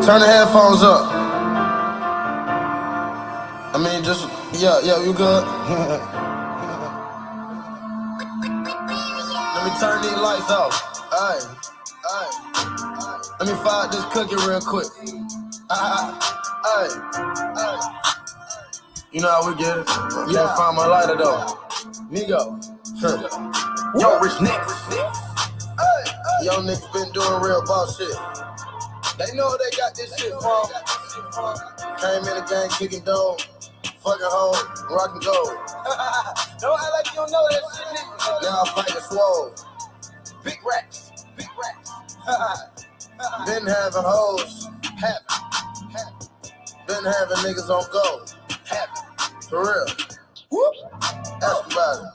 Turn the headphones up. I mean, just, yeah, you good? Let me turn these lights off. Hey. Let me fire this cookie real quick. Hey. You know how we get it. Yeah, find my lighter though. Nigga. Yo, rich niggas. Yo, niggas been doing real boss shit. They know they got this shit from. Came in the game kicking dough, fucking hoe, rockin' gold. Don't act like you don't know that shit, nigga. Now I'm fighting swole. Big racks. Been having hoes, been having niggas on go, for real. Whoop. Ask about it.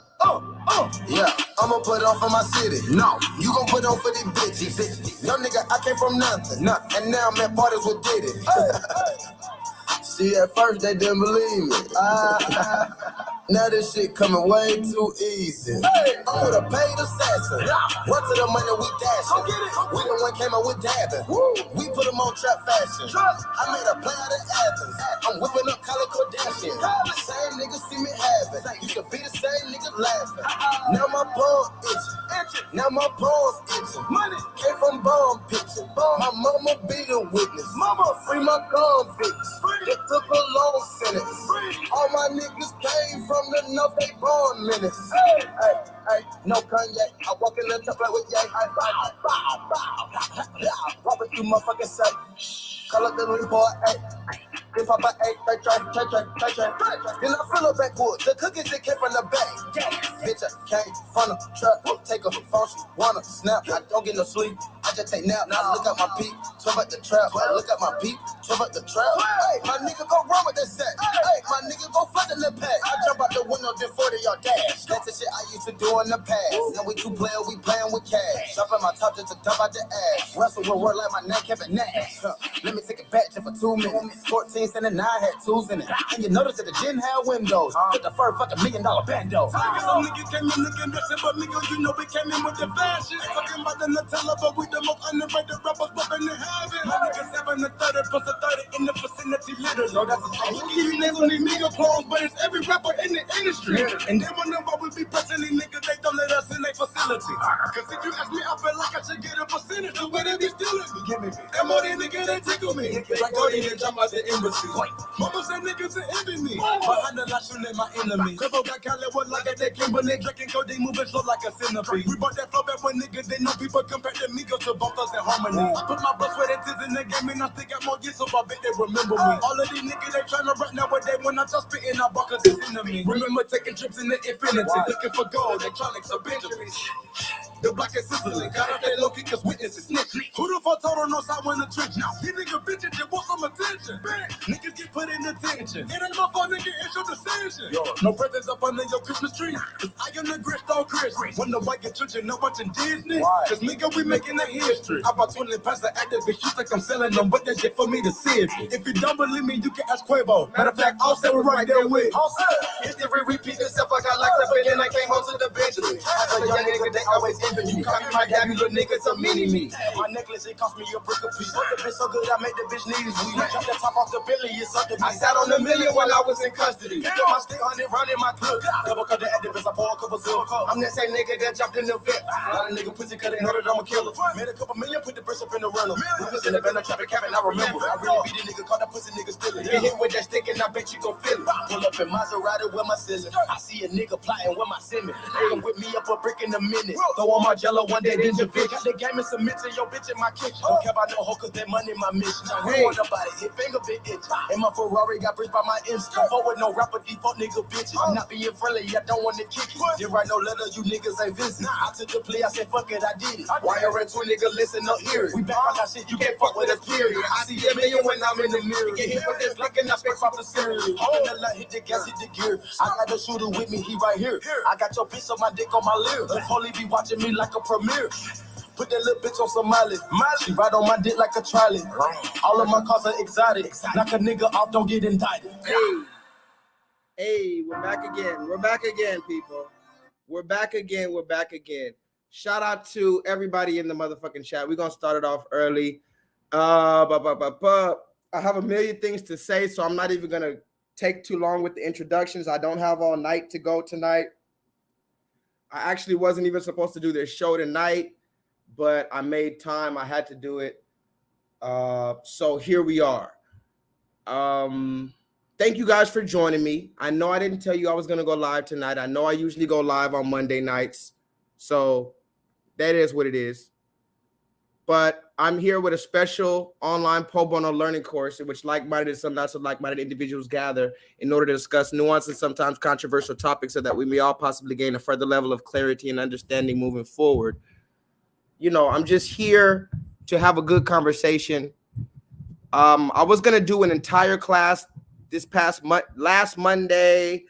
Yeah, I'ma put on for my city. No, you gon' put on for these bitches. Young nigga, I came from nothing. And now I'm at parties with Diddy. See, at first they didn't believe me. Now this shit coming way too easy. I'm with a paid assassin. Run to the money, we dashing. We the one came out with dabbing. We put them on trap fashion. I made a play out of Athens. I'm whipping up Kylie Kardashian. The same niggas see me having. You should be the same niggas laughing. Now my palms itching. Now my palms itching. Money came from bomb picture. My mama be the witness. Mama free my convicts. They took a long sentence. All my niggas came from the north, they born menace. Hey, no Kanye. I walk in the top like with Ye. Pop it through motherfucking sight. Call up the little boy, hey. Then pop a eight, they try. Then I fill up backwood. The cookies that came from the bag. Bitch, I came from the trap. Take her phone, she wanna snap. I don't get no sleep. I just take nap. Now look at my peep. 12 at the trap. Look at my peep. 12 at the trap. Hey, my nigga go run with that set. Hey, my nigga go fuck in the pack. I jump out the window, then 40 y'all dash. That's the shit I used to do in the past. Now we two players, we playing with cash. Jump at my top just to dump out the ass. Wrestle with work like my neck Kevin Nash. Let me take it back just for 2 minutes. 14 cent and 9 had 2s in it. And you notice that the gin had windows. With the fur fucking $1 million bando. Some niggas came in looking messy, but nigga, you know we came in with the fashion. Talking about the Nutella, but we the most underrated rappers popping in heaven. My niggas having a 30 plus a 30 in the vicinity, literally. So that's a thing. We give you names on these nigga clones, but it's every rapper in the industry. And they wonder why we be pressing these niggas, they don't let us in their facility. Cause if you ask me, I feel like I should get a percentage of where they be stealing me. Give me. And more than niggas, they tickle me. Like go in and jump out the embassy. Mama said niggas are envy me. Behind the line shooting at my enemy. Cripple got Hollywood like a dead Kimberly. Drinking codeine, moving slow like a centipede. We brought that flow back when niggas, they know people compare to me, go to both us in harmony. I put my blood, sweat, and tears in the game, and I still got more years, so I bet they remember me. All of these niggas, they tryna rap nowadays when I just spitting out buckets is enemy. Remember taking trips in the infinity, looking for gold, electronics or Benjamins. The black is sizzling, got up that low kick cause witnesses snitching. Who the fuck told on us I win the trench now? These niggas bitches just want some attention. Bang, niggas get put in detention. It ain't my fault, nigga, it's your decision. Yo, no presents up under your Christmas tree. Cause I am the Grinch on Christmas. When the white get children, no watching Disney. Cause nigga, we making a history. I bought 20 pounds of activists, you think I'm selling them, but that's just for me to see it. If you don't believe me, you can ask Quavo. Matter of fact, I'll say we're right there with. History repeats itself, I got like the feeling I came home to the Benjamin. As a young nigga, they always envy you. Copy my dab, you little niggas a mini-me. My necklace, it cost me a brick of piece. But the bitch so good, I made the bitch need weed. Drop the top off the Billy, it's up to me. I sat on $1 million while I was in custody. Got my stick 100 round in my clip. Double cut the activists, I pour a couple zero. I'm that same nigga that jumped in the vet. A lot of nigga pussy cause they know that I'm a killer. Made a couple million, put the bitch up in the rental. We was in the van, traffic cabin, I remember. I really beat a nigga, caught that pussy nigga stealing. Get hit with that stick and I bet you gon' feel it. Pull up in Maserati with my scissors. I see a nigga plotting with my semen. They gon' whip me up a brick in a minute. Throw on my jello one day, then bitch. Got the game and submit to your bitch in my kitchen. Don't care about no hoe cause that money my mission. Hey, want nobody hit finger bit itch. And my Ferrari got bridged by my instinct. Forward no rapper default nigga bitch. I'm not being friendly, I don't want to kick it. Didn't write no letter, you niggas ain't visit. I took the plea, I said fuck it, I did it. YRN2 nigga listen up hear it. We back on that shit, you can't fuck with us period. I see $1 million when I'm in the mirror. Get hit with this flick and I scrape off the cereal. Open the light, hit the gas, hit the gear. I got the shooter with me, he right here. I got your bitch on my dick on my lip. The police be watching me like a premiere. Put that little bitch on some Miley. She ride on my dick like a trolley. All of my cars are exotic. Knock a nigga off, don't get indicted. Hey, we're back again. We're back again, people. We're back again. Shout out to everybody in the motherfucking chat. We're gonna start it off early. I have a million things to say, so I'm not even gonna take too long with the introductions. I don't have all night to go tonight. I actually wasn't even supposed to do this show tonight, but I made time. I had to do it. So here we are. Thank you guys for joining me. I know I didn't tell you I was gonna go live tonight. I know I usually go live on Monday nights, so that is what it is. But I'm here with a special online pro bono learning course in which like-minded and some not so like-minded individuals gather in order to discuss nuanced and sometimes controversial topics so that we may all possibly gain a further level of clarity and understanding moving forward. You know, I'm just here to have a good conversation. I was going to do an entire class last Monday,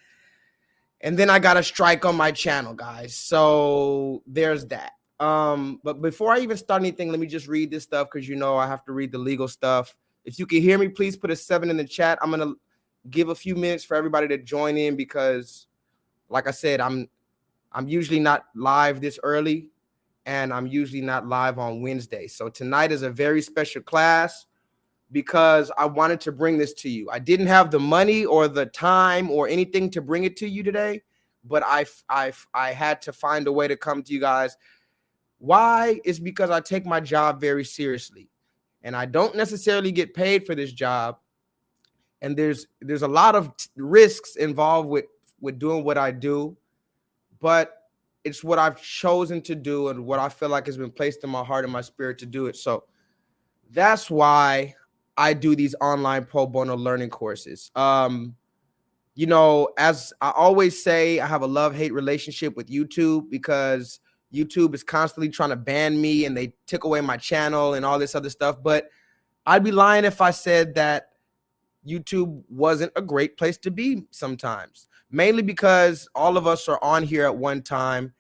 and then I got a strike on my channel, guys. So there's that. But before I even start anything, let me just read this stuff because, you know, I have to read the legal stuff. If you can hear me, please put a 7 in the chat. I'm going to give a few minutes for everybody to join in because, like I said, I'm usually not live this early, and I'm usually not live on Wednesday. So tonight is a very special class because I wanted to bring this to you. I didn't have the money or the time or anything to bring it to you today, but I had to find a way to come to you guys. Why? It's because I take my job very seriously, and I don't necessarily get paid for this job. And there's a lot of risks involved with doing what I do, but it's what I've chosen to do and what I feel like has been placed in my heart and my spirit to do it. So that's why I do these online pro bono learning courses. You know, as I always say, I have a love-hate relationship with YouTube because YouTube is constantly trying to ban me and they took away my channel and all this other stuff. But I'd be lying if I said that YouTube wasn't a great place to be sometimes, mainly because all of us are on here at one time.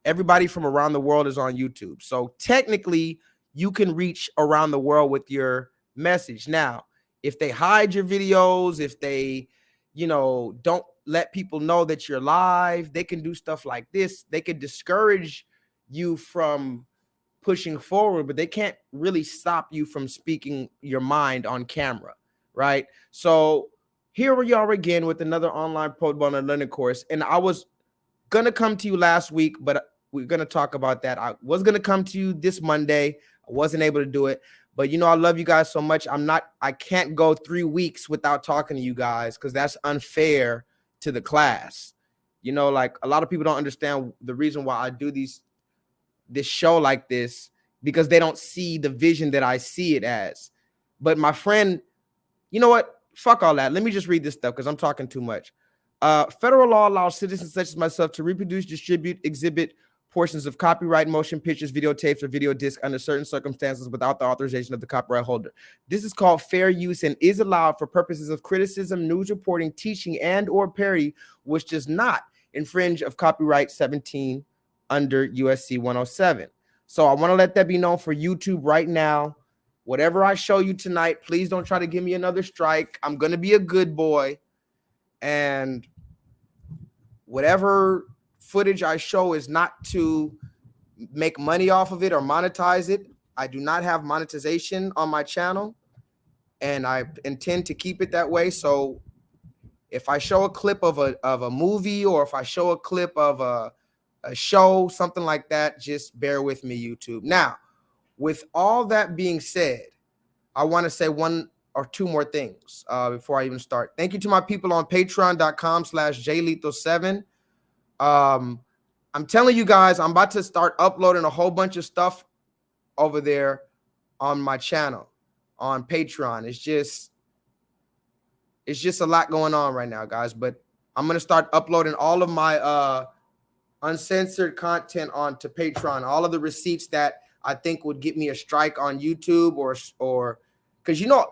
Everybody from around the world is on YouTube. So technically you can reach around the world with your message. Now, if they hide your videos, if they, you know, don't let people know that you're live, they can do stuff like this. They can discourage you from pushing forward, but they can't really stop you from speaking your mind on camera, right? So here we are again with another online pro bono learning course. And I was going to come to you last week, but we're going to talk about that. I was going to come to you this Monday. I wasn't able to do it, but you know, I love you guys so much. I can't go 3 weeks without talking to you guys because that's unfair to the class. You know, like a lot of people don't understand the reason why I do this show like this, because they don't see the vision that I see it as. But my friend, you know what? Fuck all that. Let me just read this stuff because I'm talking too much. Federal law allows citizens such as myself to reproduce, distribute, exhibit portions of copyright, motion pictures, videotapes, or video discs under certain circumstances without the authorization of the copyright holder. This is called fair use and is allowed for purposes of criticism, news reporting, teaching, and or parody, which does not infringe of copyright 17 under USC 107. So I want to let that be known for YouTube right now. Whatever I show you tonight, please don't try to give me another strike. I'm going to be a good boy. And whatever footage I show is not to make money off of it or monetize it. I do not have monetization on my channel, and I intend to keep it that way. So if I show a clip of a movie, or if I show a clip of a show, something like that, just bear with me, YouTube. Now, with all that being said, I want to say 1 or 2 more things before I even start. Thank you to my people on patreon.com/J-LEETHAL7. I'm telling you guys, I'm about to start uploading a whole bunch of stuff over there on my channel on Patreon. It's just a lot going on right now, guys, but I'm going to start uploading all of my uncensored content onto Patreon, all of the receipts that I think would get me a strike on YouTube, or because, you know,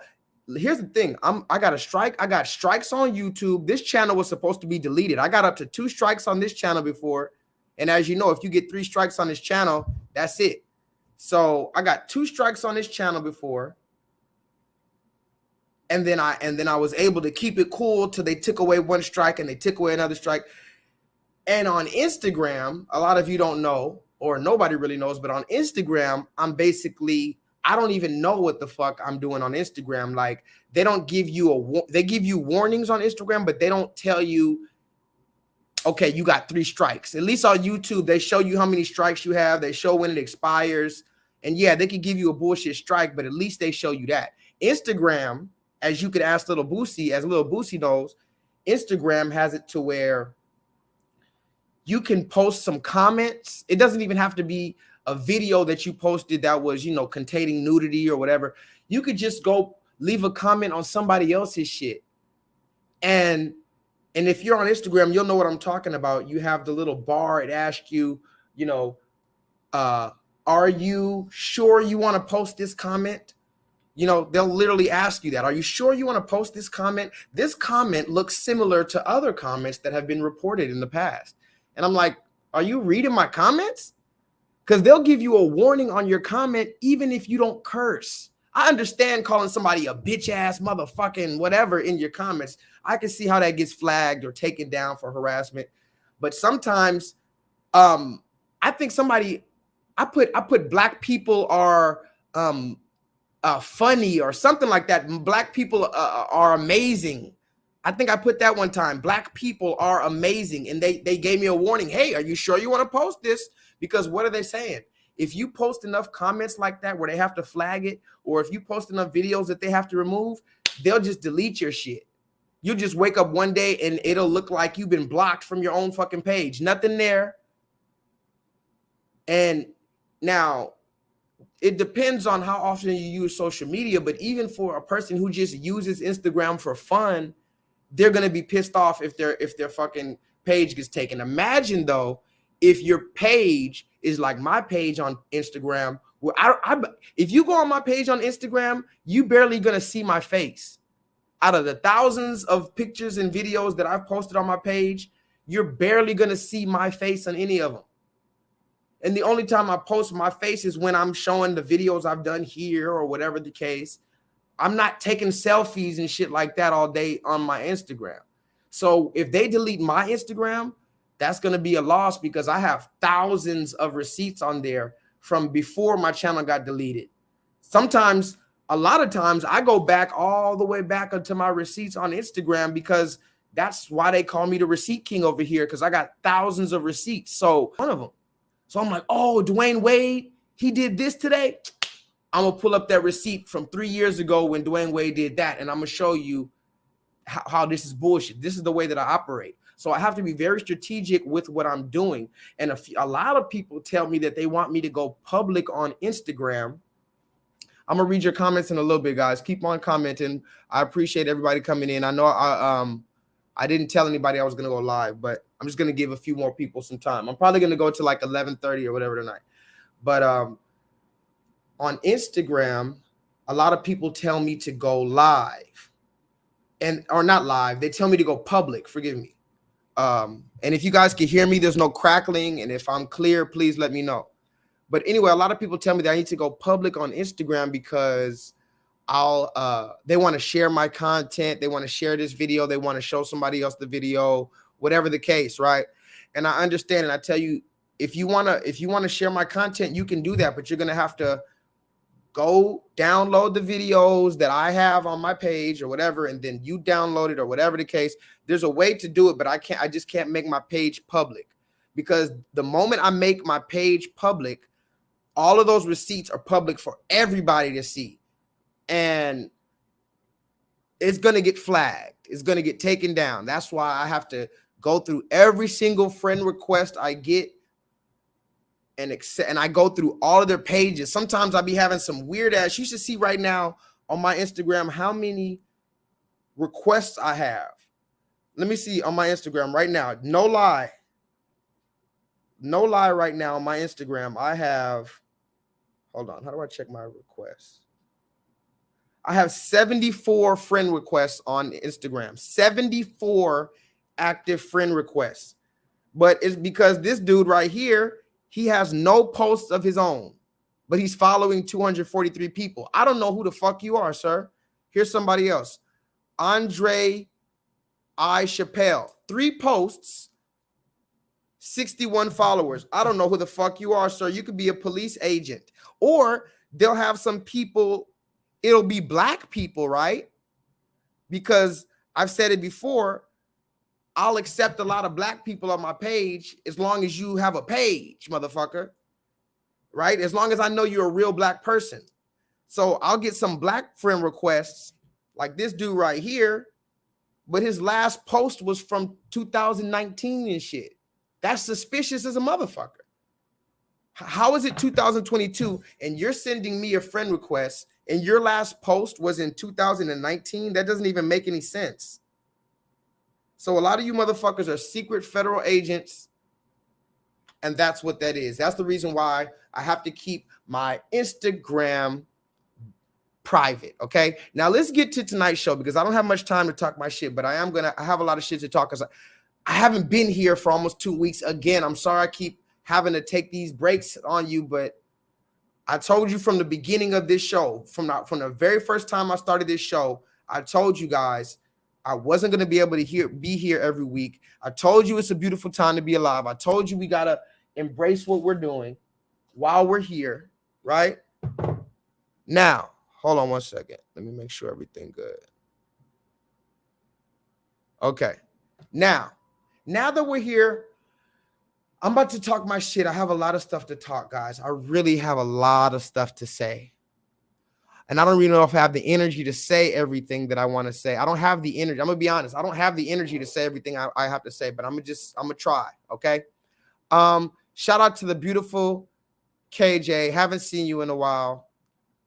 here's the thing. I got a strike. I got strikes on YouTube. This channel was supposed to be deleted. I got up to 2 strikes on this channel before. And as you know, if you get 3 strikes on this channel, that's it. So I got 2 strikes on this channel before. And then I was able to keep it cool till they took away 1 strike and they took away another strike. And on Instagram, a lot of you don't know, or nobody really knows, but on Instagram, I don't even know what the fuck I'm doing on Instagram. Like, they don't give you they give you warnings on Instagram, but they don't tell you, okay, you got 3 strikes. At least on YouTube, they show you how many strikes you have. They show when it expires. And yeah, they could give you a bullshit strike, but at least they show you that. Instagram, as you could ask Little Boosie, as Little Boosie knows, Instagram has it to where you can post some comments. It doesn't even have to be a video that you posted that was, you know, containing nudity or whatever. You could just go leave a comment on somebody else's shit. And if you're on Instagram, you'll know what I'm talking about. You have the little bar. It asks you, you know, are you sure you want to post this comment? You know, they'll literally ask you that. Are you sure you want to post this comment? This comment looks similar to other comments that have been reported in the past. And I'm like, are you reading my comments? Because they'll give you a warning on your comment, even if you don't curse. I understand calling somebody a bitch ass motherfucking whatever in your comments. I can see how that gets flagged or taken down for harassment. But sometimes I think I put black people are funny or something like that. Black people are amazing. I think I put that one time. Black people are amazing. And they gave me a warning. Hey, are you sure you want to post this? Because what are they saying? If you post enough comments like that where they have to flag it, or if you post enough videos that they have to remove, they'll just delete your shit. You'll just wake up one day and it'll look like you've been blocked from your own fucking page. Nothing there. And now, it depends on how often you use social media, but even for a person who just uses Instagram for fun, they're going to be pissed off if their fucking page gets taken. Imagine though, if your page is like my page on Instagram, where if you go on my page on Instagram, you barely going to see my face. Out of the thousands of pictures and videos that I've posted on my page, you're barely going to see my face on any of them. And the only time I post my face is when I'm showing the videos I've done here or whatever the case. I'm not taking selfies and shit like that all day on my Instagram. So if they delete my Instagram, that's going to be a loss because I have thousands of receipts on there from before my channel got deleted. Sometimes, a lot of times, I go back all the way back into my receipts on Instagram because that's why they call me the receipt king over here, because I got thousands of receipts. So one of them. So I'm like, oh, Dwayne Wade, he did this today. I'm going to pull up that receipt from 3 years ago when Dwayne Wade did that. And I'm going to show you how this is bullshit. This is the way that I operate. So I have to be very strategic with what I'm doing. And a lot of people tell me that they want me to go public on Instagram. I'm going to read your comments in a little bit, guys. Keep on commenting. I appreciate everybody coming in. I know I didn't tell anybody I was going to go live, but I'm just going to give a few more people some time. I'm probably going to go to like 11:30 or whatever tonight. But on Instagram, a lot of people tell me to go live, or not live. They tell me to go public. Forgive me. And if you guys can hear me, there's no crackling. And if I'm clear, please let me know. But anyway, a lot of people tell me that I need to go public on Instagram because they want to share my content. They want to share this video. They want to show somebody else the video, whatever the case, right? And I understand. And I tell you, if you want to share my content, you can do that, but you're going to have to go download the videos that I have on my page or whatever, and then you download it or whatever the case. There's a way to do it, but I just can't make my page public, because the moment I make my page public, all of those receipts are public for everybody to see. And it's going to get flagged. It's going to get taken down. That's why I have to go through every single friend request I get and I go through all of their pages. Sometimes I'll be having some weird ass. You should see right now on my Instagram how many requests I have. Let me see on my Instagram right now. No lie. No lie right now on my Instagram. I have, hold on. How do I check my requests? I have 74 friend requests on Instagram. 74 active friend requests. But it's because this dude right here, he has no posts of his own, but he's following 243 people. I don't know who the fuck you are, sir. Here's somebody else. Andre I. Chappelle. 3 posts, 61 followers. I don't know who the fuck you are, sir. You could be a police agent. Or they'll have some people, it'll be black people, right? Because I've said it before, I'll accept a lot of black people on my page as long as you have a page, motherfucker, right? As long as I know you're a real black person. So I'll get some black friend requests like this dude right here, but his last post was from 2019 and shit. That's suspicious as a motherfucker. How is it 2022 and you're sending me a friend request and your last post was in 2019? That doesn't even make any sense. So a lot of you motherfuckers are secret federal agents, and that's what that is. That's the reason why I have to keep my Instagram private, okay? Now let's get to tonight's show because I don't have much time to talk my shit, but I have a lot of shit to talk because I haven't been here for almost 2 weeks. Again, I'm sorry I keep having to take these breaks on you, but I told you from the beginning of this show, from the very first time I started this show, I told you guys I wasn't going to be able to be here every week. I told you it's a beautiful time to be alive. I told you we got to embrace what we're doing while we're here, right? Now, hold on one second. Let me make sure everything good. Okay. Now that we're here, I'm about to talk my shit. I have a lot of stuff to talk, guys. I really have a lot of stuff to say. And I don't really know if I have the energy to say everything that I want to say. I don't have the energy. I'm going to be honest. I don't have the energy to say everything I have to say, but I'm going to try, okay? Shout out to the beautiful KJ. Haven't seen you in a while.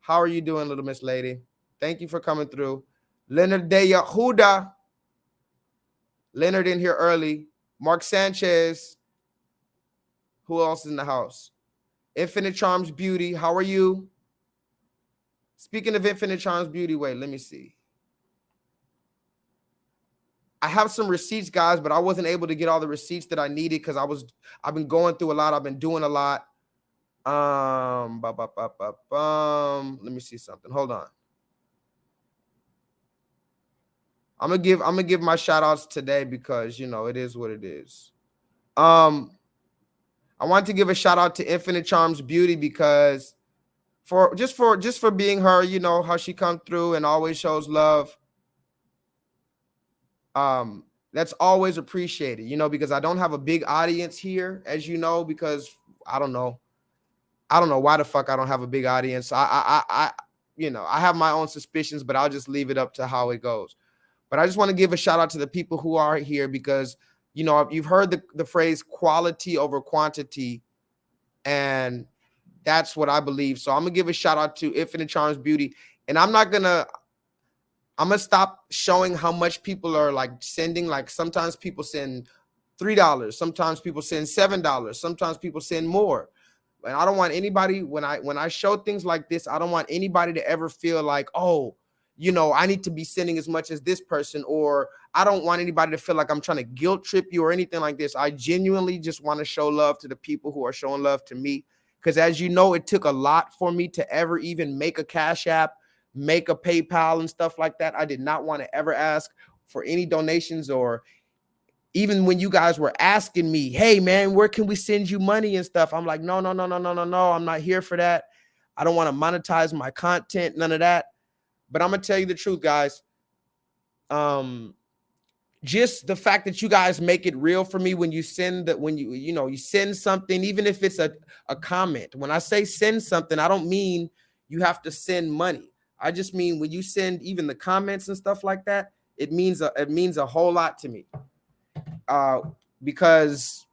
How are you doing, little Miss Lady? Thank you for coming through. Leonard De Yehuda. Leonard in here early. Mark Sanchez. Who else is in the house? Infinite Charms Beauty. How are you? Speaking of Infinite Charms Beauty, wait, let me see. I have some receipts, guys, but I wasn't able to get all the receipts that I needed because I've been going through a lot. I've been doing a lot. Let me see something. Hold on. I'm gonna give my shout outs today because it is what it is. I want to give a shout out to Infinite Charms Beauty because for being her, how she comes through and always shows love. That's always appreciated, because I don't have a big audience here, as you know, because I don't know why the fuck I don't have a big audience. I have my own suspicions, but I'll just leave it up to how it goes. But I just want to give a shout out to the people who are here because, you've heard the phrase quality over quantity, and that's what I believe. So I'm going to give a shout out to Infinite Charms Beauty, and I'm going to stop showing how much people are like sending. Like sometimes people send $3, sometimes people send $7, sometimes people send more. And I don't want anybody, when I show things like this, I don't want anybody to ever feel like, oh, I need to be sending as much as this person, or I don't want anybody to feel like I'm trying to guilt trip you or anything like this. I genuinely just want to show love to the people who are showing love to me. Because as you know, it took a lot for me to ever even make a Cash App, make a PayPal and stuff like that. I did not want to ever ask for any donations, or even when you guys were asking me, hey man, where can we send you money and stuff? I'm like, no. I'm not here for that. I don't want to monetize my content, none of that. But I'm going to tell you the truth, guys. Just the fact that you guys make it real for me when you send that, when you send something, even if it's a comment. When I say send something, I don't mean you have to send money. I just mean when you send even the comments and stuff like that, it means a whole lot to me. Because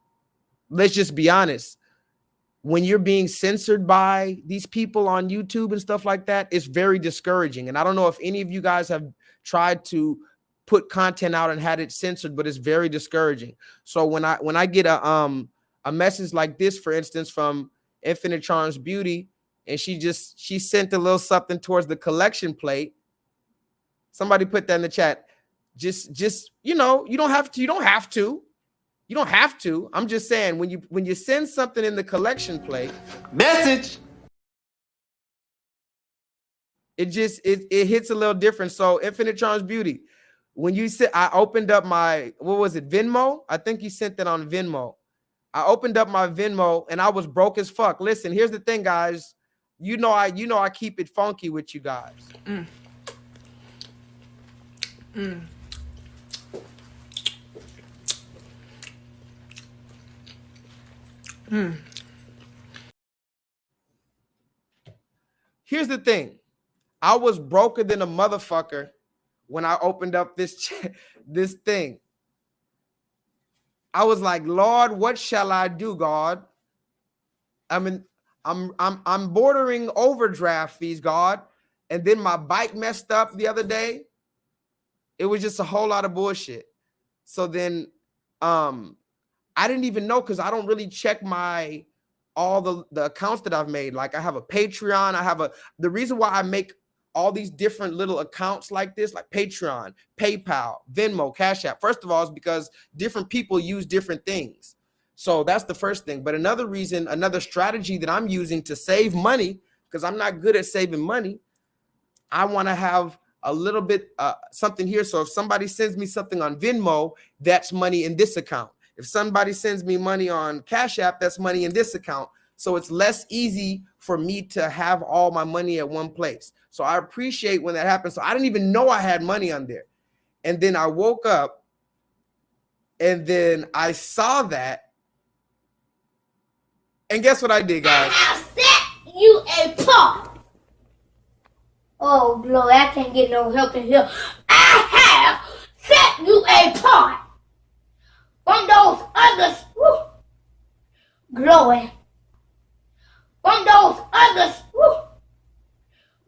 let's just be honest, when you're being censored by these people on YouTube and stuff like that, it's very discouraging. And I don't know if any of you guys have tried to put content out and had it censored, but it's very discouraging. So when I get a message like this, for instance, from Infinite Charms Beauty, and she sent a little something towards the collection plate. Somebody put that in the chat. Just you don't have to. You don't have to. I'm just saying when you send something in the collection plate, Message. it hits a little different. So Infinite Charms Beauty, when you said, I opened up my, what was it, Venmo? I think you sent that on Venmo. I opened up my Venmo and I was broke as fuck. Listen, here's the thing, guys. You know I keep it funky with you guys. Here's the thing. I was broker than a motherfucker when I opened up this thing. I was like, Lord, what shall I do, God? I mean, I'm bordering overdraft fees, God. And then my bike messed up the other day. It was just a whole lot of bullshit. So then I didn't even know, because I don't really check all the accounts that I've made. Like I have a Patreon. The reason why I make all these different little accounts like this, like Patreon, PayPal, Venmo, Cash App. First of all, is because different people use different things. So that's the first thing. But another strategy that I'm using to save money, because I'm not good at saving money, I want to have a little bit something here. So if somebody sends me something on Venmo, that's money in this account. If somebody sends me money on Cash App, that's money in this account. So it's less easy for me to have all my money at one place. So I appreciate when that happens. So I didn't even know I had money on there. And then I woke up and then I saw that. And guess what I did, guys? I have set you apart. Oh, glory, I can't get no help in here. I have set you apart from those others. Woo, glory. From those others. Woo,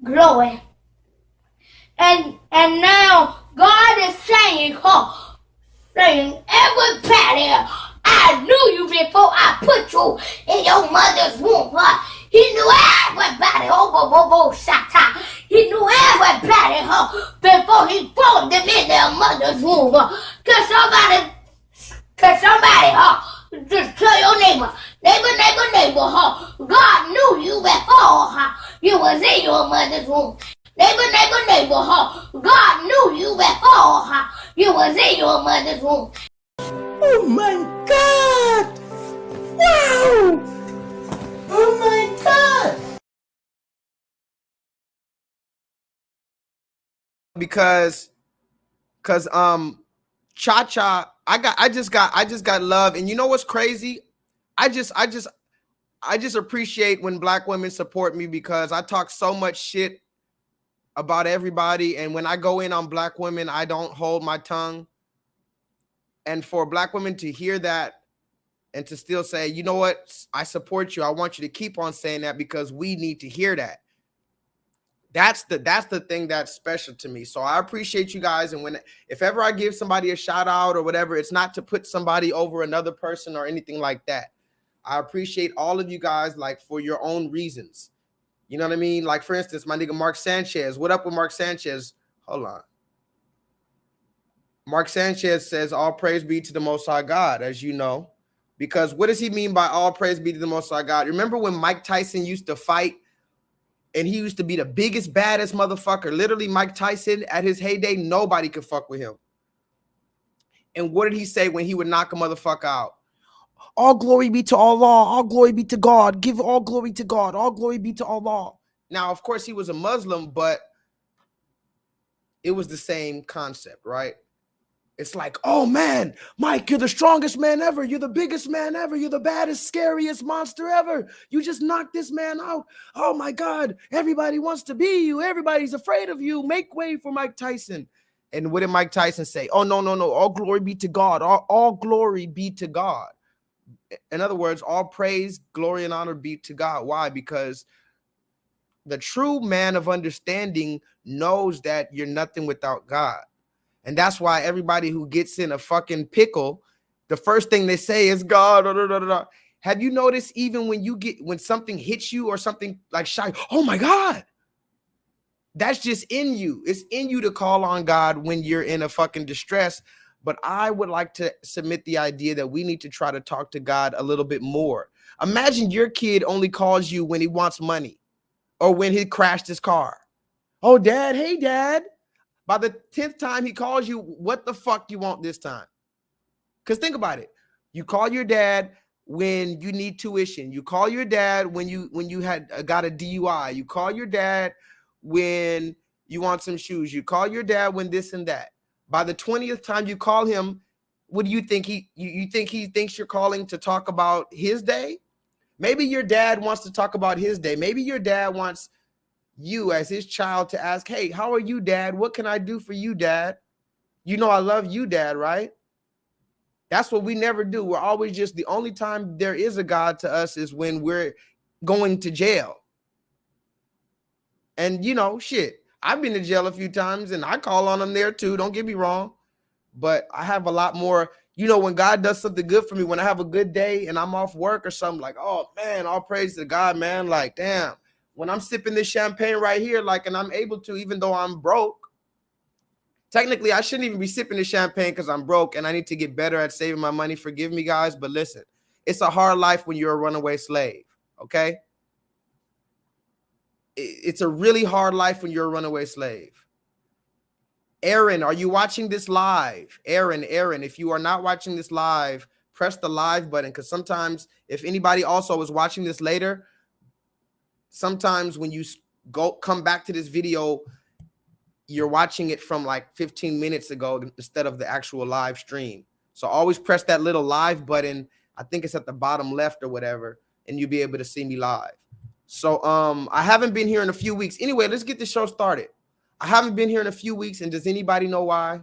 glory. And now God is saying, everybody, I knew you before I put you in your mother's womb. He knew everybody. He knew everybody before he formed them in their mother's womb. Can somebody, just tell your neighbor, God knew you before you was in your mother's womb. Neighbor, God knew you before you was in your mother's womb. Oh my God! Wow! Oh my God! Because Cha-Cha, I just got love. And you know what's crazy? I just appreciate when Black women support me, because I talk so much shit about everybody, and when I go in on Black women, I don't hold my tongue. And for Black women to hear that and to still say, you know what, I support you, I want you to keep on saying that, because we need to hear that. That's the thing that's special to me. So I appreciate you guys. And if ever I give somebody a shout out or whatever, it's not to put somebody over another person or anything like that. I appreciate all of you guys, like, for your own reasons. You know what I mean? Like, for instance, my nigga Mark Sanchez. What up with Mark Sanchez? Hold on. Mark Sanchez says, all praise be to the Most High God, as you know. Because what does he mean by all praise be to the Most High God? Remember when Mike Tyson used to fight, and he used to be the biggest, baddest motherfucker? Literally, Mike Tyson, at his heyday, nobody could fuck with him. And what did he say when he would knock a motherfucker out? All glory be to Allah. All glory be to God. Give all glory to God. All glory be to Allah. Now, of course, he was a Muslim, but it was the same concept, right? It's like, oh, man, Mike, you're the strongest man ever. You're the biggest man ever. You're the baddest, scariest monster ever. You just knocked this man out. Oh, my God. Everybody wants to be you. Everybody's afraid of you. Make way for Mike Tyson. And what did Mike Tyson say? Oh, no. All glory be to God. All glory be to God. In other words, all praise, glory, and honor be to God. Why? Because the true man of understanding knows that you're nothing without God. And that's why everybody who gets in a fucking pickle, the first thing they say is God. Have you noticed, even when something hits you or something like shy, oh my God, that's just in you. It's in you to call on God when you're in a fucking distress. But I would like to submit the idea that we need to try to talk to God a little bit more. Imagine your kid only calls you when he wants money or when he crashed his car. Oh, Dad, hey, Dad. By the 10th time he calls you, what the fuck you want this time? Because think about it. You call your dad when you need tuition. You call your dad when you had got a DUI. You call your dad when you want some shoes. You call your dad when this and that. By the 20th time you call him, what do you think you think he thinks you're calling to talk about his day? Maybe your dad wants to talk about his day. Maybe your dad wants you as his child to ask, hey, how are you, Dad? What can I do for you, Dad? You know I love you, Dad, right? That's what we never do. We're always just, the only time there is a God to us is when we're going to jail. And, you know, shit, I've been to jail a few times and I call on him there too. Don't get me wrong. But I have a lot more, you know, when God does something good for me, when I have a good day and I'm off work or something, like, oh, man, all praise to God, man. Like, damn, when I'm sipping this champagne right here, like, and I'm able to, even though I'm broke, technically, I shouldn't even be sipping the champagne because I'm broke and I need to get better at saving my money. Forgive me, guys, but listen, it's a hard life when you're a runaway slave, okay? It's a really hard life when you're a runaway slave. Aaron, are you watching this live? Aaron, if you are not watching this live, press the live button, because sometimes if anybody also is watching this later, sometimes when you come back to this video, you're watching it from like 15 minutes ago instead of the actual live stream. So always press that little live button. I think it's at the bottom left or whatever, and you'll be able to see me live. So I haven't been here in a few weeks. Anyway, let's get the show started. I haven't been here in a few weeks, and does anybody know why?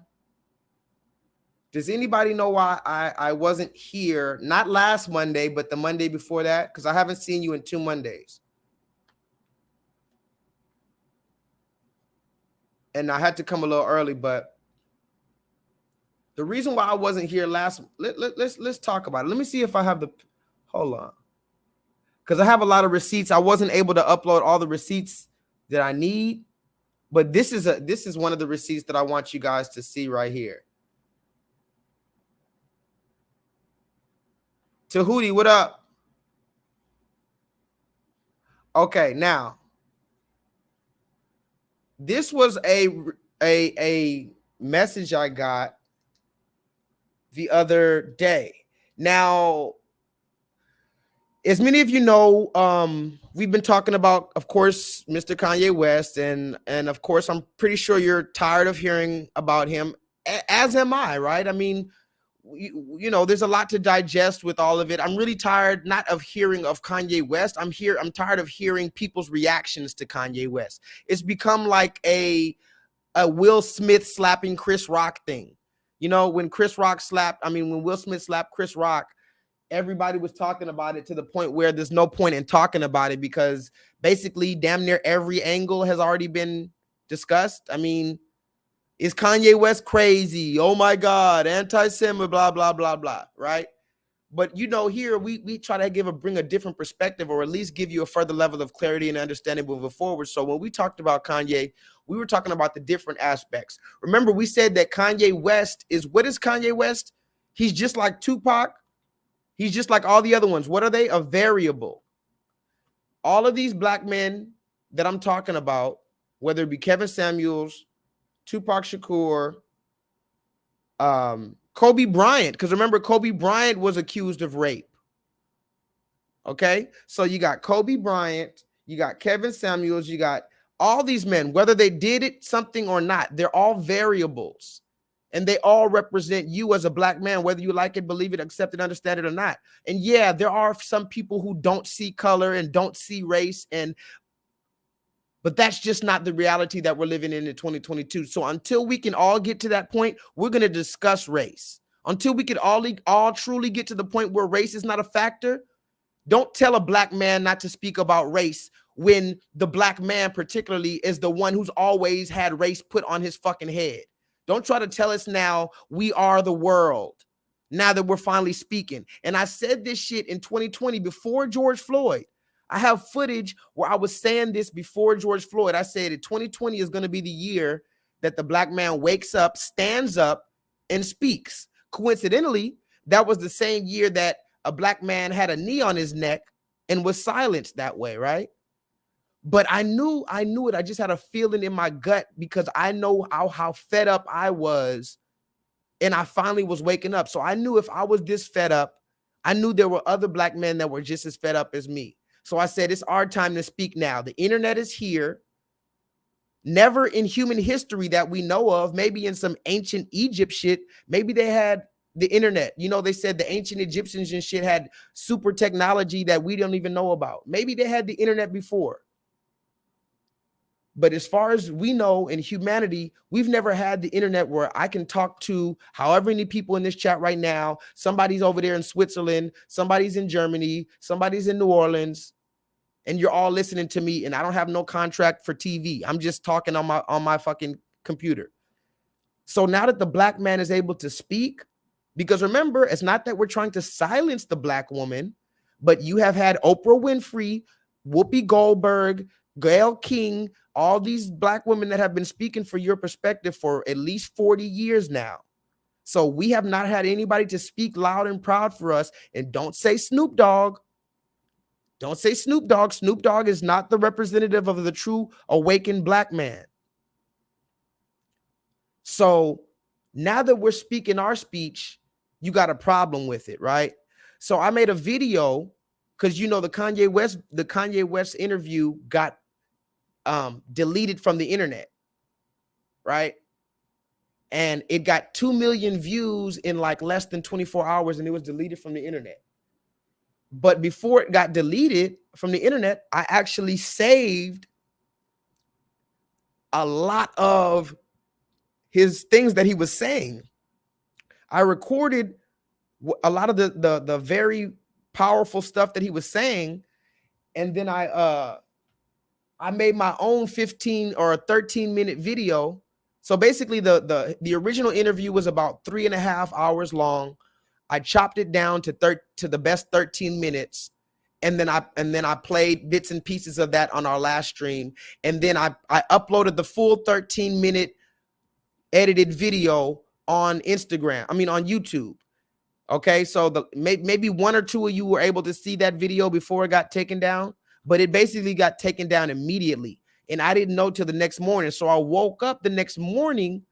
Does anybody know why I wasn't here? Not last Monday, but the Monday before that, because I haven't seen you in 2 Mondays. And I had to come a little early, but the reason why I wasn't here let's talk about it. Let me see if I have hold on. Because I have a lot of receipts. I wasn't able to upload all the receipts that I need, but this is one of the receipts that I want you guys to see right here. Tahuti, what up? Okay, now this was a message I got the other day. Now, as many of you know, we've been talking about, of course, Mr. Kanye West, and of course, I'm pretty sure you're tired of hearing about him, as am I, right? I mean, you know, there's a lot to digest with all of it. I'm really tired, not of hearing of Kanye West. I'm tired of hearing people's reactions to Kanye West. It's become like a Will Smith slapping Chris Rock thing. You know, when Will Smith slapped Chris Rock, everybody was talking about it to the point where there's no point in talking about it because basically damn near every angle has already been discussed. I mean, is Kanye West crazy? Oh my God, anti-Semitic, blah, blah, blah, blah, right? But, you know, here we try to bring a different perspective, or at least give you a further level of clarity and understanding moving forward. So when we talked about Kanye, we were talking about the different aspects. Remember, we said that Kanye West what is Kanye West? He's just like Tupac. He's just like all the other ones. What are they? A variable. All of these black men that I'm talking about, whether it be Kevin Samuels, Tupac Shakur, Kobe Bryant, because remember, Kobe Bryant was accused of rape. Okay, so you got Kobe Bryant, you got Kevin Samuels, you got all these men, whether they did something or not, they're all variables. And they all represent you as a black man, whether you like it, believe it, accept it, understand it or not. And yeah, there are some people who don't see color and don't see race, but that's just not the reality that we're living in 2022. So until we can all get to that point, we're going to discuss race. Until we can all truly get to the point where race is not a factor, don't tell a black man not to speak about race when the black man particularly is the one who's always had race put on his fucking head. Don't try to tell us now we are the world, now that we're finally speaking. And I said this shit in 2020 before George Floyd. I have footage where I was saying this before George Floyd. I said that 2020 is going to be the year that the black man wakes up, stands up, and speaks. Coincidentally, that was the same year that a black man had a knee on his neck and was silenced that way, right? But I knew it. I just had a feeling in my gut because I know how fed up I was, and I finally was waking up. So I knew if I was this fed up, I knew there were other black men that were just as fed up as me. So I said, it's our time to speak now. The internet is here. Never in human history that we know of, maybe in some ancient Egypt shit, maybe they had the internet. You know, they said the ancient Egyptians and shit had super technology that we don't even know about. Maybe they had the internet before. But as far as we know in humanity, we've never had the internet where I can talk to however many people in this chat right now. Somebody's over there in Switzerland, somebody's in Germany, somebody's in New Orleans, and you're all listening to me, and I don't have no contract for TV. I'm just talking on my fucking computer. So now that the black man is able to speak, because remember, it's not that we're trying to silence the black woman, but you have had Oprah Winfrey, Whoopi Goldberg, Gayle King, all these black women that have been speaking for your perspective for at least 40 years now. So we have not had anybody to speak loud and proud for us. And don't say Snoop Dogg. Don't say Snoop Dogg. Snoop Dogg is not the representative of the true awakened black man. So now that we're speaking our speech, you got a problem with it, right? So I made a video because, you know, the Kanye West interview got deleted from the internet, right? And it got 2 million views in like less than 24 hours, and it was deleted from the internet. But before it got deleted from the internet, I actually saved a lot of his things that he was saying. I recorded a lot of the very powerful stuff that he was saying, and then I made my own 15 or 13-minute video. So basically the original interview was about 3.5 hours long. I chopped it down to the best 13 minutes. And then I played bits and pieces of that on our last stream. And then I uploaded the full 13-minute edited video on Instagram. I mean, on YouTube. Okay. So maybe one or two of you were able to see that video before it got taken down, but it basically got taken down immediately. And I didn't know till the next morning. So I woke up the next morning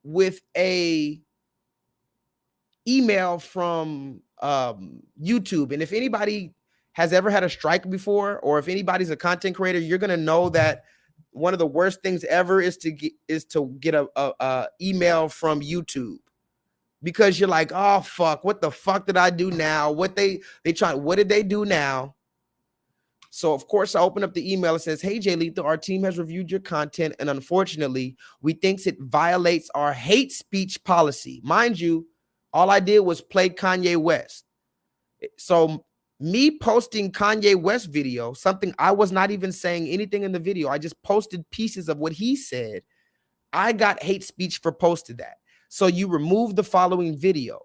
with a email from YouTube. And if anybody has ever had a strike before, or if anybody's a content creator, you're going to know that one of the worst things ever is to get a email from YouTube, because you're like, oh fuck, what the fuck did I do now? What did they do now? So of course I open up the email. It says, hey J-Lethal, our team has reviewed your content, and unfortunately we think it violates our hate speech policy. Mind you, all I did was play Kanye West. So me posting Kanye West video, something I was not even saying anything in the video, I just posted pieces of what he said. I got hate speech for posting that. So you remove the following video.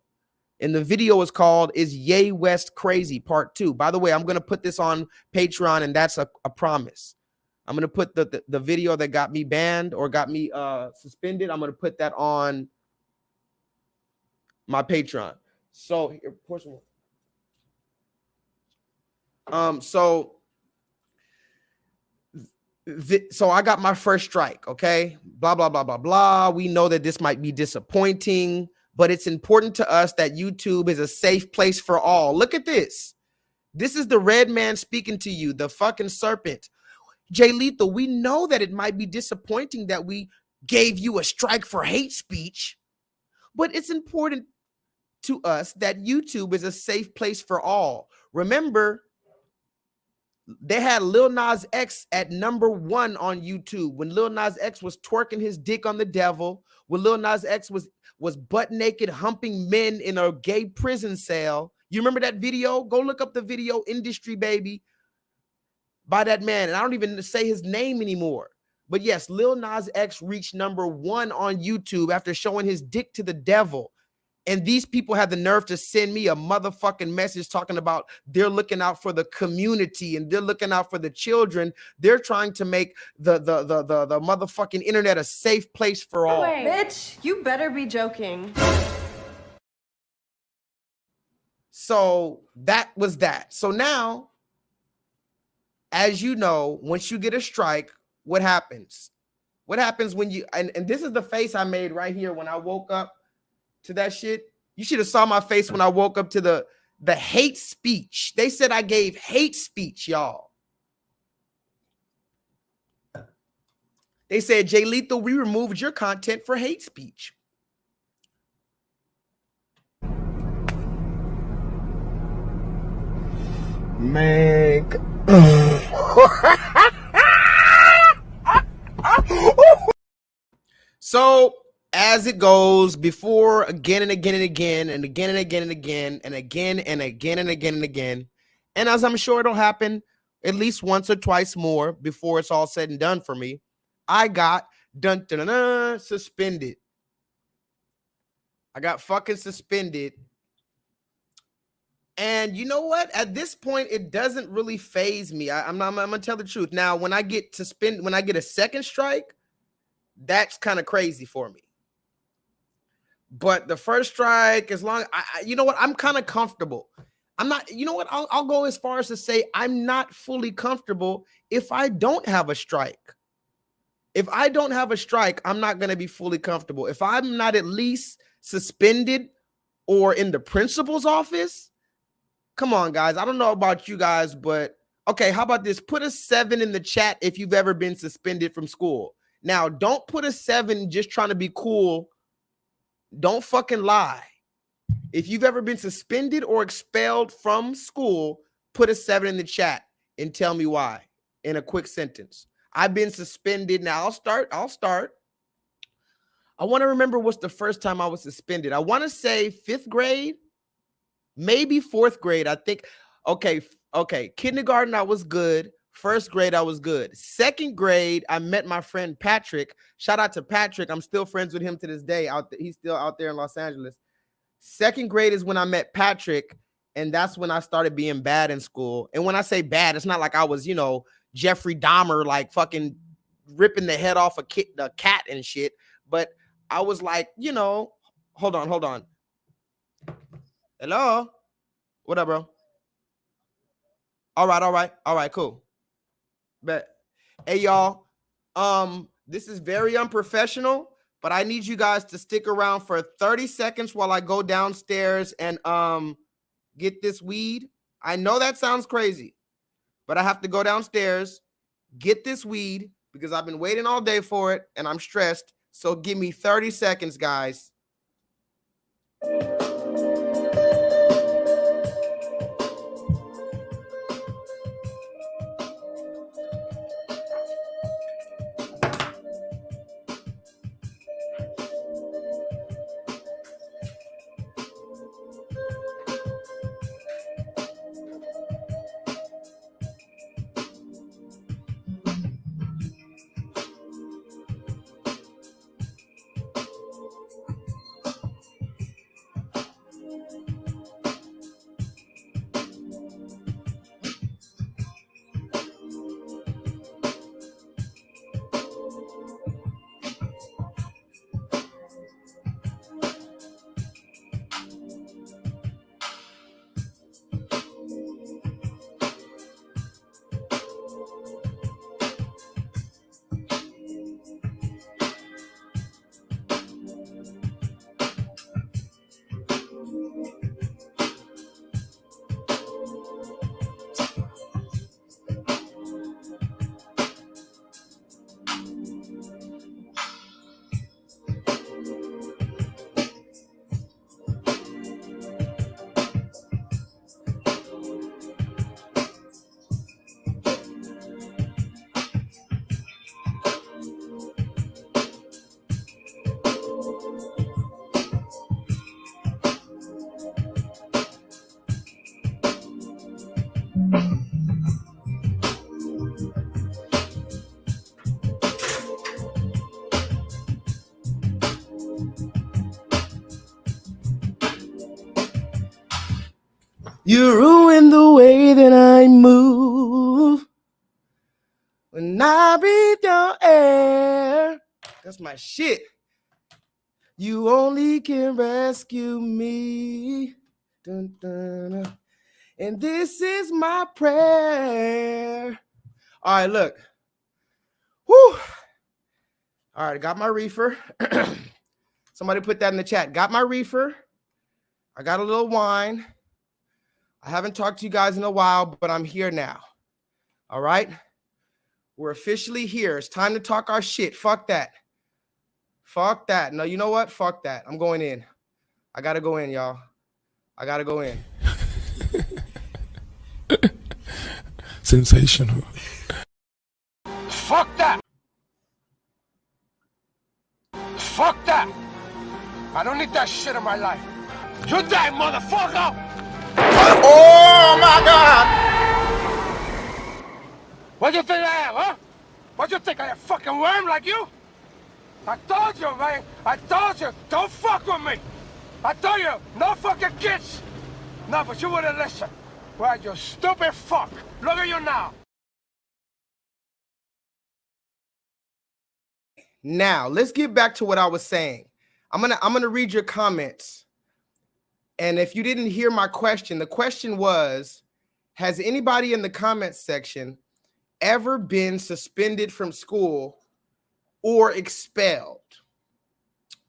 And the video is called Is Ye West Crazy Part 2. By the way, I'm going to put this on Patreon, and that's a promise. I'm going to put the video that got me banned or got me suspended. I'm going to put that on my Patreon. So here, pour some more. So I got my first strike. Okay, blah blah blah blah blah. We know that this might be disappointing, but it's important to us that YouTube is a safe place for all. Look at this. This is the red man speaking to you, the fucking serpent. J-Lethal, we know that it might be disappointing that we gave you a strike for hate speech, but it's important to us that YouTube is a safe place for all. Remember, they had Lil Nas X at #1 on YouTube when Lil Nas X was twerking his dick on the devil, when Lil Nas X was butt naked humping men in a gay prison cell. You remember that video? Go look up the video, Industry Baby, by that man. And I don't even say his name anymore. But yes, Lil Nas X reached #1 on YouTube after showing his dick to the devil. And these people had the nerve to send me a motherfucking message talking about they're looking out for the community and they're looking out for the children. They're trying to make the motherfucking internet a safe place for all. Wait. Bitch, you better be joking. So that was that. So now, as you know, once you get a strike, what happens? What happens when you, and this is the face I made right here when I woke up to that shit. You should have saw my face when I woke up to the hate speech. They said I gave hate speech, y'all. They said, J-Lethal, we removed your content for hate speech. Man. So as it goes, before again and again and again and again and again and again and again and again and again and again, and as I'm sure it'll happen at least once or twice more before it's all said and done for me, I got suspended. I got fucking suspended. And you know what? At this point, it doesn't really faze me. I'm gonna tell the truth. Now, when I get a second strike, that's kind of crazy for me. But the first strike, as long you know what, I'm kind of comfortable. I'm not, you know what, I'll go as far as to say I'm not fully comfortable if I don't have a strike. If I don't have a strike, I'm not going to be fully comfortable. If I'm not at least suspended or in the principal's office, come on, guys. I don't know about you guys, but okay, how about this? Put a 7 in the chat if you've ever been suspended from school. Now, don't put a 7 just trying to be cool. Don't fucking lie. If you've ever been suspended or expelled from school, put a 7 in the chat and tell me why in a quick sentence. I've been suspended. Now, I'll start. I want to remember what's the first time I was suspended. I want to say 5th grade, maybe 4th grade. I think, okay. Kindergarten, I was good. 1st grade, I was good. 2nd grade, I met my friend Patrick. Shout out to Patrick. I'm still friends with him to this day. He's still out there in Los Angeles. 2nd grade is when I met Patrick, and that's when I started being bad in school. And when I say bad, it's not like I was, Jeffrey Dahmer, like fucking ripping the head off the cat and shit. But I was like, hold on. Hello? What up, bro? All right, cool. Bet. Hey, y'all. This is very unprofessional, but I need you guys to stick around for 30 seconds while I go downstairs and get this weed. I know that sounds crazy, but I have to go downstairs, get this weed because I've been waiting all day for it and I'm stressed. So give me 30 seconds, guys. You ruin the way that I move when I breathe your air. That's my shit. You only can rescue me. Dun, dun, dun. And this is my prayer. All right, look. Whew. All right, got my reefer. Somebody put that in the chat. Got my reefer. I got a little wine. I haven't talked to you guys in a while, but I'm here now. All right? We're officially here. It's time to talk our shit. Fuck that. Fuck that. No, you know what? Fuck that. I'm going in. I gotta go in, y'all. I gotta go in. Sensational. Fuck that! Fuck that! I don't need that shit in my life. You die, motherfucker! Oh my God! What do you think I am, huh? What do you think I am, a fucking worm like you? I told you, man. I told you, don't fuck with me. I told you, no fucking kids. No, but you wouldn't listen. Well, you stupid fuck. Look at you now. Now, let's get back to what I was saying. I'm gonna read your comments. And if you didn't hear my question, the question was, has anybody in the comments section ever been suspended from school or expelled?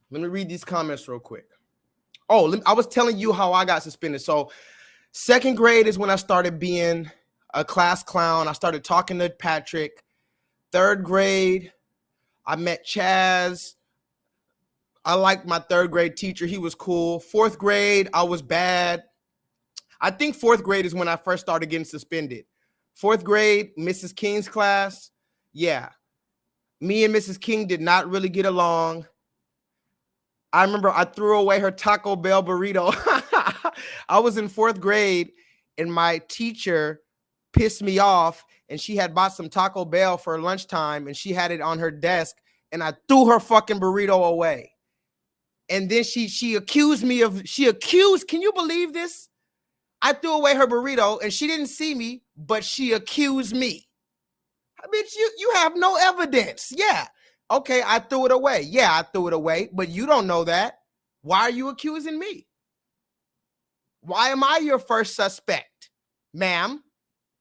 Let me read these comments real quick. Oh, I was telling you how I got suspended. So 2nd grade is when I started being a class clown. I started talking to Patrick. 3rd grade, I met Chaz. I liked my 3rd grade teacher. He was cool. 4th grade, I was bad. I think 4th grade is when I first started getting suspended. 4th grade, Mrs. King's class. Yeah. Me and Mrs. King did not really get along. I remember I threw away her Taco Bell burrito. I was in 4th grade and my teacher pissed me off and she had bought some Taco Bell for lunchtime and she had it on her desk and I threw her fucking burrito away. And then she accused me of, can you believe this? I threw away her burrito and she didn't see me, but she accused me. Bitch, you have no evidence. Yeah. Okay, I threw it away. Yeah, I threw it away, but you don't know that. Why are you accusing me? Why am I your first suspect, ma'am?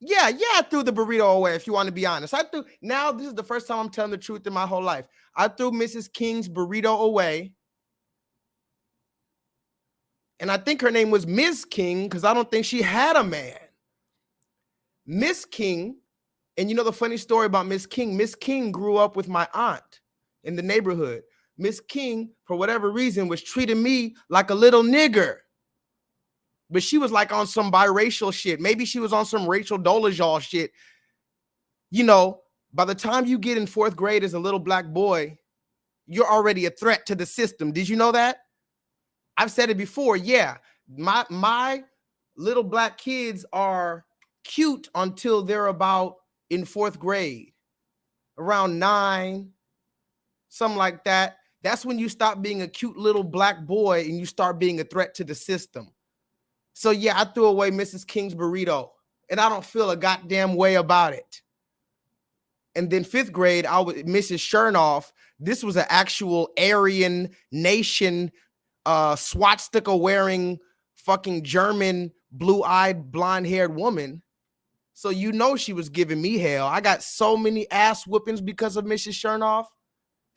Yeah, I threw the burrito away, if you want to be honest. Now this is the first time I'm telling the truth in my whole life. I threw Mrs. King's burrito away. And I think her name was Ms. King because I don't think she had a man. Miss King, and you know the funny story about Miss King grew up with my aunt in the neighborhood. Miss King, for whatever reason, was treating me like a little nigger. But she was like on some biracial shit. Maybe she was on some Rachel Dolezal shit. You know, by the time you get in 4th grade as a little black boy, you're already a threat to the system. Did you know that? I've said it before. Yeah, my little black kids are cute until they're about in 4th grade, around 9, something like that. That's when you stop being a cute little black boy and you start being a threat to the system. So yeah, I threw away Mrs. King's burrito and I don't feel a goddamn way about it. And then 5th grade, I was Mrs. Chernoff. This was an actual Aryan nation swastika wearing fucking German blue-eyed blonde-haired woman. So you know she was giving me hell. I got so many ass whoopings because of Mrs. Chernoff.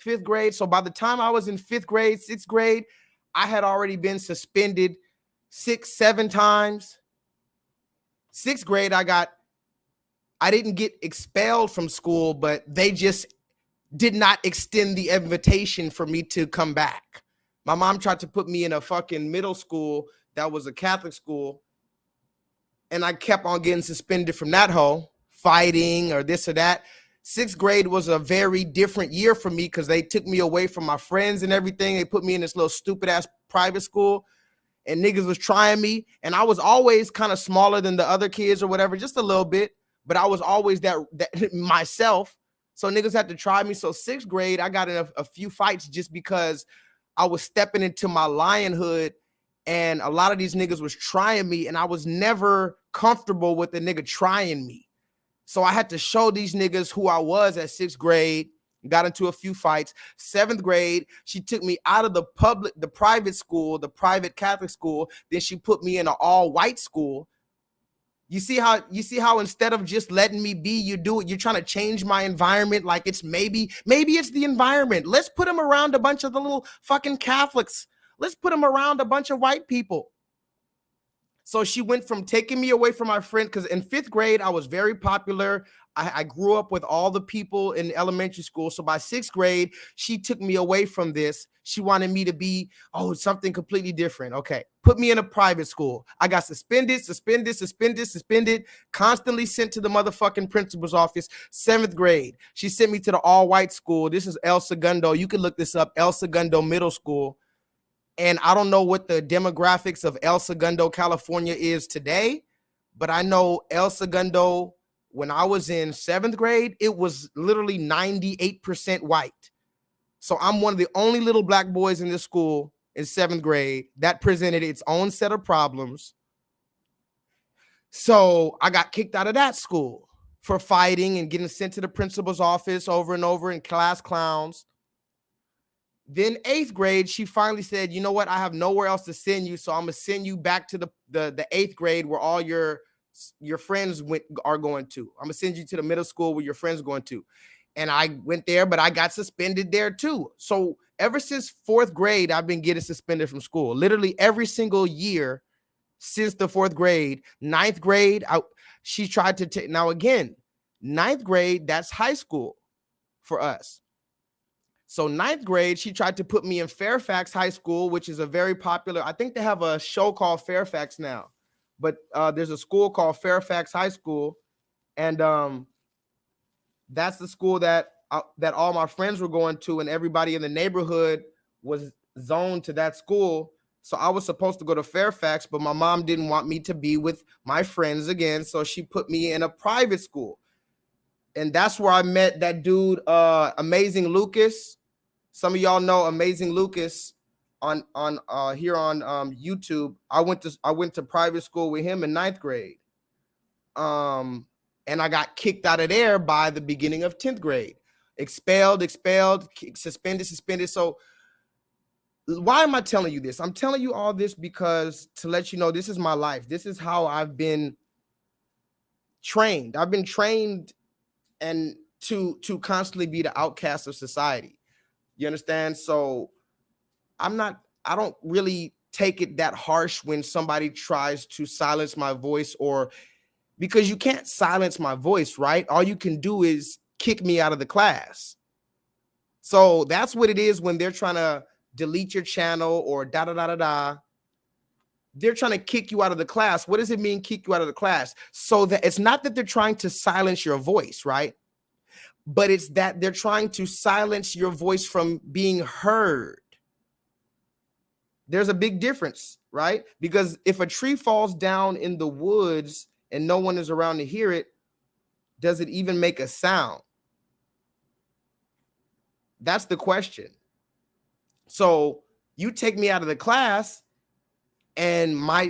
5th grade. So by the time I was in 5th grade, 6th grade, I had already been suspended 6, 7 times. 6th grade, I didn't get expelled from school, but they just did not extend the invitation for me to come back. My mom tried to put me in a fucking middle school that was a Catholic school, and I kept on getting suspended from that hoe, fighting or this or that. 6th grade was a very different year for me because they took me away from my friends and everything. They put me in this little stupid ass private school and niggas was trying me. And I was always kind of smaller than the other kids or whatever, just a little bit, but I was always that myself. So niggas had to try me. So 6th grade, I got in a few fights just because I was stepping into my lionhood and a lot of these niggas was trying me and I was never comfortable with the nigga trying me. So I had to show these niggas who I was at 6th grade, got into a few fights. 7th grade, she took me out of the private school, the private Catholic school. Then she put me in an all-white school. You see how instead of just letting me be, you do it. You're trying to change my environment like it's maybe it's the environment. Let's put them around a bunch of the little fucking Catholics. Let's put them around a bunch of white people. So she went from taking me away from my friend, because in 5th grade, I was very popular. I grew up with all the people in elementary school. So by 6th grade, she took me away from this. She wanted me to be, something completely different. Okay, put me in a private school. I got suspended, constantly sent to the motherfucking principal's office. 7th grade, she sent me to the all-white school. This is El Segundo. You can look this up, El Segundo Middle School. And I don't know what the demographics of El Segundo, California is today, but I know El Segundo, when I was in 7th grade, it was literally 98% white. So I'm one of the only little black boys in this school in 7th grade. That presented its own set of problems. So I got kicked out of that school for fighting and getting sent to the principal's office over and over in class clowns. Then 8th grade, she finally said, you know what? I have nowhere else to send you. So I'm going to send you back to the 8th grade where all your friends are going to. I'm going to send you to the middle school where your friends are going to. And I went there, but I got suspended there too. So ever since 4th grade, I've been getting suspended from school. Literally every single year since the 4th grade. 9th grade, she tried to take. Now again, 9th grade, that's high school for us. So 9th grade, she tried to put me in Fairfax High School, which is a very popular, I think they have a show called Fairfax now, but there's a school called Fairfax High School. And that's the school that all my friends were going to, and everybody in the neighborhood was zoned to that school. So I was supposed to go to Fairfax, but my mom didn't want me to be with my friends again. So she put me in a private school. And that's where I met that dude, Amazing Lucas. Some of y'all know Amazing Lucas on here on YouTube. I went to private school with him in 9th grade. And I got kicked out of there by the beginning of 10th grade. Expelled, suspended. So why am I telling you this? I'm telling you all this because to let you know this is my life. This is how I've been trained. I've been trained and to constantly be the outcast of society. You understand? So I don't really take it that harsh when somebody tries to silence my voice, or because you can't silence my voice, right? All you can do is kick me out of the class. So that's what it is when they're trying to delete your channel or da-da-da-da-da. They're trying to kick you out of the class. What does it mean, kick you out of the class? So that it's not that they're trying to silence your voice, right? But it's that they're trying to silence your voice from being heard. There's a big difference, right? Because if a tree falls down in the woods and no one is around to hear it, does it even make a sound? That's the question. So you take me out of the class and my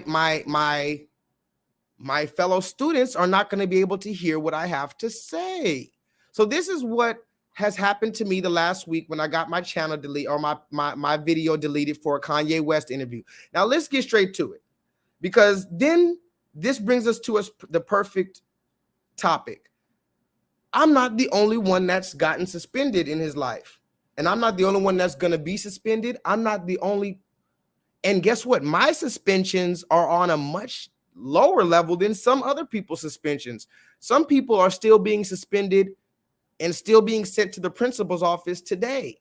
fellow students are not going to be able to hear what I have to say. So this is what has happened to me the last week when I got my channel deleted, or my video deleted for a Kanye West interview. Now let's get straight to it, because then this brings us to the perfect topic. I'm not the only one that's gotten suspended in his life, and I'm not the only one that's going to be suspended. I'm not the only. And guess what? My suspensions are on a much lower level than some other people's suspensions. Some people are still being suspended and still being sent to the principal's office today.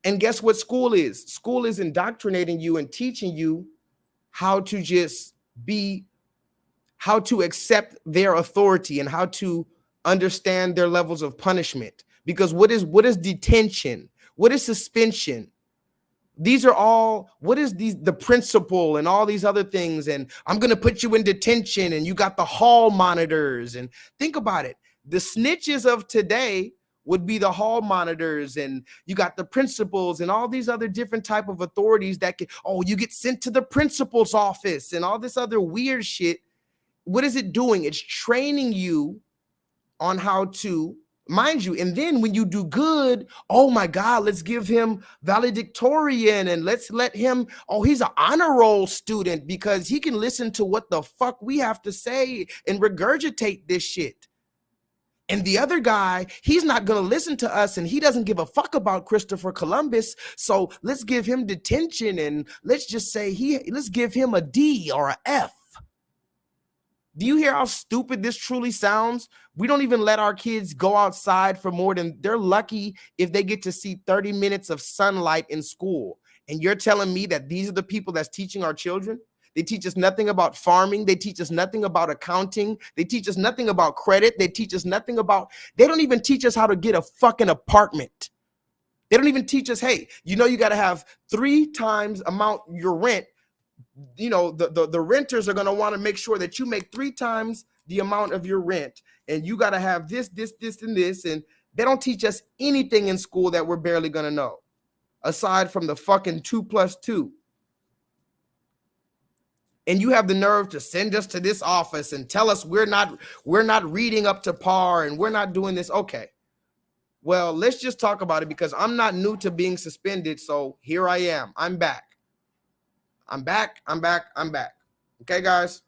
And guess what school is? School is indoctrinating you and teaching you how to just be, how to accept their authority and how to understand their levels of punishment. Because what is detention? What is suspension? These are all, what is the principal and all these other things? And I'm going to put you in detention, and you got the hall monitors. And think about it. The snitches of today would be the hall monitors, and you got the principals and all these other different type of authorities that can, you get sent to the principal's office and all this other weird shit. What is it doing? It's training you on how to, mind you, and then when you do good, oh my God, let's give him valedictorian and let's let him, he's an honor roll student because he can listen to what the fuck we have to say and regurgitate this shit. And the other guy, he's not going to listen to us, and he doesn't give a fuck about Christopher Columbus. So let's give him detention, and let's just say let's give him a D or a F. Do you hear how stupid this truly sounds? We don't even let our kids go outside for more than, they're lucky if they get to see 30 minutes of sunlight in school. And you're telling me that these are the people that's teaching our children? They teach us nothing about farming. They teach us nothing about accounting. They teach us nothing about credit. They teach us nothing about, they don't even teach us how to get a fucking apartment. They don't even teach us, hey, you know, you got to have 3 times amount your rent. You know, the renters are going to want to make sure that you make 3 times the amount of your rent. And you got to have this, and this. And they don't teach us anything in school that we're barely going to know, aside from the fucking 2 + 2. And you have the nerve to send us to this office and tell us we're not reading up to par and we're not doing this. Okay. Well, let's just talk about it, because I'm not new to being suspended. So here I am. I'm back. Okay, guys.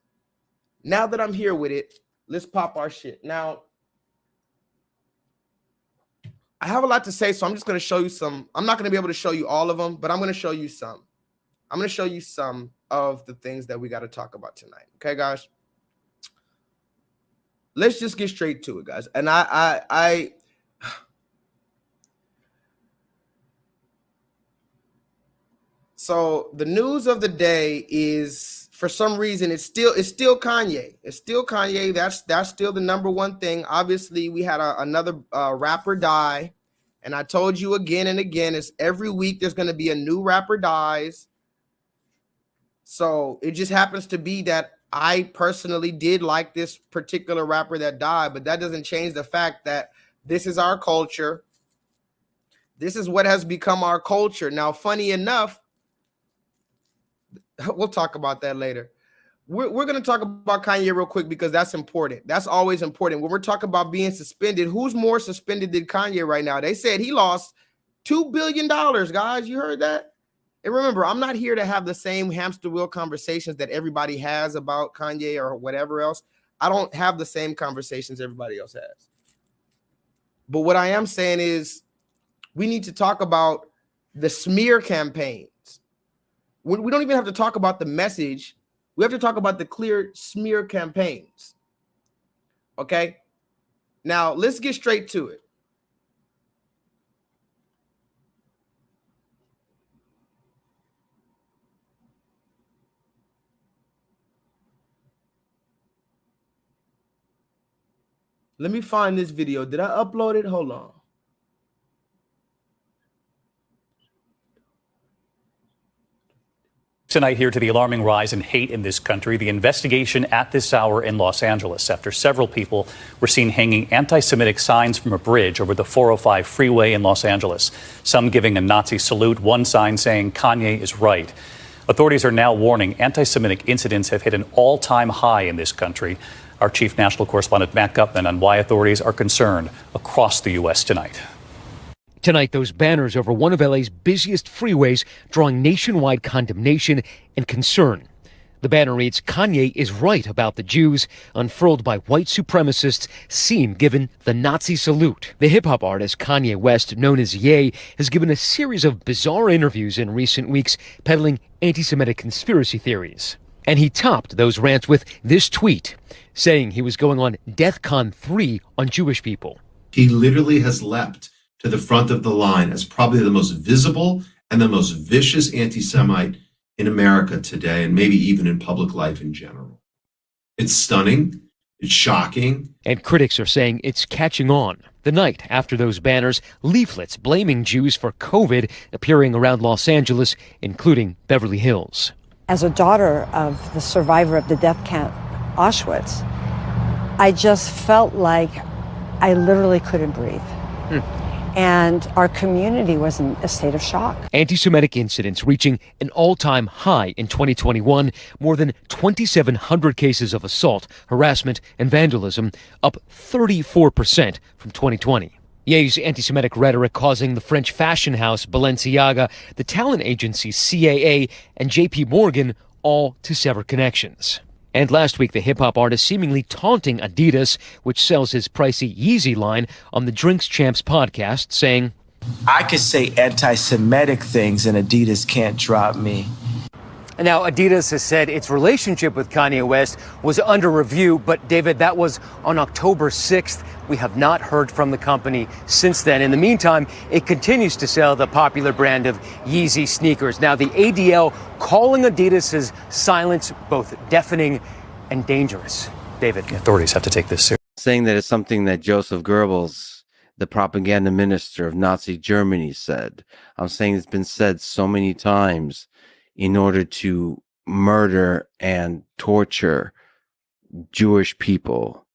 Now that I'm here with it, let's pop our shit. Now, I have a lot to say, so I'm just going to show you some. I'm not going to be able to show you all of them, but I'm going to show you some. I'm going to show you some of the things that we got to talk about tonight. Okay, guys? Let's just get straight to it, guys. And so the news of the day is, for some reason, it's still Kanye. It's still Kanye. That's still the number one thing. Obviously, we had another rapper die, and I told you again and again, it's every week there's going to be a new rapper dies. So it just happens to be that I personally did like this particular rapper that died, but that doesn't change the fact that this is our culture. This is what has become our culture. Now, funny enough, we'll talk about that later. We're going to talk about Kanye real quick, because that's important. That's always important. When we're talking about being suspended, who's more suspended than Kanye right now? They said he lost $2 billion, guys. You heard that? And remember, I'm not here to have the same hamster wheel conversations that everybody has about Kanye or whatever else. I don't have the same conversations everybody else has. But what I am saying is we need to talk about the smear campaigns. We don't even have to talk about the message. We have to talk about the clear smear campaigns. Okay? Now, let's get straight to it. Let me find this video. Did I upload it? Hold on. Tonight here to the alarming rise in hate in this country, the investigation at this hour in Los Angeles after several people were seen hanging anti-Semitic signs from a bridge over the 405 freeway in Los Angeles. Some giving a Nazi salute, one sign saying Kanye is right. Authorities are now warning anti-Semitic incidents have hit an all-time high in this country. Our chief national correspondent Matt Gutman on why authorities are concerned across the U.S. tonight. Tonight, those banners over one of LA's busiest freeways drawing nationwide condemnation and concern. The banner reads, Kanye is right about the Jews, unfurled by white supremacists seen given the Nazi salute. The hip-hop artist Kanye West, known as Ye, has given a series of bizarre interviews in recent weeks peddling anti-Semitic conspiracy theories. And he topped those rants with this tweet, saying he was going on DEFCON 3 on Jewish people. He literally has leapt to the front of the line as probably the most visible and the most vicious anti-Semite in America today, and maybe even in public life in general. It's stunning. It's shocking. And critics are saying it's catching on. The night after those banners, leaflets blaming Jews for COVID appearing around Los Angeles, including Beverly Hills. As a daughter of the survivor of the death camp, Auschwitz, I just felt like I literally couldn't breathe. And our community was in a state of shock. Anti-Semitic incidents reaching an all-time high in 2021, more than 2,700 cases of assault, harassment, and vandalism, up 34% from 2020. Ye's anti-Semitic rhetoric causing the French fashion house Balenciaga, the talent agency CAA, and JP Morgan all to sever connections. And last week, the hip-hop artist seemingly taunting Adidas, which sells his pricey Yeezy line, on the Drinks Champs podcast, saying, I could say anti-Semitic things and Adidas can't drop me. Now, Adidas has said its relationship with Kanye West was under review, but David, that was on October 6th. We have not heard from the company since then. In the meantime, it continues to sell the popular brand of Yeezy sneakers. Now, the ADL calling Adidas's silence both deafening and dangerous. David. The authorities have to take this seriously. Saying that it's something that Joseph Goebbels, the propaganda minister of Nazi Germany, said. I'm saying it's been said so many times in order to murder and torture Jewish people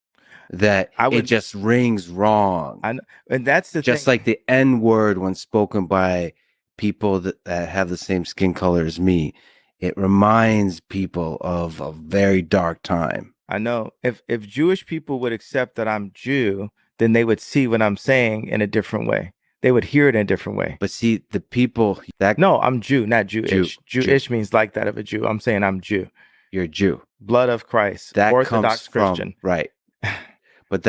that it just rings wrong. And that's the just thing. like the N word when spoken by people that have the same skin color as me. It reminds people of a very dark time. I know. If Jewish people would accept that I'm Jew, then they would see what I'm saying in a different way. They would hear it in a different way. But see, the people that... No, I'm Jew, not Jewish. Jewish means like that of a Jew. I'm saying I'm Jew. You're a Jew. Blood of Christ. That Orthodox comes from, Christian. Right. But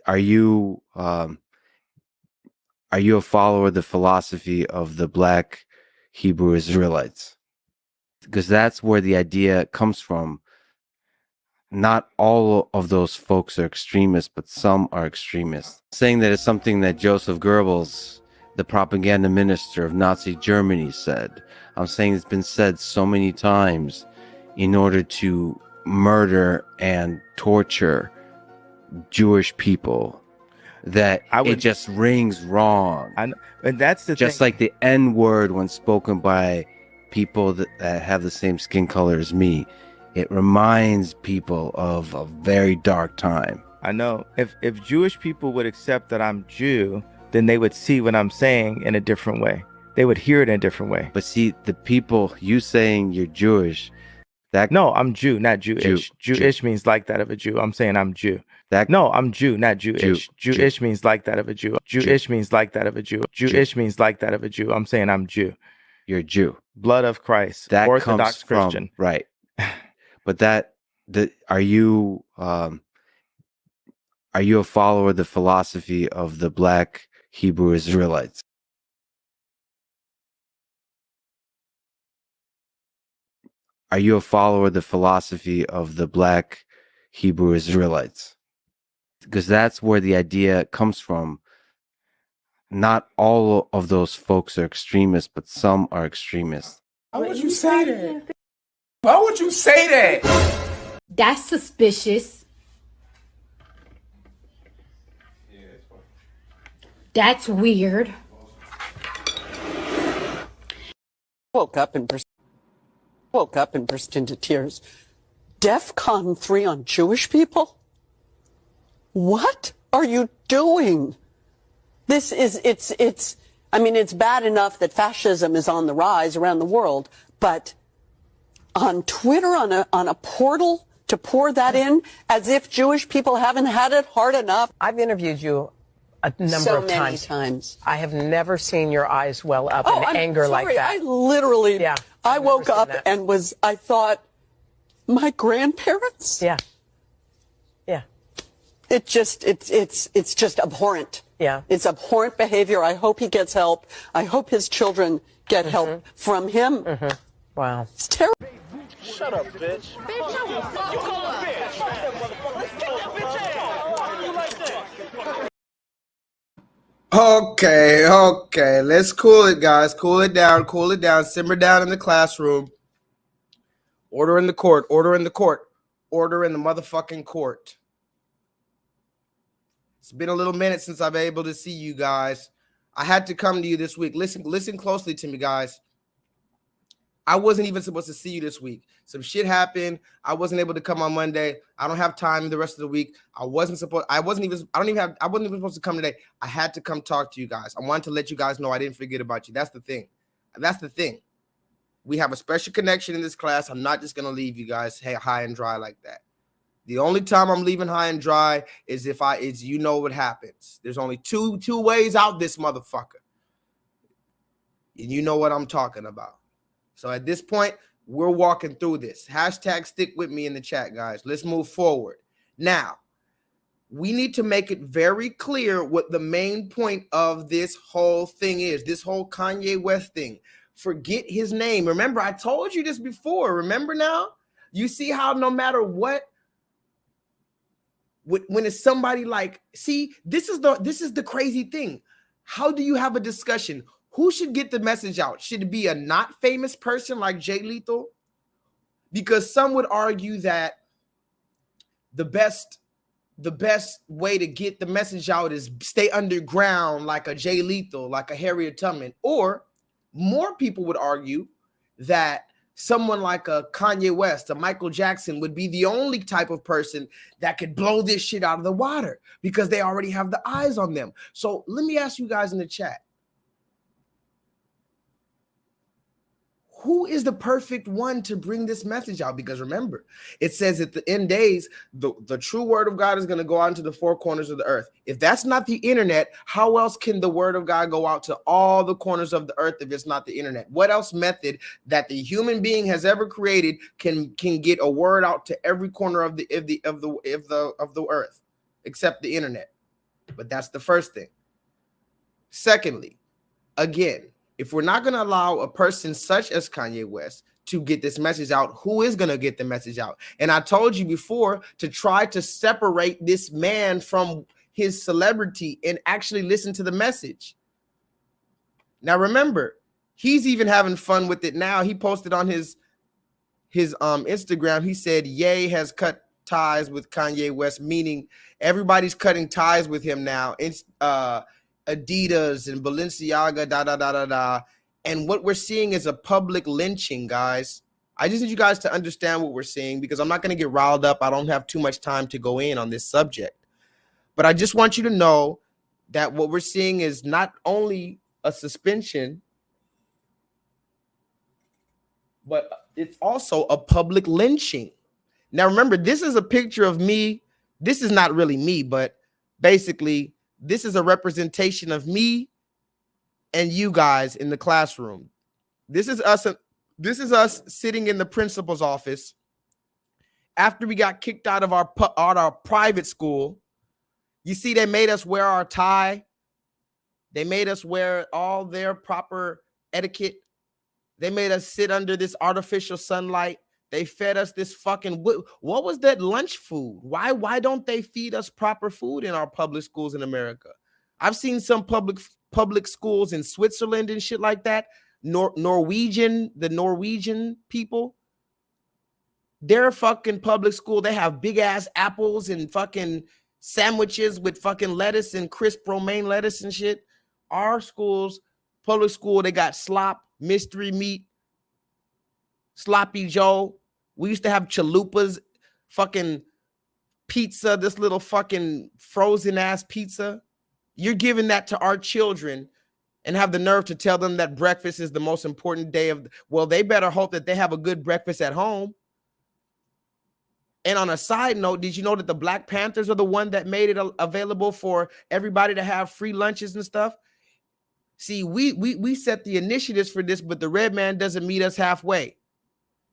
are you a follower of the philosophy of the Black Hebrew Israelites? Because that's where the idea comes from. Not all of those folks are extremists, but some are extremists. Saying that it's something that Joseph Goebbels, the propaganda minister of Nazi Germany, said. I'm saying it's been said so many times in order to murder and torture Jewish people that it just rings wrong. And that's the just thing. like the N word when spoken by people that have the same skin color as me. It reminds people of a very dark time. I know. If Jewish people would accept that I'm Jew, then they would see what I'm saying in a different way. They would hear it in a different way. But see, the people, you saying you're Jewish, no, I'm Jew, not Jewish. Jewish means like that of a Jew. I'm saying I'm Jew. No, I'm Jew, not Jewish. Jewish means like that of a Jew. Jewish means like that of a Jew. Jewish means like that of a Jew. I'm saying I'm Jew. You're a Jew. Blood of Christ. That Orthodox comes from, Christian. Right. But are you a follower of the philosophy of the Black Hebrew Israelites? Are you a follower of the philosophy of the Black Hebrew Israelites? Because that's where the idea comes from. Not all of those folks are extremists, but some are extremists. Why would you say that? Why would you say that? That's suspicious. That's weird. Woke up and burst into tears. DEFCON 3 on Jewish people? What are you doing? It's bad enough that fascism is on the rise around the world, but on Twitter, on a portal, to pour that in as if Jewish people haven't had it hard enough. I've interviewed you a number of times. I have never seen your eyes well up in anger like that. I literally, I woke up and I thought, my grandparents? Yeah. It's just abhorrent. Yeah. It's abhorrent behavior. I hope he gets help. I hope his children get help from him. Wow. It's terrible. Shut up, bitch. Bitch, shut the fuck up. You call a bitch. Fuck that motherfucker. Let's kick that bitch ass. Why are you like that? Okay. Let's cool it, guys. Cool it down. Simmer down in the classroom. Order in the court. Order in the motherfucking court. It's been a little minute since I've been able to see you guys. I had to come to you this week. Listen closely to me, guys. I wasn't even supposed to see you this week. Some shit happened. I wasn't able to come on Monday. I don't have time the rest of the week. I wasn't even supposed to come today. I had to come talk to you guys. I wanted to let you guys know I didn't forget about you. That's the thing. We have a special connection in this class. I'm not just going to leave you guys high and dry like that. The only time I'm leaving high and dry is if you know what happens. There's only two ways out this motherfucker. And you know what I'm talking about. So at this point, We're walking through this. Hashtag stick with me in the chat, guys. Let's move forward. Now, we need to make it very clear what the main point of this whole thing is, this whole Kanye West thing. Forget his name. Remember, I told you this before. Remember now? You see how no matter what, when it's somebody like, see, this is the crazy thing. How do you have a discussion? Who should get the message out? Should it be a not famous person like J-Lethal? Because some would argue that the best way to get the message out is stay underground like a J-Lethal, like a Harriet Tubman. Or more people would argue that someone like a Kanye West, a Michael Jackson would be the only type of person that could blow this shit out of the water because they already have the eyes on them. So let me ask you guys in the chat. Who is the perfect one to bring this message out? Because remember, it says at the end days, the true word of God is going to go out into the four corners of the earth. If that's not the internet, how else can the word of God go out to all the corners of the earth if it's not the internet? What else method that the human being has ever created can get a word out to every corner of the earth except the internet? But that's the first thing. Secondly, again, if we're not going to allow a person such as Kanye West to get this message out, who is going to get the message out? And I told you before to try to separate this man from his celebrity and actually listen to the message. Now, remember, he's even having fun with it now. He posted on his Instagram, he said, Ye has cut ties with Kanye West, meaning everybody's cutting ties with him now. It's Adidas and Balenciaga, and what we're seeing is a public lynching, guys. I just need you guys to understand what we're seeing because I'm not going to get riled up. I don't have too much time to go in on this subject, but I just want you to know that what we're seeing is not only a suspension, but it's also a public lynching. Now, remember, this is a picture of me. This is not really me, but basically, this is a representation of me and you guys in the classroom. This is us. This is us sitting in the principal's office after we got kicked out of our private school. You see, they made us wear our tie. They made us wear all their proper etiquette. They made us sit under this artificial sunlight. They fed us this fucking, what was that lunch food? Why don't they feed us proper food in our public schools in America? I've seen some public schools in Switzerland and shit like that. The Norwegian people, their fucking public school, they have big ass apples and fucking sandwiches with fucking lettuce and crisp romaine lettuce and shit. Our schools, public school, they got slop, mystery meat, sloppy Joe. We used to have chalupas, fucking pizza, this little fucking frozen ass pizza. You're giving that to our children and have the nerve to tell them that breakfast is the most important day of, well, they better hope that they have a good breakfast at home. And on a side note, did you know that the Black Panthers are the one that made it available for everybody to have free lunches and stuff? See, we set the initiatives for this, but the red man doesn't meet us halfway.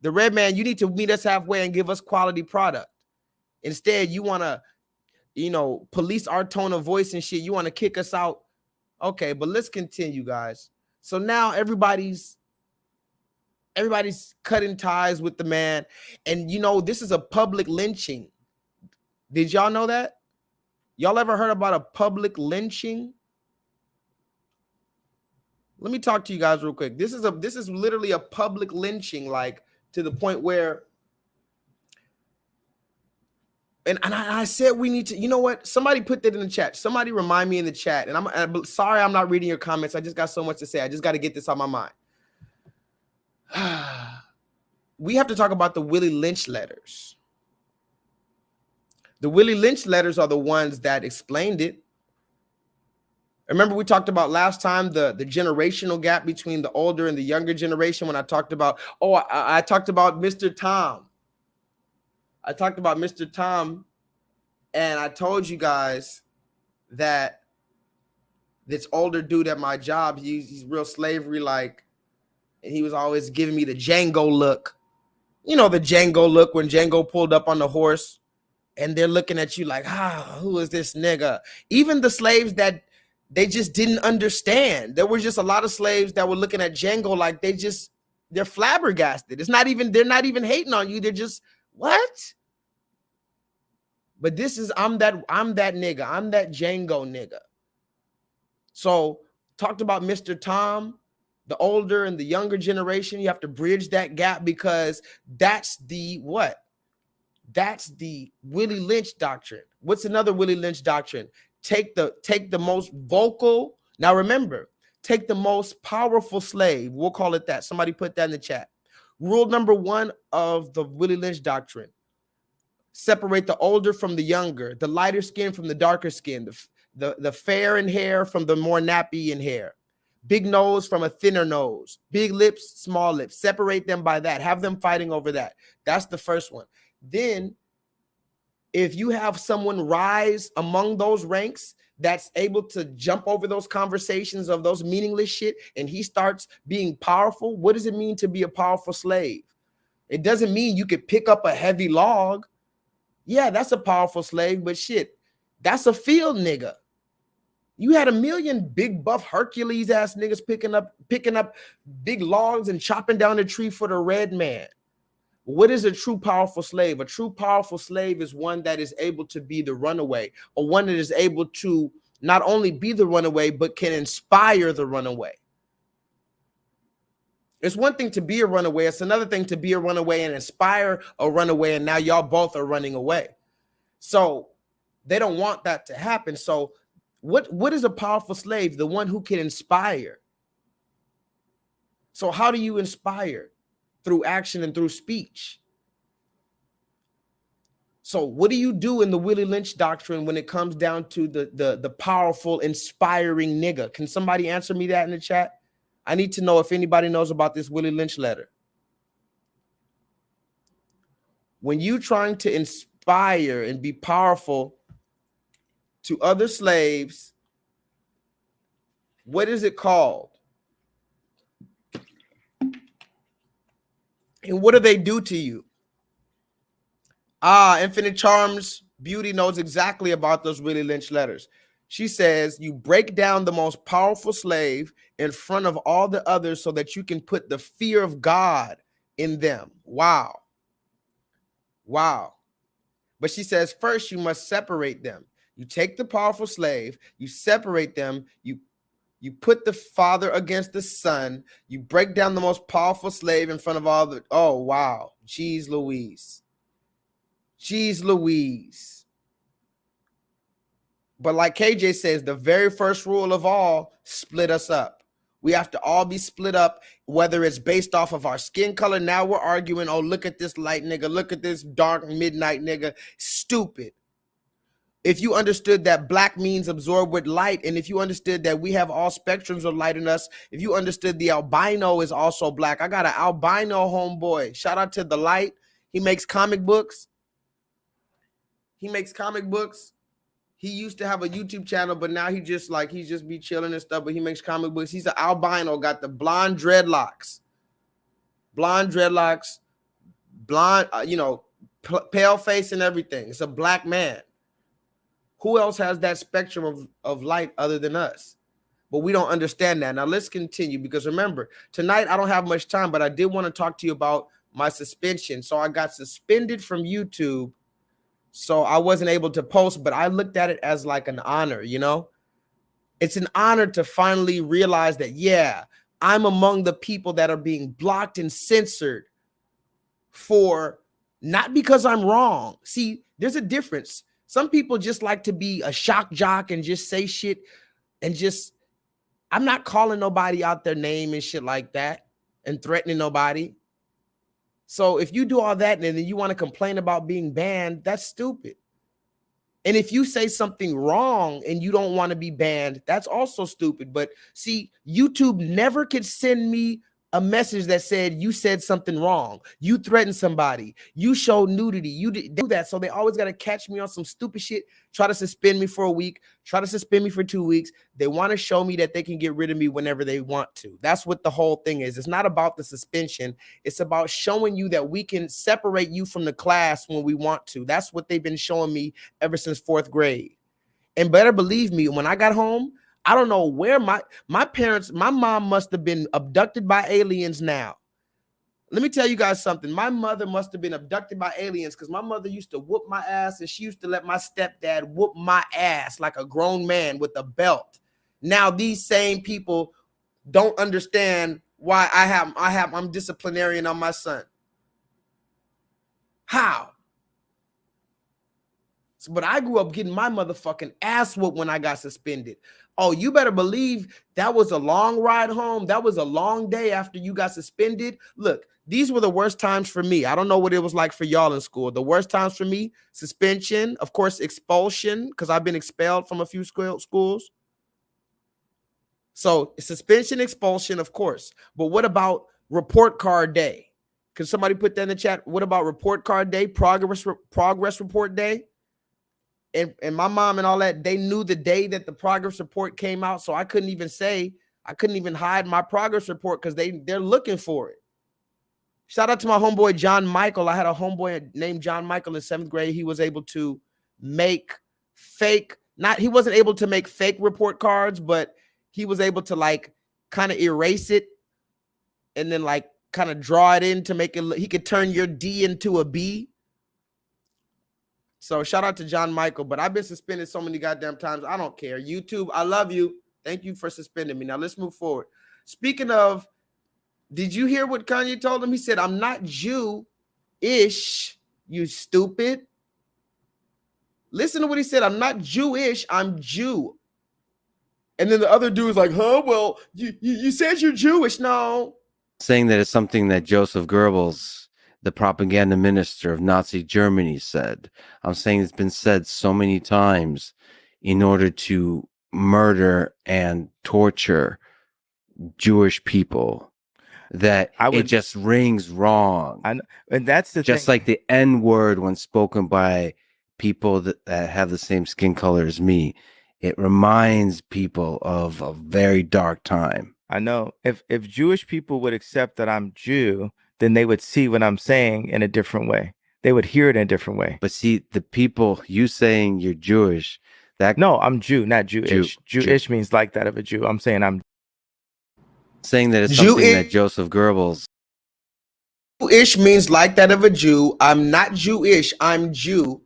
The red man, you need to meet us halfway and give us quality product. Instead, you want to, police our tone of voice and shit. You want to kick us out. Okay, but let's continue, guys. So now everybody's cutting ties with the man. And, this is a public lynching. Did y'all know that? Y'all ever heard about a public lynching? Let me talk to you guys real quick. This is literally a public lynching, like to the point where, and I said we need to, you know what? Somebody put that in the chat. Somebody remind me in the chat. And I'm sorry I'm not reading your comments. I just got so much to say. I just got to get this on my mind. We have to talk about the Willie Lynch letters. The Willie Lynch letters are the ones that explained it. Remember we talked about last time the generational gap between the older and the younger generation when I talked about, I talked about Mr. Tom. I talked about Mr. Tom, and I told you guys that this older dude at my job, he's real slavery-like, and he was always giving me the Django look. You know, the Django look when Django pulled up on the horse and they're looking at you like, who is this nigga? Even the slaves that they just didn't understand. There were just a lot of slaves that were looking at Django like they're flabbergasted. They're not even hating on you. They're just, what? But this is, I'm that nigga. I'm that Django nigga. So talked about Mr. Tom, the older and the younger generation. You have to bridge that gap because that's the what? That's the Willie Lynch doctrine. What's another Willie Lynch doctrine? Take the most vocal. Now remember, take the most powerful slave. We'll call it that. Somebody put that in the chat. Rule number 1 of the Willie Lynch doctrine: separate the older from the younger, the lighter skin from the darker skin, the fair in hair from the more nappy in hair, big nose from a thinner nose, big lips, small lips. Separate them by that. Have them fighting over that. That's the first one. Then if you have someone rise among those ranks that's able to jump over those conversations of those meaningless shit and he starts being powerful, what does it mean to be a powerful slave? It doesn't mean you could pick up a heavy log. Yeah, that's a powerful slave, but shit, that's a field nigga. You had a million big buff Hercules ass niggas picking up big logs and chopping down a tree for the red man. What is a true powerful slave? A true powerful slave is one that is able to be the runaway, or one that is able to not only be the runaway, but can inspire the runaway. It's one thing to be a runaway. It's another thing to be a runaway and inspire a runaway, and now y'all both are running away. So they don't want that to happen. So what is a powerful slave? The one who can inspire. So how do you inspire? Through action and through speech. So what do you do in the Willie Lynch doctrine when it comes down to the powerful, inspiring nigga? Can somebody answer me that in the chat? I need to know if anybody knows about this Willie Lynch letter. When you trying to inspire and be powerful to other slaves, what is it called? And what do they do to you? Infinite Charms Beauty knows exactly about those Willie Lynch letters. She says you break down the most powerful slave in front of all the others so that you can put the fear of God in them. Wow. Wow. But she says first you must separate them. You take the powerful slave, you separate them, you put the father against the son. You break down the most powerful slave in front of all the... Oh, wow. Jeez Louise. Jeez Louise. But like KJ says, the very first rule of all, split us up. We have to all be split up, whether it's based off of our skin color. Now we're arguing, oh, look at this light nigga. Look at this dark midnight nigga. Stupid. If you understood that black means absorb with light, and if you understood that we have all spectrums of light in us, if you understood the albino is also black. I got an albino homeboy. Shout out to The Light. He makes comic books. He makes comic books. He used to have a YouTube channel, but now he just be chilling and stuff, but he makes comic books. He's an albino, got the blonde dreadlocks. Blonde dreadlocks, blonde, pale face and everything. It's a black man. Who else has that spectrum of light other than us? But we don't understand that. Now let's continue, because remember, tonight I don't have much time, but I did want to talk to you about my suspension. So I got suspended from YouTube. So I wasn't able to post, but I looked at it as like an honor, you know? It's an honor to finally realize that, yeah, I'm among the people that are being blocked and censored for not because I'm wrong. See, there's a difference. Some people just like to be a shock jock and just say shit and just, I'm not calling nobody out their name and shit like that and threatening nobody. So if you do all that and then you want to complain about being banned, that's stupid. And if you say something wrong and you don't want to be banned, that's also stupid. But see, YouTube never could send me a message that said you said something wrong, you threatened somebody, you showed nudity, you do that. So they always got to catch me on some stupid shit, try to suspend me for a week, try to suspend me for 2 weeks. They want to show me that they can get rid of me whenever they want to. That's what the whole thing is. It's not about the suspension. It's about showing you that we can separate you from the class when we want to. That's what they've been showing me ever since 4th grade. And better believe me, when I got home, I don't know where my mom must have been abducted by aliens now. Let me tell you guys something. My mother must have been abducted by aliens because my mother used to whoop my ass and she used to let my stepdad whoop my ass like a grown man with a belt. Now these same people don't understand why I'm disciplinarian on my son. How? But I grew up getting my motherfucking ass whooped when I got suspended. Oh, you better believe that was a long ride home. That was a long day after you got suspended. Look, these were the worst times for me. I don't know what it was like for y'all in school. The worst times for me, suspension, of course, expulsion, because I've been expelled from a few schools. So suspension, expulsion, of course. But what about report card day? Can somebody put that in the chat? What about report card day, progress report day? And my mom and all that, they knew the day that the progress report came out. So I couldn't even hide my progress report because they're looking for it. Shout out to my homeboy, John Michael. I had a homeboy named John Michael in 7th grade. He was able to make he wasn't able to make fake report cards, but he was able to like kind of erase it and then like kind of draw it in to make it, he could turn your D into a B. So shout out to John Michael, but I've been suspended so many goddamn times. I don't care. YouTube, I love you. Thank you for suspending me. Now let's move forward. Speaking of, did you hear what Kanye told him? He said, I'm not Jew-ish, you stupid. Listen to what he said. I'm not Jewish, I'm Jew. And then the other dude was like, huh? Well, you said you're Jewish. No. Saying that it's something that Joseph Goebbels, the propaganda minister of Nazi Germany, said. I'm saying it's been said so many times in order to murder and torture Jewish people that it just rings wrong. And that's the just thing. Like the N-word when spoken by people that have the same skin color as me. It reminds people of a very dark time. I know. If Jewish people would accept that I'm Jew, then they would see what I'm saying in a different way. They would hear it in a different way. But see, the people, you saying you're Jewish, no, I'm Jew, not Jewish. Jewish means like that of a Jew. I'm saying I'm saying that it's something that Joseph Goebbels. Jewish means like that of a Jew. I'm not Jewish, I'm Jew.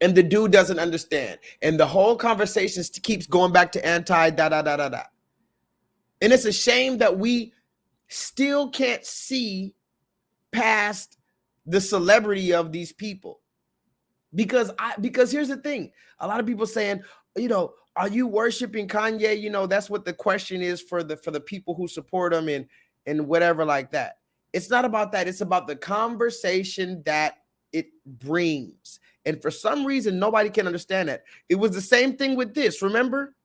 And the dude doesn't understand. And the whole conversation keeps going back to anti-da-da-da-da-da. And it's a shame that we still can't see past the celebrity of these people. Because here's the thing. A lot of people saying, you know, are you worshiping Kanye? You know, that's what the question is for the people who support him and whatever like that. It's not about that. It's about the conversation that it brings. And for some reason, nobody can understand that. It was the same thing with this. Remember?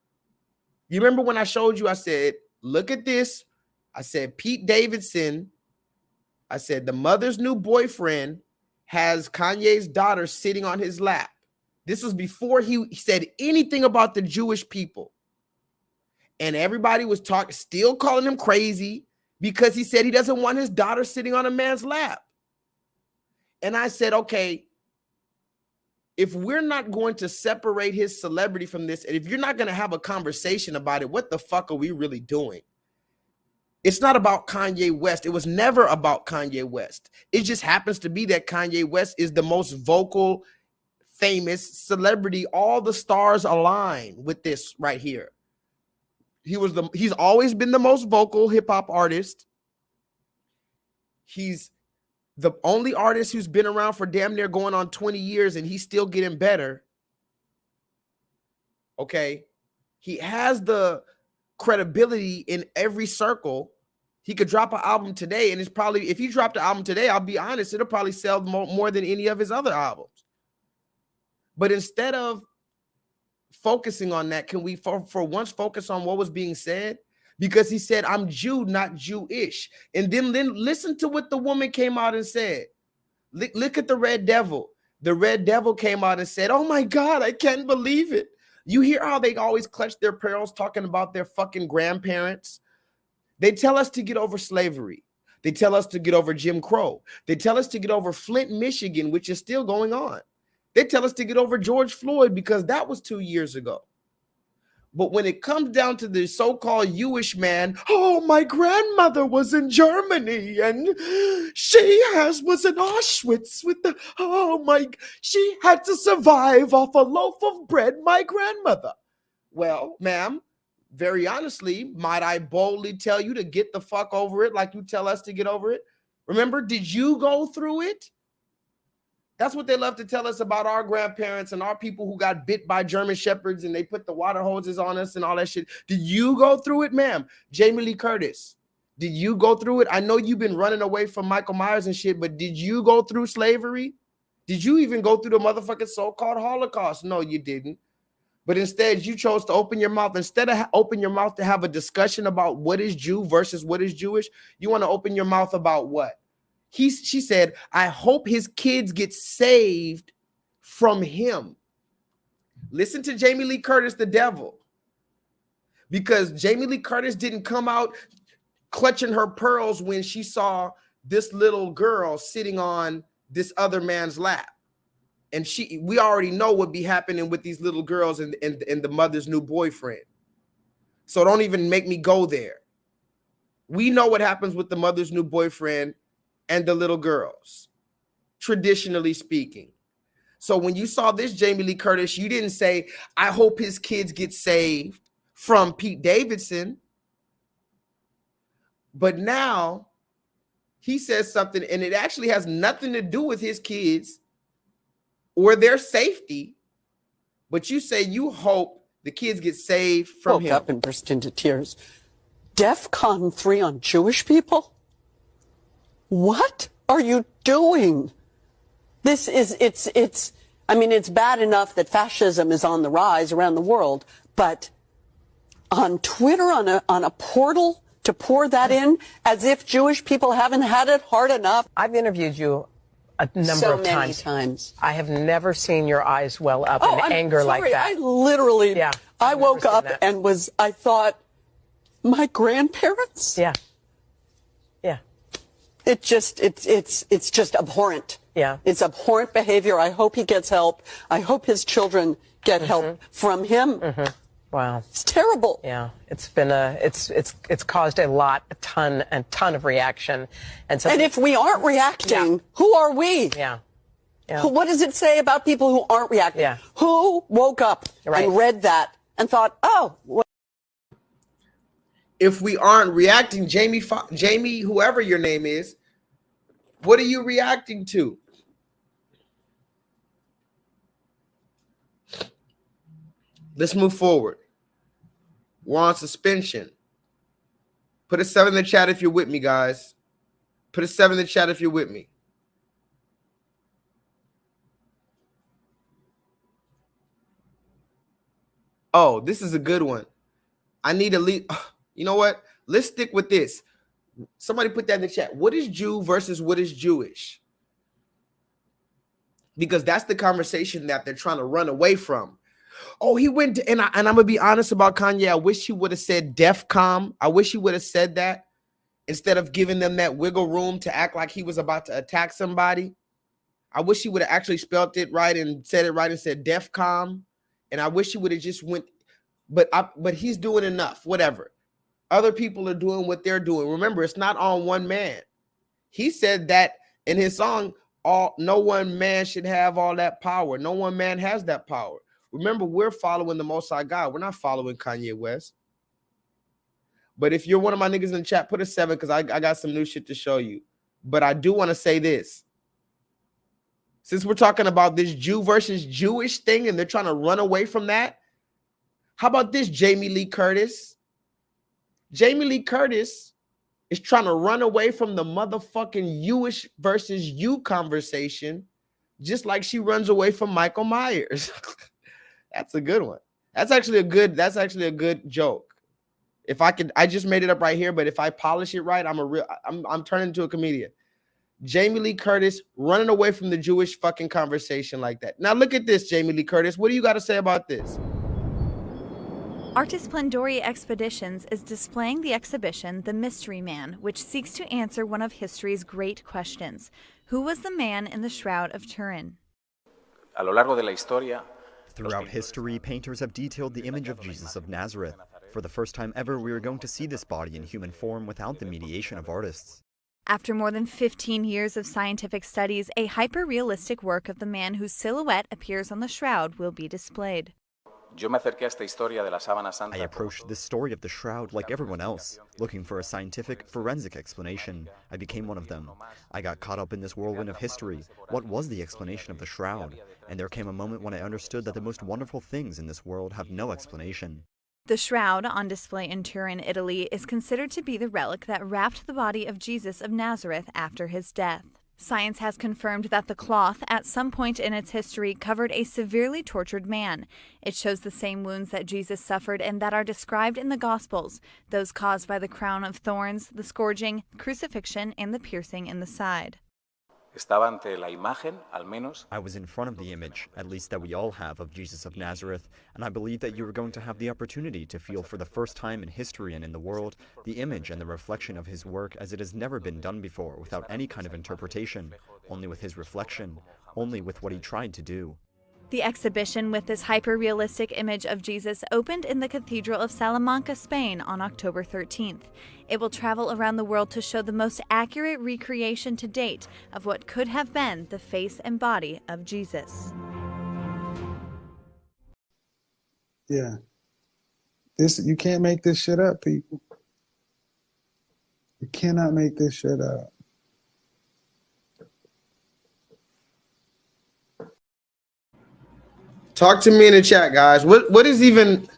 You remember when I showed you, I said, look at this. I said, Pete Davidson, I said, the mother's new boyfriend has Kanye's daughter sitting on his lap. This was before he said anything about the Jewish people. And everybody was still calling him crazy because he said he doesn't want his daughter sitting on a man's lap. And I said, okay, if we're not going to separate his celebrity from this, and if you're not going to have a conversation about it, what the fuck are we really doing? It's not about Kanye West. It was never about Kanye West. It just happens to be that Kanye West is the most vocal, famous celebrity. All the stars align with this right here. He's always been the most vocal hip hop artist. He's the only artist who's been around for damn near going on 20 years, and he's still getting better. Okay. He has the credibility in every circle. He could drop an album today, and it's probably, if he dropped an album today, I'll be honest, it'll probably sell more than any of his other albums. But instead of focusing on that, can we for once focus on what was being said? because he said, I'm Jew, not Jewish. And then listen to what the woman came out and said. Look at the Red Devil. The Red Devil came out and said, oh my God, I can't believe it. You hear how they always clutch their pearls talking about their fucking grandparents? They tell us to get over slavery. They tell us to get over Jim Crow. They tell us to get over Flint, Michigan, which is still going on. They tell us to get over George Floyd because that was 2 years ago. But when it comes down to the so-called Jewish man, oh, my grandmother was in Germany and she was in Auschwitz with she had to survive off a loaf of bread, my grandmother. Well, ma'am, very honestly, might I boldly tell you to get the fuck over it like you tell us to get over it? Remember, did you go through it? That's what they love to tell us about our grandparents and our people who got bit by German shepherds and they put the water hoses on us and all that shit. Did you go through it, ma'am? Jamie Lee Curtis, did you go through it? I know you've been running away from Michael Myers and shit, but did you go through slavery? Did you even go through the motherfucking so-called Holocaust? No, you didn't. But instead, you chose to open your mouth. Instead of open your mouth to have a discussion about what is Jew versus what is Jewish, you want to open your mouth about what? She said, I hope his kids get saved from him. Listen to Jamie Lee Curtis, the devil. Because Jamie Lee Curtis didn't come out clutching her pearls when she saw this little girl sitting on this other man's lap. And we already know what be happening with these little girls and the mother's new boyfriend. So don't even make me go there. We know what happens with the mother's new boyfriend and the little girls, traditionally speaking. So when you saw this Jamie Lee Curtis, you didn't say, I hope his kids get saved from Pete Davidson. But now he says something, and it actually has nothing to do with his kids or their safety. But you say you hope the kids get saved from him. Woke up and burst into tears. DEFCON 3 on Jewish people? What are you doing? This is, I mean, it's bad enough that fascism is on the rise around the world, but on Twitter, on a portal to pour that in as if Jewish people haven't had it hard enough. I've interviewed you a number of times. I have never seen your eyes well up in anger like that. I literally, I woke up and I thought, my grandparents? Yeah. It's just abhorrent. Yeah. It's abhorrent behavior. I hope he gets help. I hope his children get help from him. Wow. It's terrible. Yeah. It's been it's caused a ton of reaction. And so if we aren't reacting, who are we? Yeah. What does it say about people who aren't reacting? Yeah. Who woke up and read that and thought, oh, if we aren't reacting, Jamie, whoever your name is, what are you reacting to? Let's move forward. We're on suspension. Put a 7 in the chat if you're with me, guys. Put a 7 in the chat if you're with me. Oh, this is a good one. I need a lead. You know what? Let's stick with this. Somebody put that in the chat. What is Jew versus what is Jewish? Because that's the conversation that they're trying to run away from. Oh, he went to, and I'm going to be honest about Kanye. I wish he would have said DEFCON. I wish he would have said that instead of giving them that wiggle room to act like he was about to attack somebody. I wish he would have actually spelled it right and said it right and said DEFCON. And I wish he would have just went, but he's doing enough, whatever. Other people are doing what they're doing. Remember, it's not on one man. He said that in his song, no one man should have all that power. No one man has that power. Remember, we're following the Most High God. We're not following Kanye West. But if you're one of my niggas in the chat, put a 7 because I got some new shit to show you. But I do want to say this. Since we're talking about this Jew versus Jewish thing and they're trying to run away from that, how about this, Jamie Lee Curtis? Jamie Lee Curtis is trying to run away from the motherfucking Jewish versus you conversation, just like she runs away from Michael Myers. That's a good one. That's actually a good joke. If I could, I just made it up right here, but if I polish it right, I'm turning into a comedian. Jamie Lee Curtis running away from the Jewish fucking conversation like that. Now look at this, Jamie Lee Curtis. What do you got to say about this? Artis Plandori Expeditions is displaying the exhibition The Mystery Man, which seeks to answer one of history's great questions. Who was the man in the Shroud of Turin? A lo largo de la historia, throughout history, painters have detailed the image of Jesus of Nazareth. For the first time ever, we are going to see this body in human form without the mediation of artists. After more than 15 years of scientific studies, a hyper-realistic work of the man whose silhouette appears on the shroud will be displayed. I approached this story of the shroud like everyone else, looking for a scientific, forensic explanation. I became one of them. I got caught up in this whirlwind of history. What was the explanation of the shroud? And there came a moment when I understood that the most wonderful things in this world have no explanation. The shroud, on display in Turin, Italy, is considered to be the relic that wrapped the body of Jesus of Nazareth after his death. Science has confirmed that the cloth, at some point in its history, covered a severely tortured man. It shows the same wounds that Jesus suffered and that are described in the Gospels, those caused by the crown of thorns, the scourging, crucifixion, and the piercing in the side. I was in front of the image, at least that we all have, of Jesus of Nazareth, and I believe that you are going to have the opportunity to feel for the first time in history and in the world the image and the reflection of his work as it has never been done before, without any kind of interpretation, only with his reflection, only with what he tried to do. The exhibition with this hyper-realistic image of Jesus opened in the Cathedral of Salamanca, Spain on October 13th. It will travel around the world to show the most accurate recreation to date of what could have been the face and body of Jesus. Yeah. You can't make this shit up, people. You cannot make this shit up. Talk to me in the chat, guys. What is even...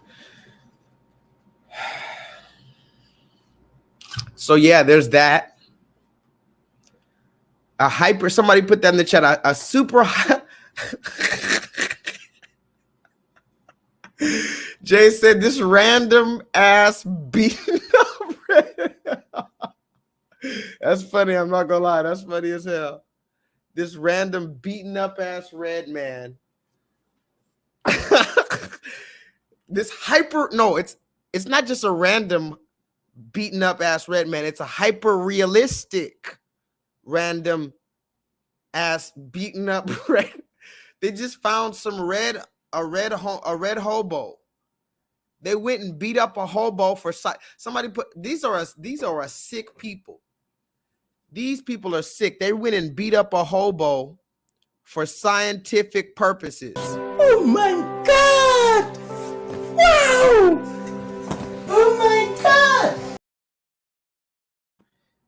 So yeah, there's that. Somebody put that in the chat. A super... Jay said this random ass beating up. That's funny. I'm not gonna lie. That's funny as hell. This random beaten up ass red man. It's not just a random beaten up ass red man. It's a hyper realistic random ass beaten up red. They just found a red hobo. They went and beat up a hobo for somebody put these are a sick people. These people are sick. They went and beat up a hobo for scientific purposes. Oh my God! Wow! Oh my God!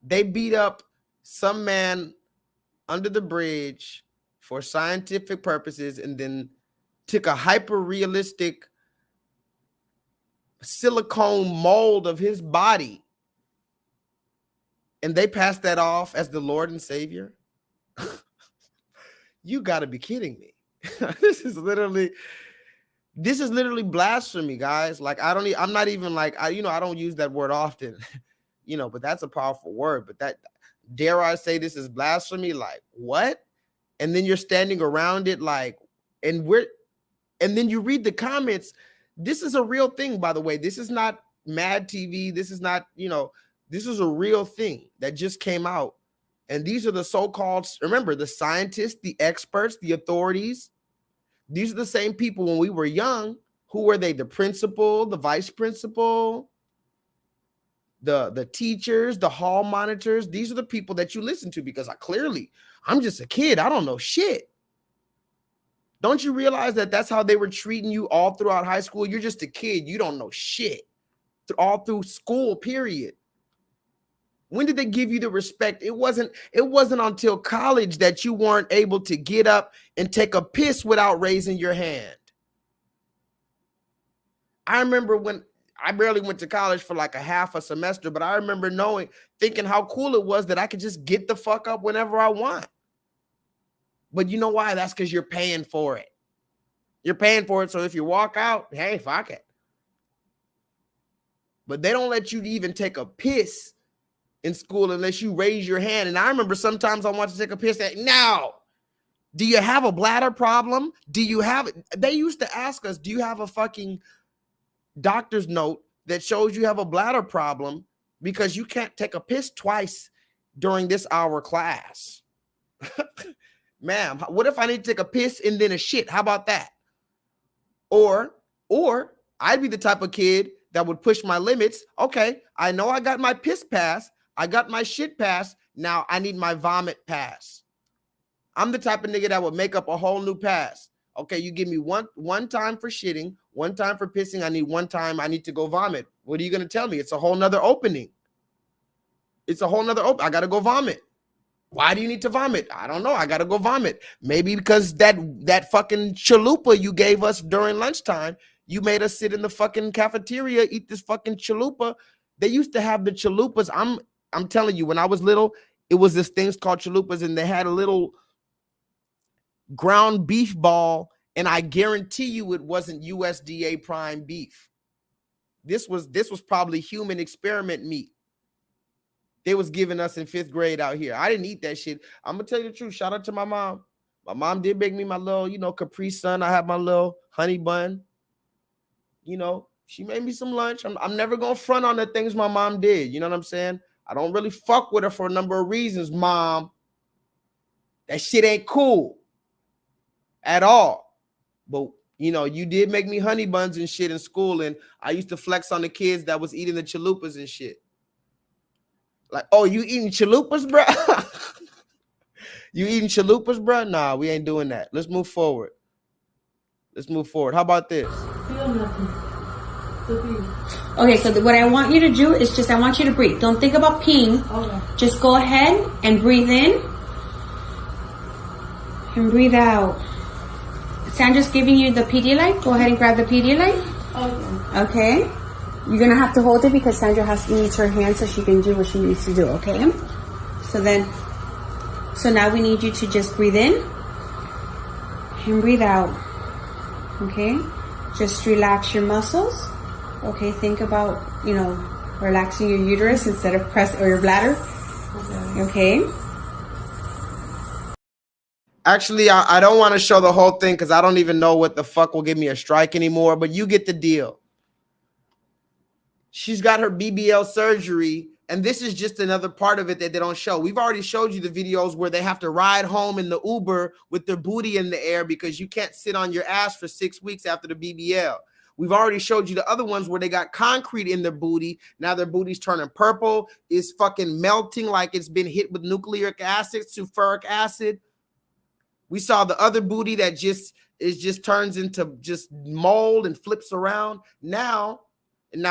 They beat up some man under the bridge for scientific purposes and then took a hyper-realistic silicone mold of his body and they passed that off as the Lord and Savior. You got to be kidding me. This is literally blasphemy, guys. Like I'm not even like I don't use that word often, but that's a powerful word. But that, dare I say, this is blasphemy? Like what? And then you're standing around it like, and then you read the comments. This is a real thing, by the way. This is not Mad TV. This is not, this is a real thing that just came out. And these are the so-called, remember, the scientists, the experts, the authorities. These are the same people when we were young. Who were they? The principal, the vice principal, the teachers, the hall monitors. These are the people that you listen to because I'm just a kid. I don't know shit. Don't you realize that that's how they were treating you all throughout high school? You're just a kid. You don't know shit. All through school, period. When did they give you the respect? It wasn't until college that you weren't able to get up and take a piss without raising your hand. I remember when I barely went to college for like a half a semester, but I remember thinking how cool it was that I could just get the fuck up whenever I want. But you know why? That's because you're paying for it. You're paying for it. So if you walk out, hey, fuck it. but they don't let you even take a piss in school unless you raise your hand. And I remember sometimes I want to take a piss. Now, do you have a bladder problem? Do you have? They used to ask us, do you have a fucking doctor's note that shows you have a bladder problem because you can't take a piss twice during this hour class? Ma'am, what if I need to take a piss and then a shit? How about that? Or I'd be the type of kid that would push my limits. Okay, I know I got my piss pass. I got my shit pass. Now I need my vomit pass. I'm the type of nigga that would make up a whole new pass. Okay, you give me one time for shitting, one time for pissing. I need one time I need to go vomit. What are you going to tell me? It's a whole nother opening. It's a whole nother open. I got to go vomit. Why do you need to vomit? I don't know. I got to go vomit. Maybe because that fucking chalupa you gave us during lunchtime, you made us sit in the fucking cafeteria, eat this fucking chalupa. They used to have the chalupas. I'm telling you, when I was little, it was this things called chalupas, and they had a little ground beef ball, and I guarantee you it wasn't USDA prime beef. This was probably human experiment meat they was giving us in 5th grade out here. I didn't eat that shit. I'm gonna tell you the truth. Shout out to my mom. My mom did make me my little, Capri Sun. I have my little honey bun. She made me some lunch. I'm never gonna front on the things my mom did. You know what I'm saying? I don't really fuck with her for a number of reasons, Mom. That shit ain't cool at all. But you did make me honey buns and shit in school, and I used to flex on the kids that was eating the chalupas and shit. Like, oh, you eating chalupas, bro? You eating chalupas, bro? Nah, we ain't doing that. Let's move forward. How about this? Okay, so what I want you to do is I want you to breathe. Don't think about peeing. Okay. Just go ahead and breathe in and breathe out. Sandra's giving you the Pedialyte. Go ahead and grab the Pedialyte. Okay. You're going to have to hold it because Sandra needs her hand so she can do what she needs to do, okay? So now we need you to just breathe in and breathe out, okay? Just relax your muscles, okay? Think about, relaxing your uterus instead of or your bladder, okay? Actually, I don't want to show the whole thing because I don't even know what the fuck will give me a strike anymore, but you get the deal. She's got her BBL surgery, and this is just another part of it that they don't show. We've already showed you the videos where they have to ride home in the Uber with their booty in the air because you can't sit on your ass for 6 weeks after the BBL. We've already showed you the other ones where they got concrete in their booty. Now their booty's turning purple, is fucking melting like it's been hit with nucleic acid, sulfuric acid. We saw the other booty that just turns into just mold and flips around. Now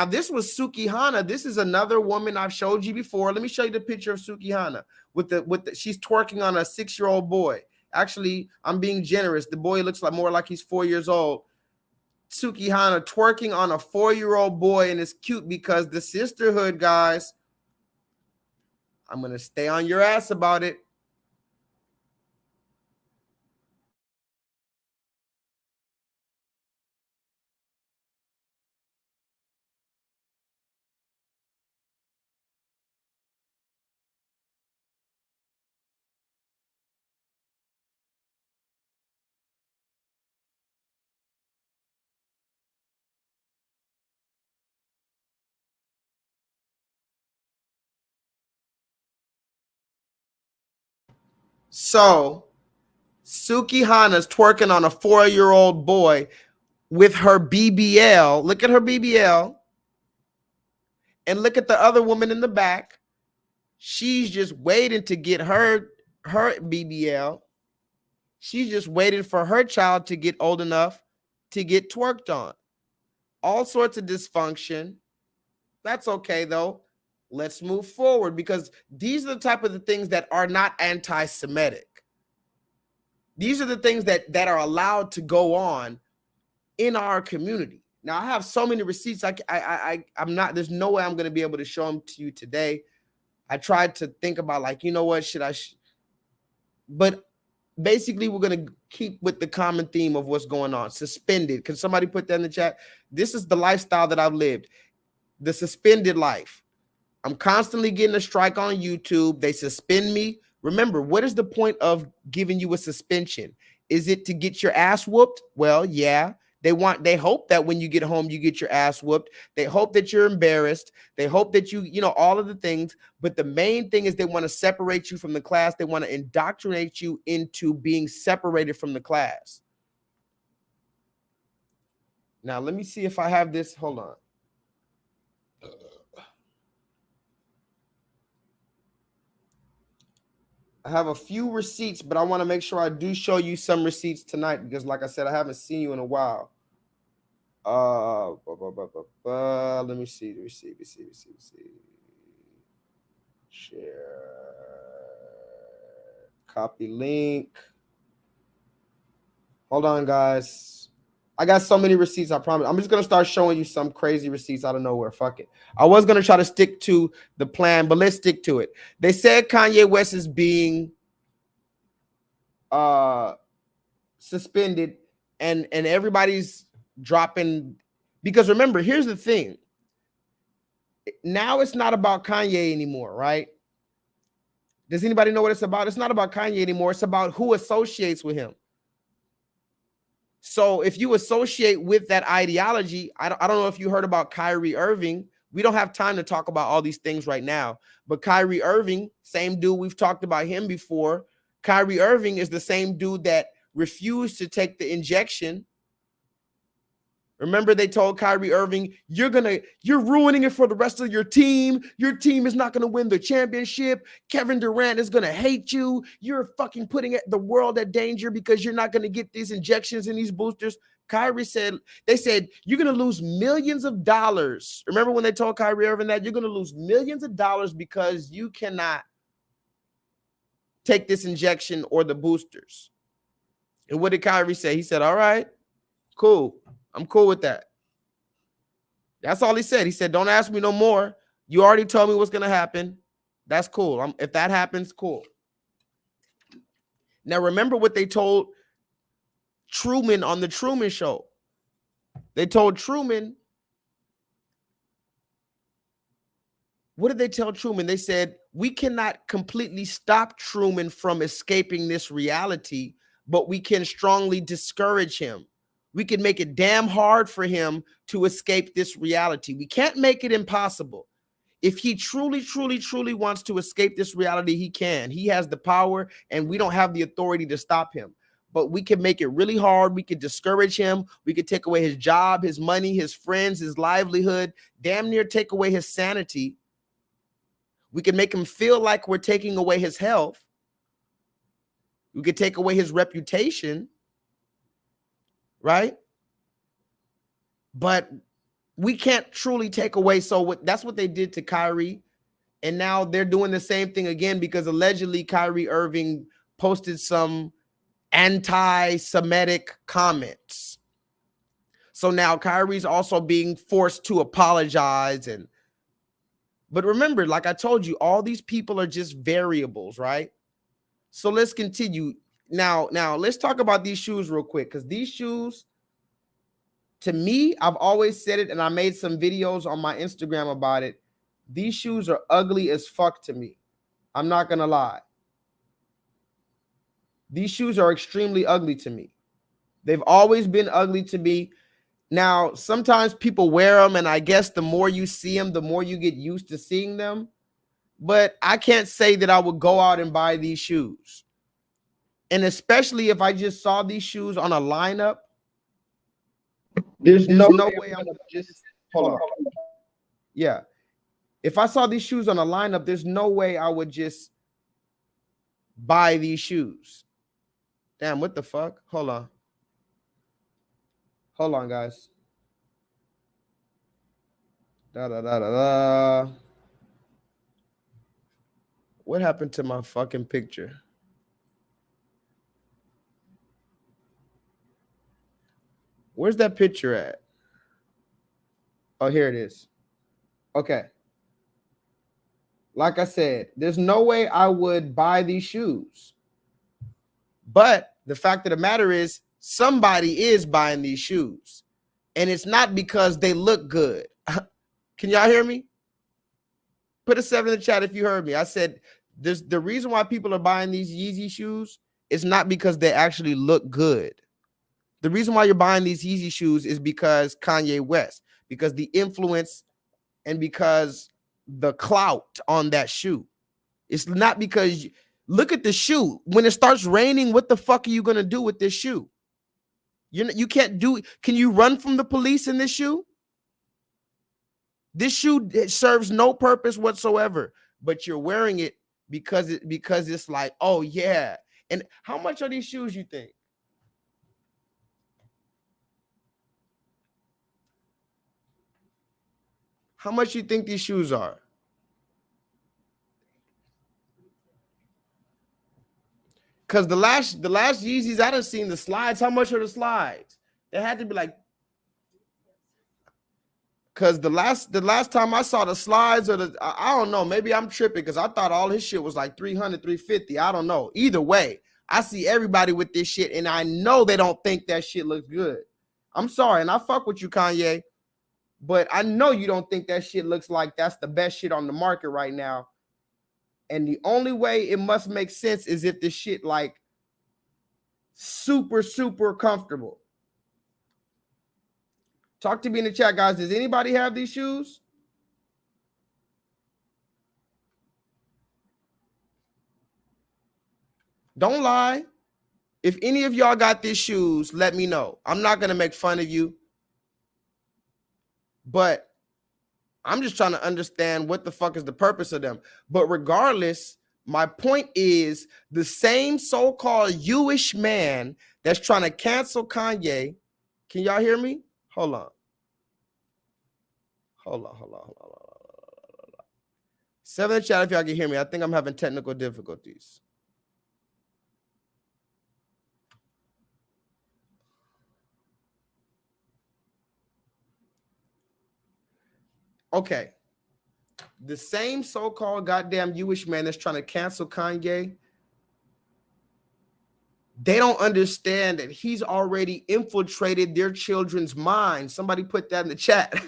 this was Sukihana. This is another woman I've showed you before. Let me show you the picture of Sukihana with the she's twerking on a 6-year-old boy. Actually, I'm being generous. The boy looks more like he's 4 years old. Sukihana twerking on a 4-year-old boy, and it's cute because the sisterhood, guys. I'm gonna stay on your ass about it. So Sukihana's twerking on a 4-year-old boy with her BBL. Look at her BBL. And look at the other woman in the back. She's just waiting to get her BBL. She's just waiting for her child to get old enough to get twerked on. All sorts of dysfunction. That's okay, though. Let's move forward because these are the type of the things that are not anti-Semitic. These are the things that are allowed to go on in our community. Now, I have so many receipts. I'm not. There's no way I'm going to be able to show them to you today. I tried to think about what should I? But basically, we're going to keep with the common theme of what's going on. Suspended. Can somebody put that in the chat? This is the lifestyle that I've lived. the suspended life. I'm constantly getting a strike on YouTube. They suspend me. Remember, what is the point of giving you a suspension? Is it to get your ass whooped? Well, yeah. They hope that when you get home, you get your ass whooped. They hope that you're embarrassed. They hope that you know, all of the things. But the main thing is they want to separate you from the class. They want to indoctrinate you into being separated from the class. Now, let me see if I have this. Hold on. I have a few receipts, but I want to make sure I do show you some receipts tonight because, like I said, I haven't seen you in a while. Let me see. Share. Copy link. Hold on, guys. I got so many receipts, I promise. I'm just going to start showing you some crazy receipts out of nowhere. Fuck it. I was going to try to stick to the plan, but let's stick to it. They said Kanye West is being suspended and everybody's dropping, because remember, here's the thing. Now it's not about Kanye anymore, right? Does anybody know what it's about? It's not about Kanye anymore. It's about who associates with him. So if you associate with that ideology, I don't know if you heard about Kyrie Irving. We don't have time to talk about all these things right now. But Kyrie Irving, same dude, we've talked about him before. Kyrie Irving is the same dude that refused to take the injection. Remember, they told Kyrie Irving, you're ruining it for the rest of your team. Your team is not going to win the championship. Kevin Durant is going to hate you. You're fucking putting the world at danger because you're not going to get these injections and these boosters. Kyrie said, they said, you're going to lose millions of dollars. Remember when they told Kyrie Irving that you're going to lose millions of dollars because you cannot take this injection or the boosters. And what did Kyrie say? He said, all right, cool. I'm cool with that. That's all he said. He said, don't ask me no more. You already told me what's going to happen. That's cool. If that happens, cool. Now, remember what they told Truman on the Truman Show. They told Truman, what did they tell Truman? They said, we cannot completely stop Truman from escaping this reality, but we can strongly discourage him. We can make it damn hard for him to escape this reality. We can't make it impossible. If he truly, truly, truly wants to escape this reality, he can. He has the power, and we don't have the authority to stop him. But we can make it really hard. We could discourage him. We could take away his job, his money, his friends, his livelihood, damn near take away his sanity. We can make him feel like we're taking away his health. We could take away his reputation. Right? But we can't truly take away. So that's what they did to Kyrie. And now they're doing the same thing again because allegedly Kyrie Irving posted some anti-Semitic comments. So now Kyrie's also being forced to apologize. But remember, like I told you, all these people are just variables, right? So let's continue. Now let's talk about these shoes real quick, because these shoes, to me, I've always said it, and I made some videos on my Instagram about it. These shoes are ugly as fuck to me. I'm not going to lie. These shoes are extremely ugly to me. They've always been ugly to me. Now, sometimes people wear them, and I guess the more you see them, the more you get used to seeing them. But I can't say that I would go out and buy these shoes. And especially if I just saw these shoes on a lineup, there's no way I'm just, hold on. Yeah. If I saw these shoes on a lineup, there's no way I would just buy these shoes. Damn, what the fuck? Hold on. Hold on, guys. What happened to my fucking picture? Where's that picture at? Oh, here it is. Okay. Like I said, there's no way I would buy these shoes. But the fact of the matter is, somebody is buying these shoes. And it's not because they look good. Can y'all hear me? Put a 7 in the chat if you heard me. I said the reason why people are buying these Yeezy shoes is not because they actually look good. The reason why you're buying these Yeezy shoes is because Kanye West, because the influence and because the clout on that shoe. It's not because look at the shoe. When it starts raining, what the fuck are you going to do with this shoe? You can't do it. Can you run from the police in this shoe? This shoe, it serves no purpose whatsoever, but you're wearing it because it's like, oh yeah. And how much are these shoes, you think? How much you think these shoes are? Because the last Yeezys, I done seen the slides. How much are the slides? They had to be like, because the last time I saw the slides, or I don't know, maybe I'm tripping because I thought all his shit was like 300, 350. I don't know. Either way, I see everybody with this shit, and I know they don't think that shit looks good. I'm sorry, and I fuck with you, Kanye, but I know you don't think that shit looks like that's the best shit on the market right now. And the only way it must make sense is if this shit like super, super comfortable. Talk to me in the chat, guys. Does anybody have these shoes? Don't lie. If any of y'all got these shoes, let me know. I'm not going to make fun of you, but I'm just trying to understand what the fuck is the purpose of them. But regardless, my point is the same so-called Jewish man that's trying to cancel Kanye. Can y'all hear me? Hold on. Hold on. 7 in the chat if y'all can hear me. I think I'm having technical difficulties. Okay. The same so-called goddamn Jewish man that's trying to cancel Kanye, they don't understand that he's already infiltrated their children's minds. Somebody put that in the chat.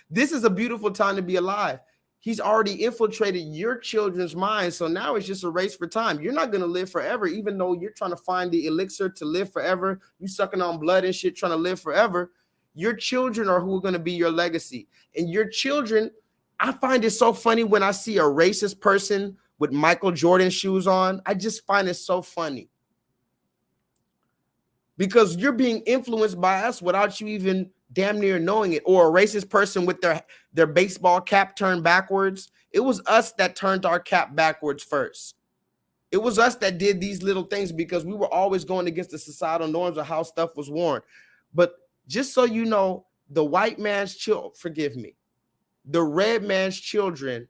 This is a beautiful time to be alive. He's already infiltrated your children's minds. So now it's just a race for time. You're not going to live forever, even though you're trying to find the elixir to live forever. You sucking on blood and shit, trying to live forever. Your children are who are going to be your legacy. And your children, I find it so funny when I see a racist person with Michael Jordan shoes on. I just find it so funny. Because you're being influenced by us without you even damn near knowing it. Or a racist person with their baseball cap turned backwards. It was us that turned our cap backwards first. It was us that did these little things because we were always going against the societal norms of how stuff was worn. But just so you know, the white man's children, forgive me, the red man's children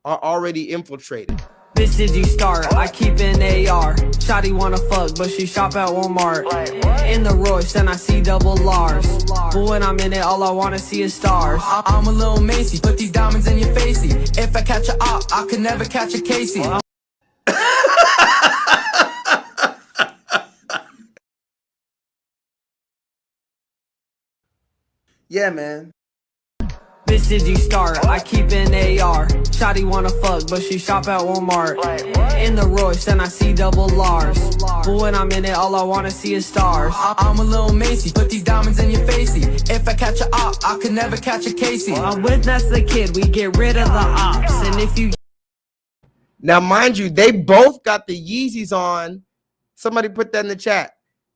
are already infiltrated. Bitch, did you start? I keep an AR. Shawty wanna fuck, but she shop at Walmart. In the Royce, then I see double R's. But when I'm in it, all I wanna see is stars. I'm a little Macy, put these diamonds in your facey. If I catch a op, I could never catch a Casey. Yeah, man. Bitch, did you start? I keep an AR. Shawty wanna fuck, but she shop at Walmart. In the Royce, then I see double R's. But when I'm in it, all I wanna see is stars. I'm a little Macy, put these diamonds in your facey. If I catch a op, I could never catch a Casey. I witness the kid, we get rid of the ops. And if you... Now, mind you, they both got the Yeezys on. Somebody put that in the chat.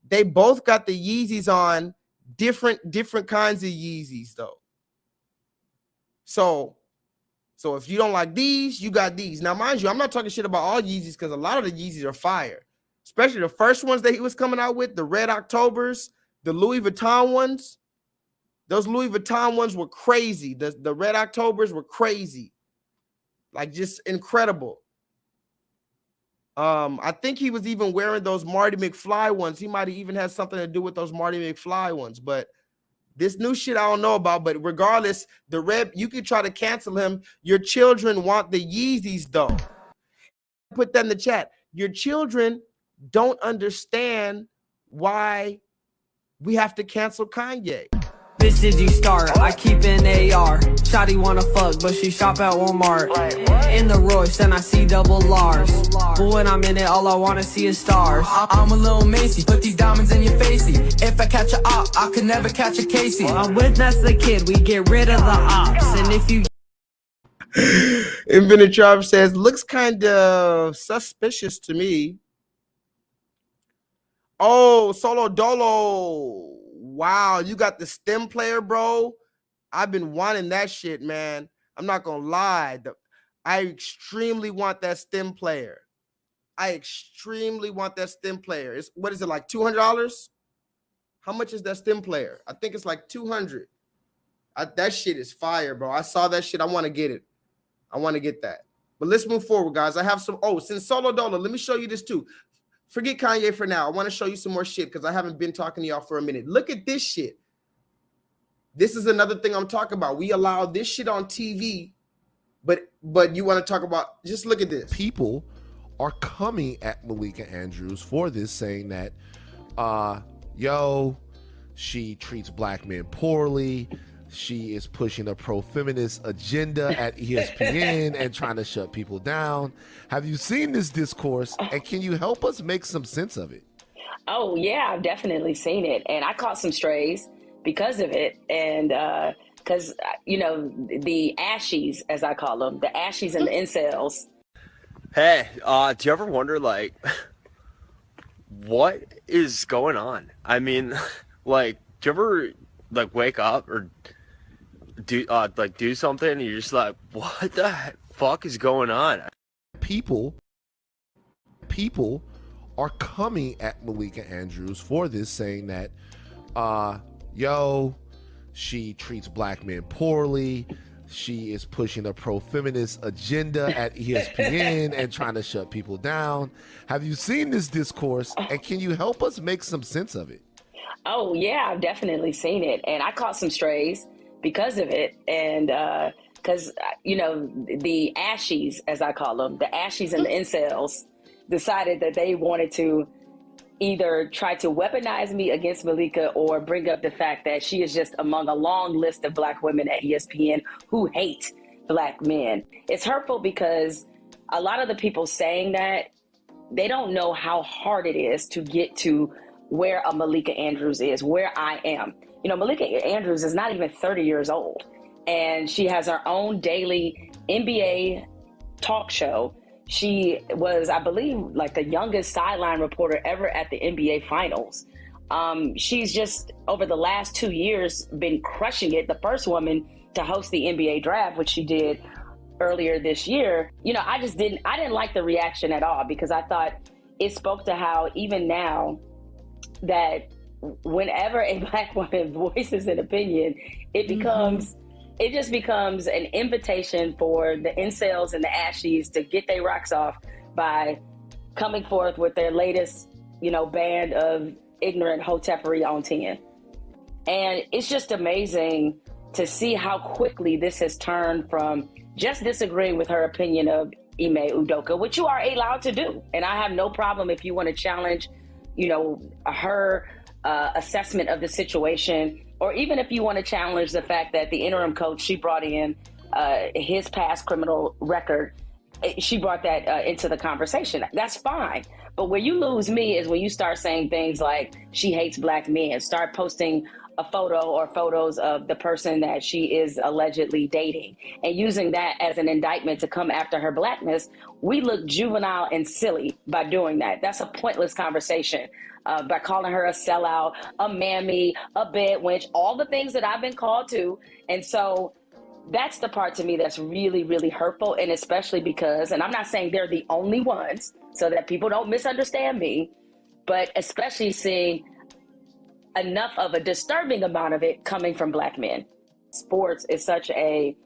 They both got the Yeezys on, different kinds of Yeezys, though. So if you don't like these, you got these. Now, mind you, I'm not talking shit about all Yeezys because a lot of the Yeezys are fire. Especially the first ones that he was coming out with, the Red Octobers, the Louis Vuitton ones. Those Louis Vuitton ones were crazy. The Red Octobers were crazy. Like, just incredible. I think he was even wearing those Marty McFly ones. He might have even had something to do with those Marty McFly ones, but this new shit I don't know about. But regardless, the red, you could try to cancel him. Your children want the Yeezys, though. Put that in the chat. Your children don't understand why we have to cancel Kanye. Bitch, did you start? I keep an AR. Shawty wanna fuck, but she shop at Walmart. In the Royce, and I see double R's. But when I'm in it, all I wanna see is stars. I'm a little Macy, put these diamonds in your facey. If I catch a op, I could never catch a Casey. I'm with That's the Kid, we get rid of the ops. And if you Infinite Tribe says, looks kind of suspicious to me. Oh, Solo Dolo. Wow, you got the stem player, bro. I've been wanting that shit, man. I'm not going to lie. I extremely want that stem player. I extremely want that stem player. What is it, like $200? How much is that stem player? I think it's like $200. That shit is fire, bro. I saw that shit. I want to get it. I want to get that. But let's move forward, guys. I have some. Oh, since Solo Dolo, let me show you this too. Forget Kanye for now. I want to show you some more shit because I haven't been talking to y'all for a minute. Look at this shit. This is another thing I'm talking about. We allow this shit on TV, but you want to talk about, just look at this. People are coming at Malika Andrews for this, saying that, she treats black men poorly. She is pushing a pro-feminist agenda at ESPN and trying to shut people down. Have you seen this discourse, and can you help us make some sense of it? Oh, yeah, I've definitely seen it. And I caught some strays because of it. And because, the ashies, as I call them, the ashies and the incels. Hey, do you ever wonder, like, what is going on? I mean, like, do you ever, like, wake up or do something and you're just like, what the fuck is going on? People are coming at Malika Andrews for this, saying that, she treats black men poorly. She is pushing a pro-feminist agenda at ESPN and trying to shut people down. Have you seen this discourse, and can you help us make some sense of it? Oh, yeah, I've definitely seen it. And I caught some strays because of it. And because, the ashies, as I call them, the ashies and the incels decided that they wanted to either try to weaponize me against Malika or bring up the fact that she is just among a long list of black women at ESPN who hate black men. It's hurtful because a lot of the people saying that, they don't know how hard it is to get to where a Malika Andrews is, where I am. Malika Andrews is not even 30 years old, and she has her own daily NBA talk show. She was, I believe, like the youngest sideline reporter ever at the NBA Finals. She's just, over the last 2 years, been crushing it. The first woman to host the NBA draft, which she did earlier this year. I didn't like the reaction at all, because I thought it spoke to how even now that whenever a black woman voices an opinion, it just becomes an invitation for the incels and the ashies to get their rocks off by coming forth with their latest, band of ignorant hotepery on 10. And it's just amazing to see how quickly this has turned from just disagreeing with her opinion of Ime Udoka, which you are allowed to do. And I have no problem if you want to challenge, her assessment of the situation, or even if you want to challenge the fact that the interim coach she brought in, his past criminal record, she brought that into the conversation. That's fine. But where you lose me is when you start saying things like she hates black men, start posting a photo or photos of the person that she is allegedly dating and using that as an indictment to come after her blackness. We look juvenile and silly by doing that. That's a pointless conversation. By calling her a sellout, a mammy, a bed wench, all the things that I've been called to. And so that's the part to me that's really, really hurtful. And especially because, and I'm not saying they're the only ones so that people don't misunderstand me, but especially seeing enough of a disturbing amount of it coming from black men. Sports is such a,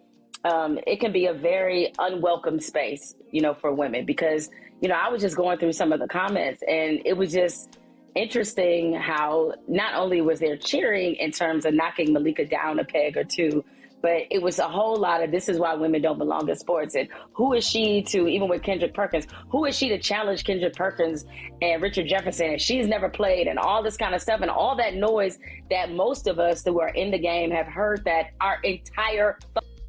it can be a very unwelcome space, for women, because, I was just going through some of the comments, and it was just interesting how not only was there cheering in terms of knocking Malika down a peg or two, But it was a whole lot of, this is why women don't belong in sports. And who is she to, even with Kendrick Perkins, who is she to challenge Kendrick Perkins and Richard Jefferson? And she's never played, and all this kind of stuff, and all that noise that most of us who are in the game have heard that our entire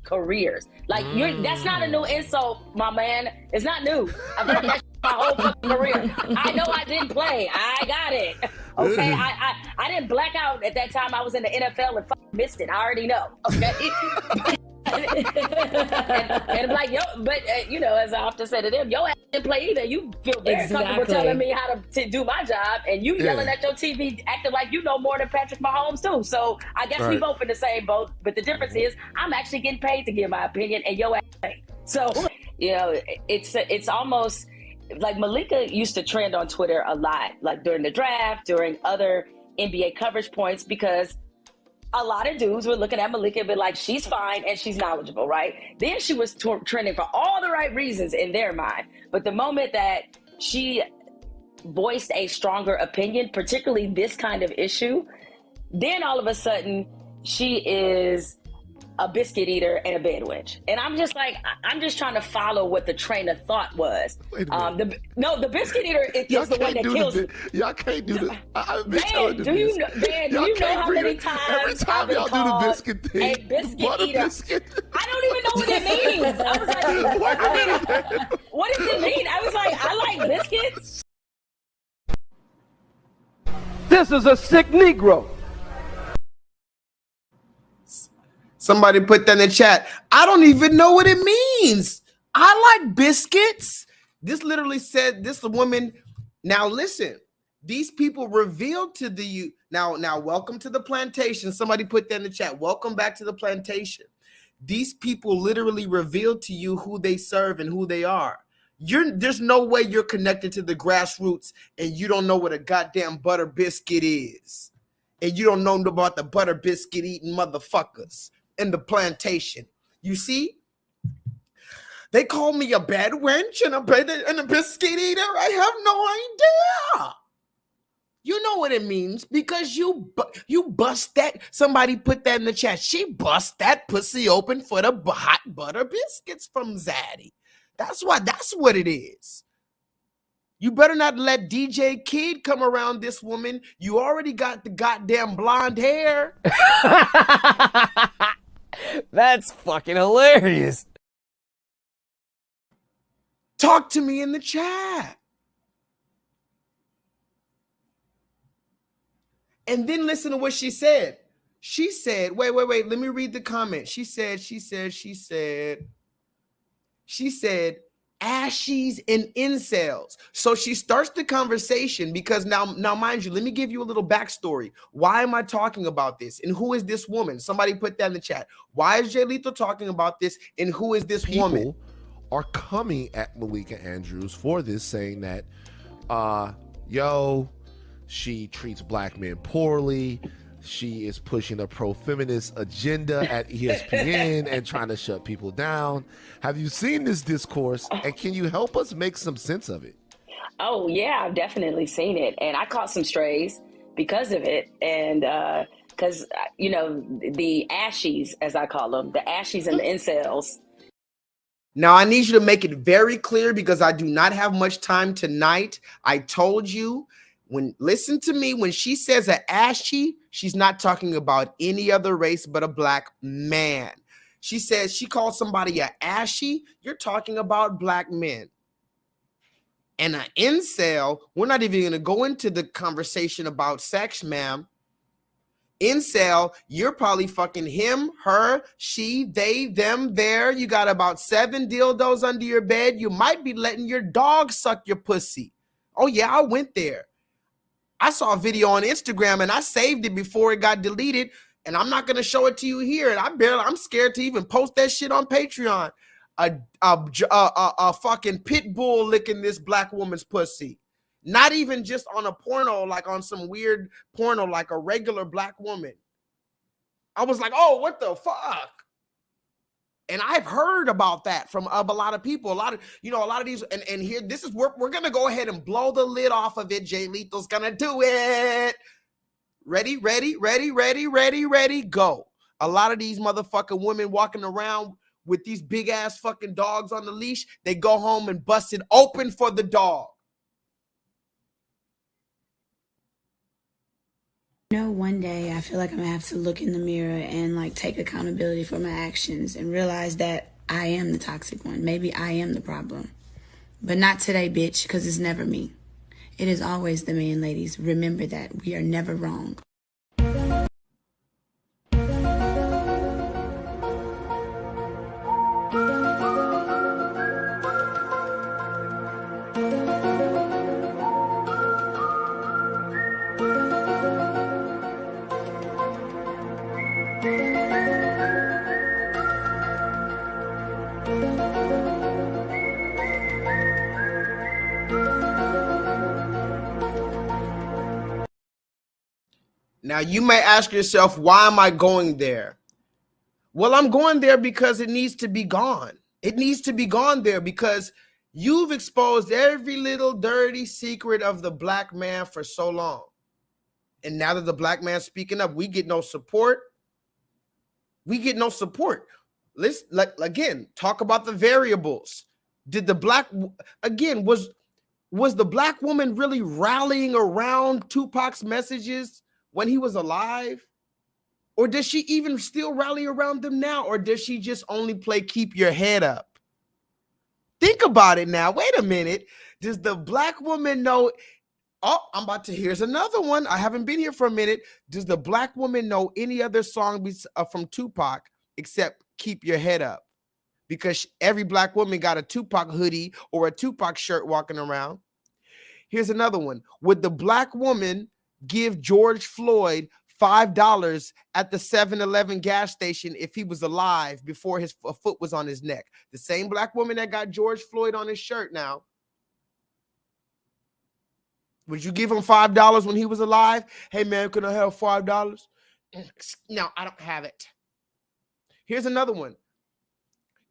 careers. Like, that's not a new insult, my man. It's not new. I've heard that my whole fucking career. I know I didn't play. I got it. Okay, I didn't black out at that time. I was in the NFL and fucking missed it. I already know. Okay. and like, yo, but you know, as I often say to them, yo ass didn't play either. You feel very comfortable telling me how to do my job, and you yelling at your TV, acting like you know more than Patrick Mahomes too. So I guess we both in the same boat. But the difference is, I'm actually getting paid to give my opinion, and yo ass ain't. So you know, it's almost like Malika used to trend on Twitter a lot, like during the draft, during other NBA coverage points, because a lot of dudes were looking at Malika and be like, she's fine and she's knowledgeable, right? Then she was trending for all the right reasons in their mind. But the moment that she voiced a stronger opinion, particularly this kind of issue, then all of a sudden she is a biscuit eater and a bed wench. And I'm just like, I'm just trying to follow what the train of thought was. The biscuit eater is the one that kills me. Y'all can't do this. I've been Dan, telling do you know how many times every time y'all do the biscuit thing, a biscuit eater? Biscuit. I don't even know what it means. I was like, what does it mean? I was like, I like biscuits. This is a sick Negro. Somebody put that in the chat. I don't even know what it means. I like biscuits. This literally said this woman. Now listen, these people revealed to the now welcome to the plantation. Somebody put that in the chat. Welcome back to the plantation. These people literally revealed to you who they serve and who they are. There's no way you're connected to the grassroots and you don't know what a goddamn butter biscuit is. And you don't know about the butter biscuit eating motherfuckers in the plantation. You see? They call me a bad wench and a biscuit eater. I have no idea. You know what it means because you bust that. Somebody put that in the chat. She bust that pussy open for the hot butter biscuits from Zaddy. That's what it is. You better not let DJ Kid come around this woman. You already got the goddamn blonde hair. That's fucking hilarious. Talk to me in the chat. And then listen to what she said. She said, wait, let me read the comment. She said, ashies and incels. So she starts the conversation because now mind you, let me give you a little backstory. Why am I talking about this? And who is this woman? Somebody put that in the chat. Why is J-Lethal talking about this? And who is this woman? Are coming at Malika Andrews for this, saying that, she treats black men poorly. She is pushing a pro-feminist agenda at ESPN and trying to shut people down. Have you seen this discourse? And can you help us make some sense of it? Oh, yeah, I've definitely seen it. And I caught some strays because of it. And because, the ashies, as I call them, the ashies and the incels. Now, I need you to make it very clear because I do not have much time tonight. I told you. Listen to me, when she says an ashy, she's not talking about any other race but a black man. She says she calls somebody an ashy, you're talking about black men. And an incel, we're not even going to go into the conversation about sex, ma'am. Incel, you're probably fucking him, her, she, they, them, there. You got about 7 dildos under your bed. You might be letting your dog suck your pussy. Oh, yeah, I went there. I saw a video on Instagram and I saved it before it got deleted, and I'm not going to show it to you here. And I'm scared to even post that shit on Patreon. A fucking pit bull licking this black woman's pussy. Not even just on a porno, like on some weird porno, like a regular black woman. I was like, oh, what the fuck? And I've heard about that from a lot of people, a lot of these, and here, this is where we're going to go ahead and blow the lid off of it. J-Lethal's going to do it. Ready, go. A lot of these motherfucking women walking around with these big ass fucking dogs on the leash, they go home and bust it open for the dog. You know, one day I feel like I'm gonna have to look in the mirror and like take accountability for my actions and realize that I am the toxic one. Maybe I am the problem. But not today, bitch, because it's never me. It is always the man, ladies. Remember that. We are never wrong. Now, you may ask yourself, why am I going there? Well, I'm going there because it needs to be gone. It needs to be gone there because you've exposed every little dirty secret of the black man for so long. And now that the black man's speaking up, we get no support. We get no support. Let's, again, talk about the variables. Did the black, again, was the black woman really rallying around Tupac's messages when he was alive? Or does she even still rally around them now? Or does she just only play keep your head up? Think about it now. Wait a minute. Does the black woman know? Oh, I'm about to, here's another one. I haven't been here for a minute. Does the black woman know any other song from Tupac except Keep Your Head Up? Because every black woman got a Tupac hoodie or a Tupac shirt walking around. Here's another one. Would the black woman give George Floyd $5 at the 7-Eleven gas station if he was alive before his foot was on his neck? The same black woman that got George Floyd on his shirt now. Would you give him $5 when he was alive? Hey, man, can I have $5? No, I don't have it. Here's another one.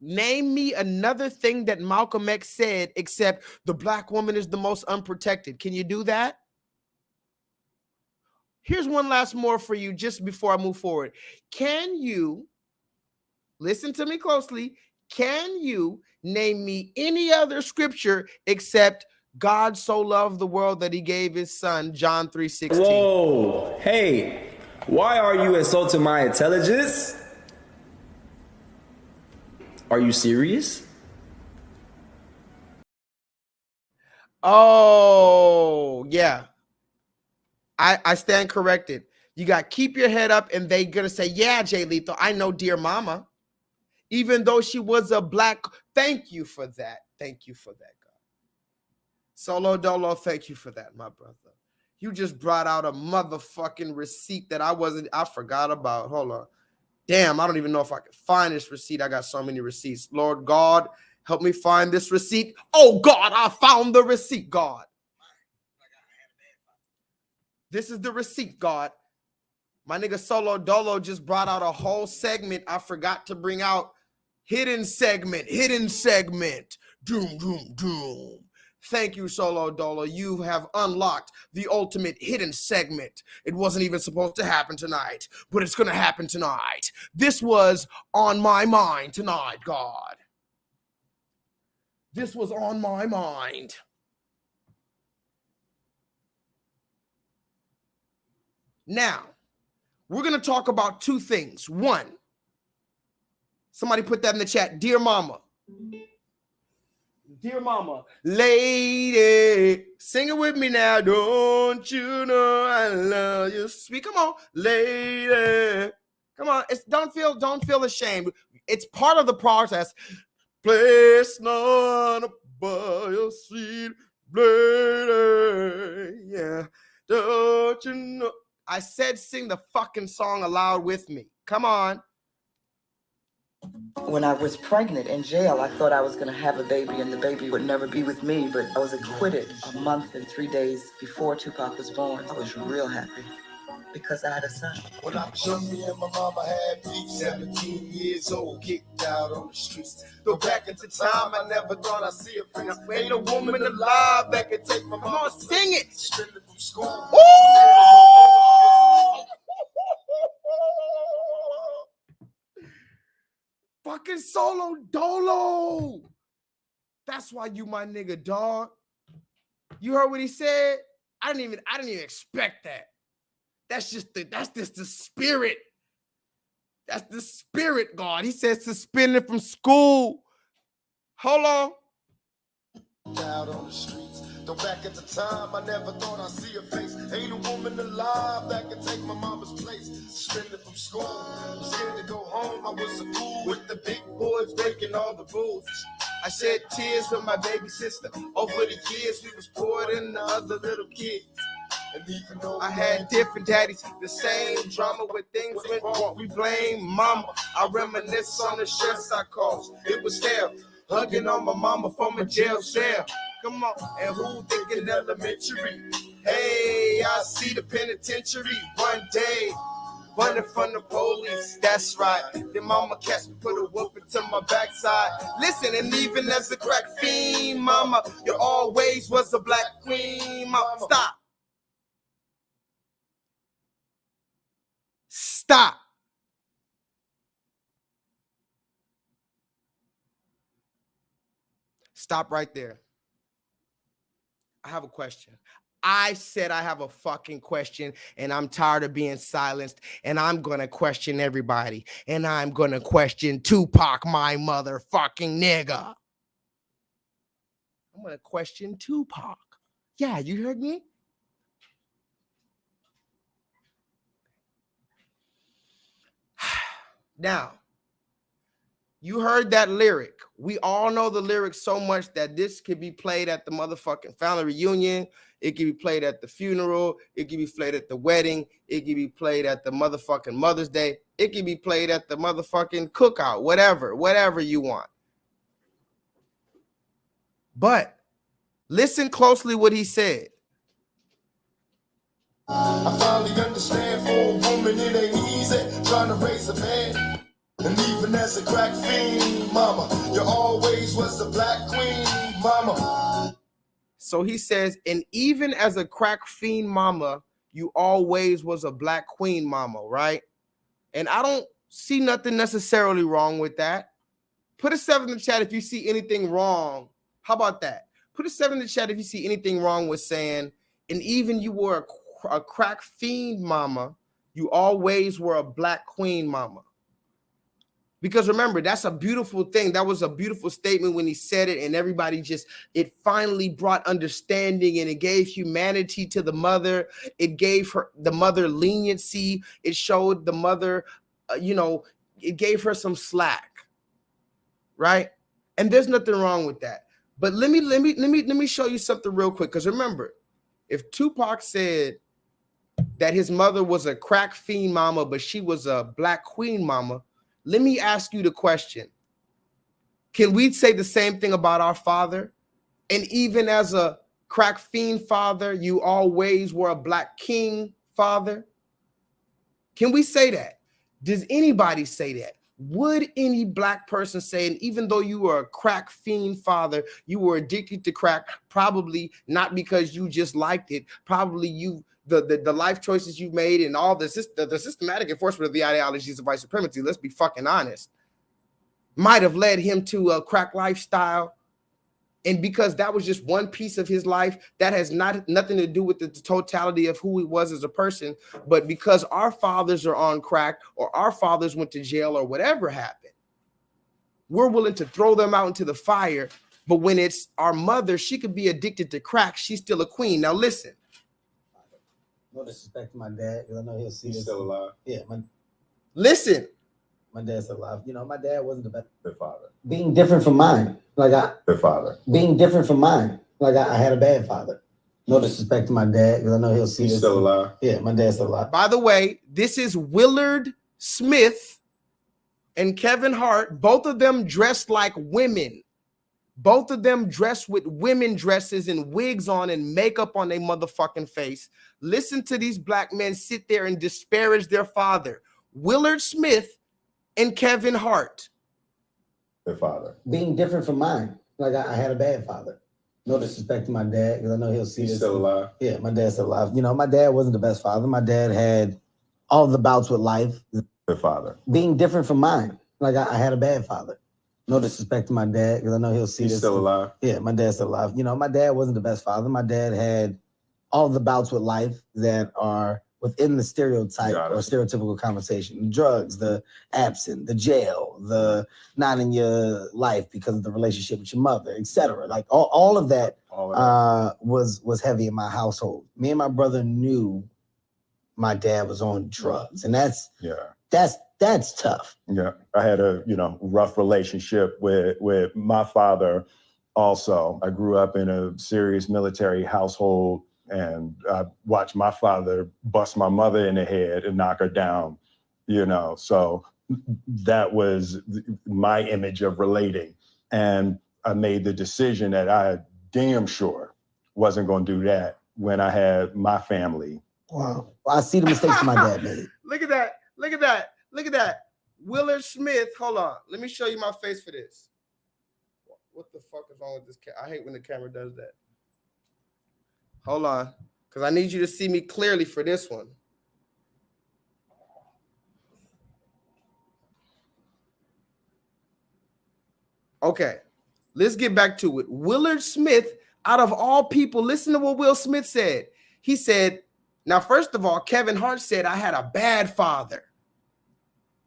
Name me another thing that Malcolm X said except the black woman is the most unprotected. Can you do that? Here's one last more for you just before I move forward. Can you, listen to me closely, can you name me any other scripture except God so loved the world that he gave his son, John 3:16? Whoa, hey, why are you insulting my intelligence? Are you serious? Oh, yeah. I stand corrected. You got keep your head up, and they gonna say, yeah, J-Lethal, I know dear mama. Even though she was a black, thank you for that. Thank you for that, God. Solo Dolo, thank you for that, my brother. You just brought out a motherfucking receipt that I forgot about. Hold on. Damn, I don't even know if I can find this receipt. I got so many receipts. Lord God, help me find this receipt. Oh God, I found the receipt, God. This is the receipt, God. My nigga Solo Dolo just brought out a whole segment I forgot to bring out. Hidden segment. Doom, doom, doom. Thank you, Solo Dolo. You have unlocked the ultimate hidden segment. It wasn't even supposed to happen tonight, but it's going to happen tonight. This was on my mind tonight, God. This was on my mind. Now, we're going to talk about two things. One, somebody put that in the chat. Dear mama. Dear mama. Lady. Sing it with me now. Don't you know I love you? Sweet. Come on. Lady. Come on. Don't feel ashamed. It's part of the process. Place none above your sweet lady. Yeah. Don't you know? I said sing the fucking song aloud with me. Come on. When I was pregnant in jail, I thought I was going to have a baby and the baby would never be with me, but I was acquitted a month and 3 days before Tupac was born. I was real happy because I had a son. When I was young, me and my mama had beef, 17 years old, kicked out on the streets. Though back into time, I never thought I'd see a friend. Ain't a woman alive that could take my mama. Sing it. Suspended from school. fucking solo dolo. That's why you my nigga, dog. You heard what he said? I didn't even expect that. That's just the spirit. That's the spirit, God. He said suspended from school. Hold on. Out on the streets. Though back at the time, I never thought I'd see a face. Ain't a woman alive that can take my mama's place. Suspended from school. I'm scared to go home. I was a fool with the big boys breaking all the rules. I shed tears for my baby sister. Over the years, we was poor than the other little kids. And even though I had different daddies, the same drama when things went wrong. We blame mama. I reminisce on the stress I caused. It was hell. Hugging on my mama from a jail cell. Come on, and who thinking elementary? Hey, I see the penitentiary one day. Running from the police, that's right. Then mama catch me, put a whoop into my backside. Listen, and even as a crack fiend, mama, you always was a black queen, mama. Stop. Stop. Stop right there. I have a question. I said I have a fucking question, and I'm tired of being silenced, and I'm going to question everybody, and I'm going to question Tupac, my motherfucking nigga. I'm going to question Tupac. Yeah, you heard me? Now, you heard that lyric. We all know the lyric so much that this could be played at the motherfucking family reunion. It could be played at the funeral. It could be played at the wedding. It could be played at the motherfucking Mother's Day. It could be played at the motherfucking cookout, whatever you want. But listen closely what he said. I finally understand for a woman it ain't easy trying to raise a man. And even as a crack fiend, mama, you always was a black queen, mama. So he says, and even as a crack fiend mama, you always was a black queen mama, right? And I don't see nothing necessarily wrong with that. Put a 7 in the chat if you see anything wrong. How about that? Put a 7 in the chat if you see anything wrong with saying, and even you were a crack fiend mama, you always were a black queen mama. Because remember, that's a beautiful thing. That was a beautiful statement when he said it, and everybody just, it finally brought understanding, and it gave humanity to the mother. It gave her, the mother, leniency. It showed the mother, it gave her some slack, right? And there's nothing wrong with that. But let me show you something real quick. Because remember, if Tupac said that his mother was a crack fiend mama, but she was a black queen mama, let me ask you the question. Can we say the same thing about our father? And even as a crack fiend father, you always were a black king father? Can we say that? Does anybody say that? Would any black person say, and even though you were a crack fiend father, you were addicted to crack, probably not because you just liked it, probably the life choices you've made and all the systematic enforcement of the ideologies of white supremacy, let's be fucking honest, might have led him to a crack lifestyle. And because that was just one piece of his life, that has nothing to do with the totality of who he was as a person. But because our fathers are on crack, or our fathers went to jail, or whatever happened, we're willing to throw them out into the fire. But when it's our mother, she could be addicted to crack. She's still a queen. Now listen. No disrespect to my dad, because I know he'll see this. He's still alive. Yeah, listen. My dad's still alive. My dad wasn't the best. Good father. Being different from mine. Good father. Being different from mine. I had a bad father. No disrespect to my dad, because I know he'll see this. He's still alive. Yeah, my dad's still alive. By the way, this is Willard Smith and Kevin Hart. Both of them dressed like women. Both of them dressed with women dresses and wigs on and makeup on their motherfucking face. Listen to these black men sit there and disparage their father. Willard Smith and Kevin Hart. Good father. Being different from mine. I had a bad father. No disrespect to my dad, because I know he'll see this. He's still alive. Yeah, my dad's still alive. My dad wasn't the best father. My dad had all the bouts with life. Good father. Being different from mine. I had a bad father. No disrespect to my dad, because I know he'll see this. He's still alive? Yeah, my dad's still alive. You know, my dad wasn't the best father. My dad had all the bouts with life that are within the stereotype or stereotypical conversation. The drugs, the absent, the jail, the not in your life because of the relationship with your mother, etc. Like all of that was heavy in my household. Me and my brother knew my dad was on drugs, and that's tough. Yeah, I had a rough relationship with my father. Also, I grew up in a serious military household, and I watched my father bust my mother in the head and knock her down. So that was my image of relating, and I made the decision that I damn sure wasn't going to do that when I had my family. Wow, I see the mistakes my dad made. Look at that! Look at that! Look at that! Willard Smith, hold on. Let me show you my face for this. What the fuck is wrong with this? I hate when the camera does that. Hold on, because I need you to see me clearly for this one. Okay, let's get back to it. Willard Smith, out of all people, listen to what Will Smith said. He said, now, first of all, Kevin Hart said, I had a bad father.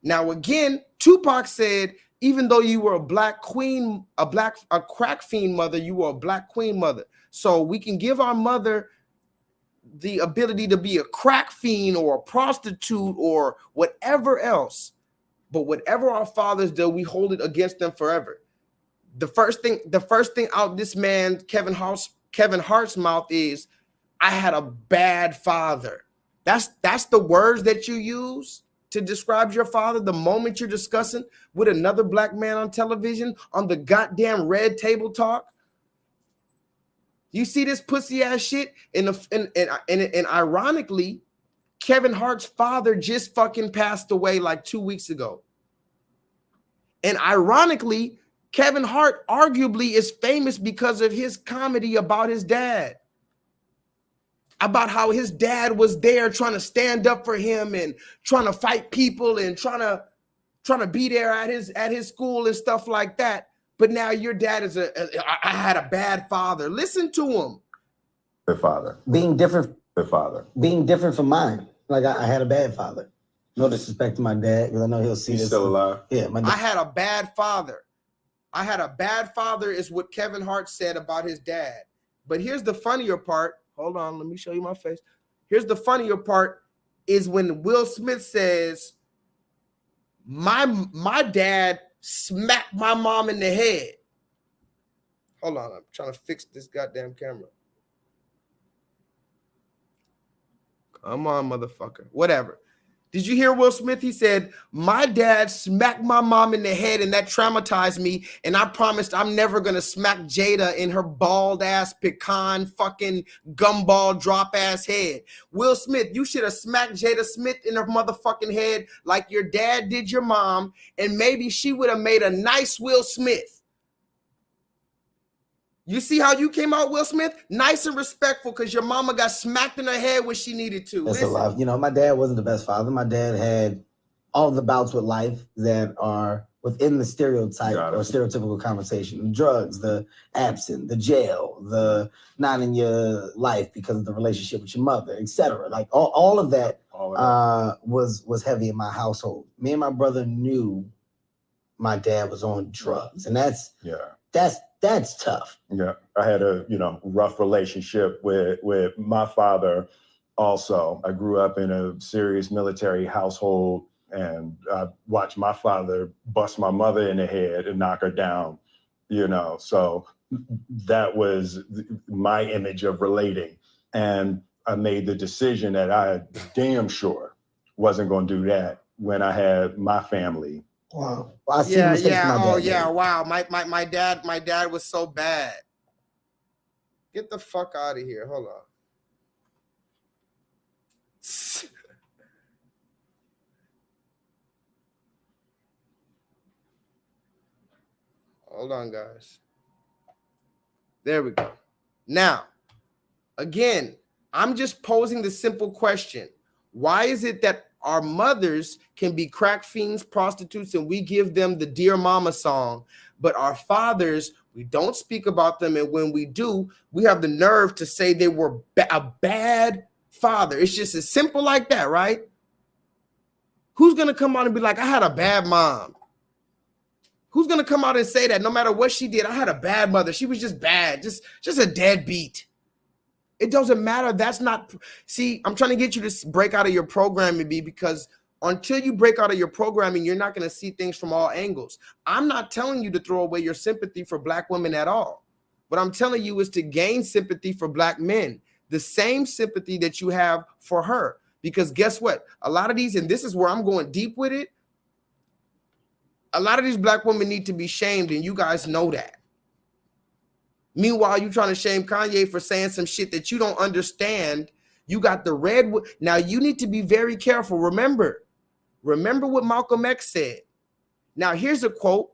Now, again, Tupac said, even though you were a black queen, a crack fiend mother, you were a black queen mother. So we can give our mother the ability to be a crack fiend or a prostitute or whatever else. But whatever our fathers do, we hold it against them forever. The first thing out this man, Kevin Hart's mouth is, I had a bad father. That's the words that you use to describe your father the moment you're discussing with another black man on television on the goddamn Red Table Talk. You see this pussy ass shit, and ironically, Kevin Hart's father just fucking passed away like 2 weeks ago. And ironically, Kevin Hart arguably is famous because of his comedy about his dad. About how his dad was there trying to stand up for him and trying to fight people and trying to be there at his school and stuff like that. But now your dad is I had a bad father. Listen to him. The father. Being different. The father. Being different from mine. Like I had a bad father. No disrespect to my dad, because I know he'll see this. He's still alive? Yeah. I had a bad father. I had a bad father is what Kevin Hart said about his dad. But here's the funnier part. Hold on, let me show you my face. Here's the funnier part is when Will Smith says, my dad smacked my mom in the head. Hold on, I'm trying to fix this goddamn camera. Come on, motherfucker. Whatever. Did you hear Will Smith? He said, my dad smacked my mom in the head and that traumatized me. And I promised I'm never going to smack Jada in her bald ass pecan fucking gumball drop ass head. Will Smith, you should have smacked Jada Smith in her motherfucking head like your dad did your mom. And maybe she would have made a nice Will Smith. You see how you came out, Will Smith? Nice and respectful because your mama got smacked in her head when she needed to. That's a lot. My dad wasn't the best father. My dad had all the bouts with life that are within the stereotype or stereotypical conversation. The drugs, the absent, the jail, the not in your life because of the relationship with your mother, etc. Like all of that was heavy in my household. Me and my brother knew my dad was on drugs, and that's tough. Yeah, I had a rough relationship with my father. Also, I grew up in a serious military household, and I watched my father bust my mother in the head and knock her down. So that was my image of relating, and I made the decision that I damn sure wasn't going to do that when I had my family. Wow. Well, wow. My dad was so bad. Get the fuck out of here. Hold on. Hold on, guys. There we go. Now, again, I'm just posing the simple question. Why is it that Our mothers can be crack fiends, prostitutes, and we give them the Dear Mama song. But our fathers, we don't speak about them. And when we do, we have the nerve to say they were a bad father. It's just as simple like that, right? Who's going to come out and be like, I had a bad mom? Who's going to come out and say that no matter what she did, I had a bad mother. She was just bad, just a deadbeat. It doesn't matter. That's not, see, I'm trying to get you to break out of your programming, B, because until you break out of your programming, you're not going to see things from all angles. I'm not telling you to throw away your sympathy for black women at all. What I'm telling you is to gain sympathy for black men, the same sympathy that you have for her. Because guess what? A lot of these, and this is where I'm going deep with it, a lot of these black women need to be shamed, and you guys know that. Meanwhile, you trying to shame Kanye for saying some shit that you don't understand. You got the red. Now, you need to be very careful. Remember what Malcolm X said. Now, here's a quote.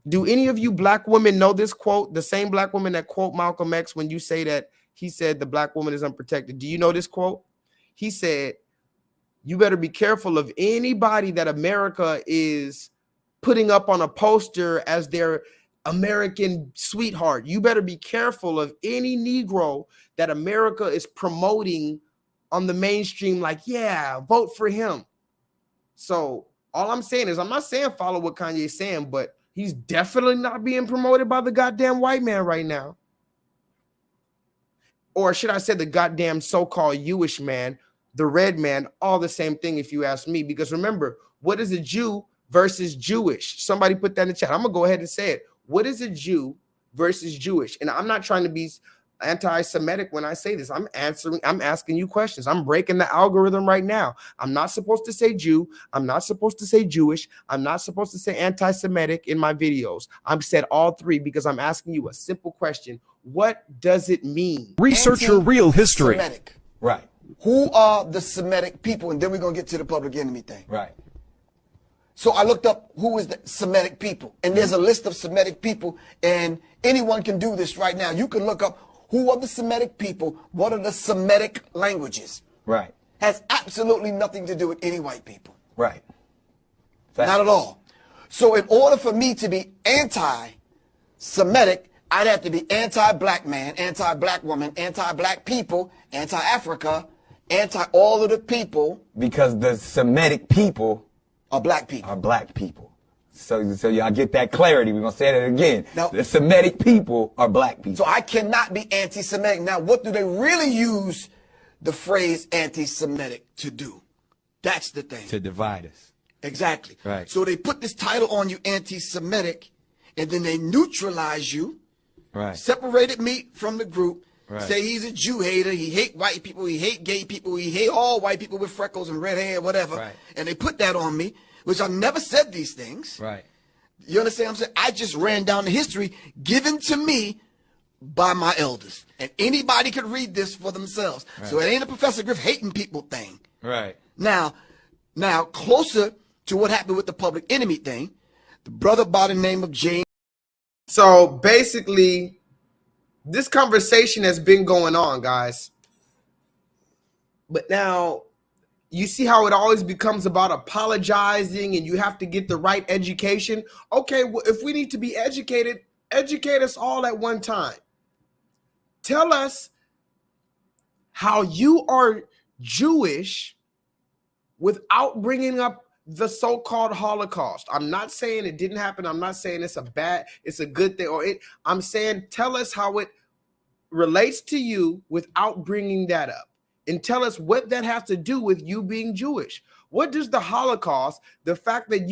Do any of you black women know this quote? The same black women that quote Malcolm X when you say that he said the black woman is unprotected. Do you know this quote? He said, you better be careful of anybody that America is putting up on a poster as their American sweetheart. You better be careful of any Negro that America is promoting on the mainstream, like, yeah, vote for him. So all I'm saying is, I'm not saying follow what Kanye's saying, but he's definitely not being promoted by the goddamn white man right now. Or should I say the goddamn so-called Jewish man, the red man, all the same thing if you ask me. Because remember, what is a Jew versus Jewish? Somebody put that in the chat. I'm going to go ahead and say it. What is a Jew versus Jewish? And I'm not trying to be anti-Semitic when I say this. I'm asking you questions. I'm breaking the algorithm right now. I'm not supposed to say Jew. I'm not supposed to say Jewish. I'm not supposed to say anti-Semitic in my videos. I've said all three because I'm asking you a simple question. What does it mean? Research your real history. Semitic. Right. Who are the Semitic people? And then we're going to get to the public enemy thing. Right. So I looked up who is the Semitic people. And there's a list of Semitic people. And anyone can do this right now. You can look up who are the Semitic people. What are the Semitic languages? Right. Has absolutely nothing to do with any white people. Right. Not at all. So in order for me to be anti-Semitic, I'd have to be anti-black man, anti-black woman, anti-black people, anti-Africa, anti-all of the people. Because the Semitic people are black people. Are black people. So y'all get that clarity. We're going to say that again. Now, the Semitic people are black people. So I cannot be anti-Semitic. Now, what do they really use the phrase anti-Semitic to do? That's the thing. To divide us. Exactly. Right. So they put this title on you, anti-Semitic, and then they neutralize you. Right. Separated me from the group. Right. Say he's a Jew hater. He hate white people. He hate gay people. He hate all white people with freckles and red hair, whatever. Right. And they put that on me, which I never said these things. Right. You understand what I'm saying? I just ran down the history given to me by my elders. And anybody could read this for themselves. Right. So it ain't a Professor Griff hating people thing. Right. Now, closer to what happened with the public enemy thing, the brother by the name of James. So basically, this conversation has been going on, guys. But now you see how it always becomes about apologizing and you have to get the right education. Okay, well, if we need to be educated, educate us all at one time. Tell us how you are Jewish without bringing up the so-called Holocaust. I'm not saying it didn't happen. I'm not saying it's a good thing, I'm saying tell us how it relates to you without bringing that up. And tell us what that has to do with you being Jewish. What does the Holocaust, the fact that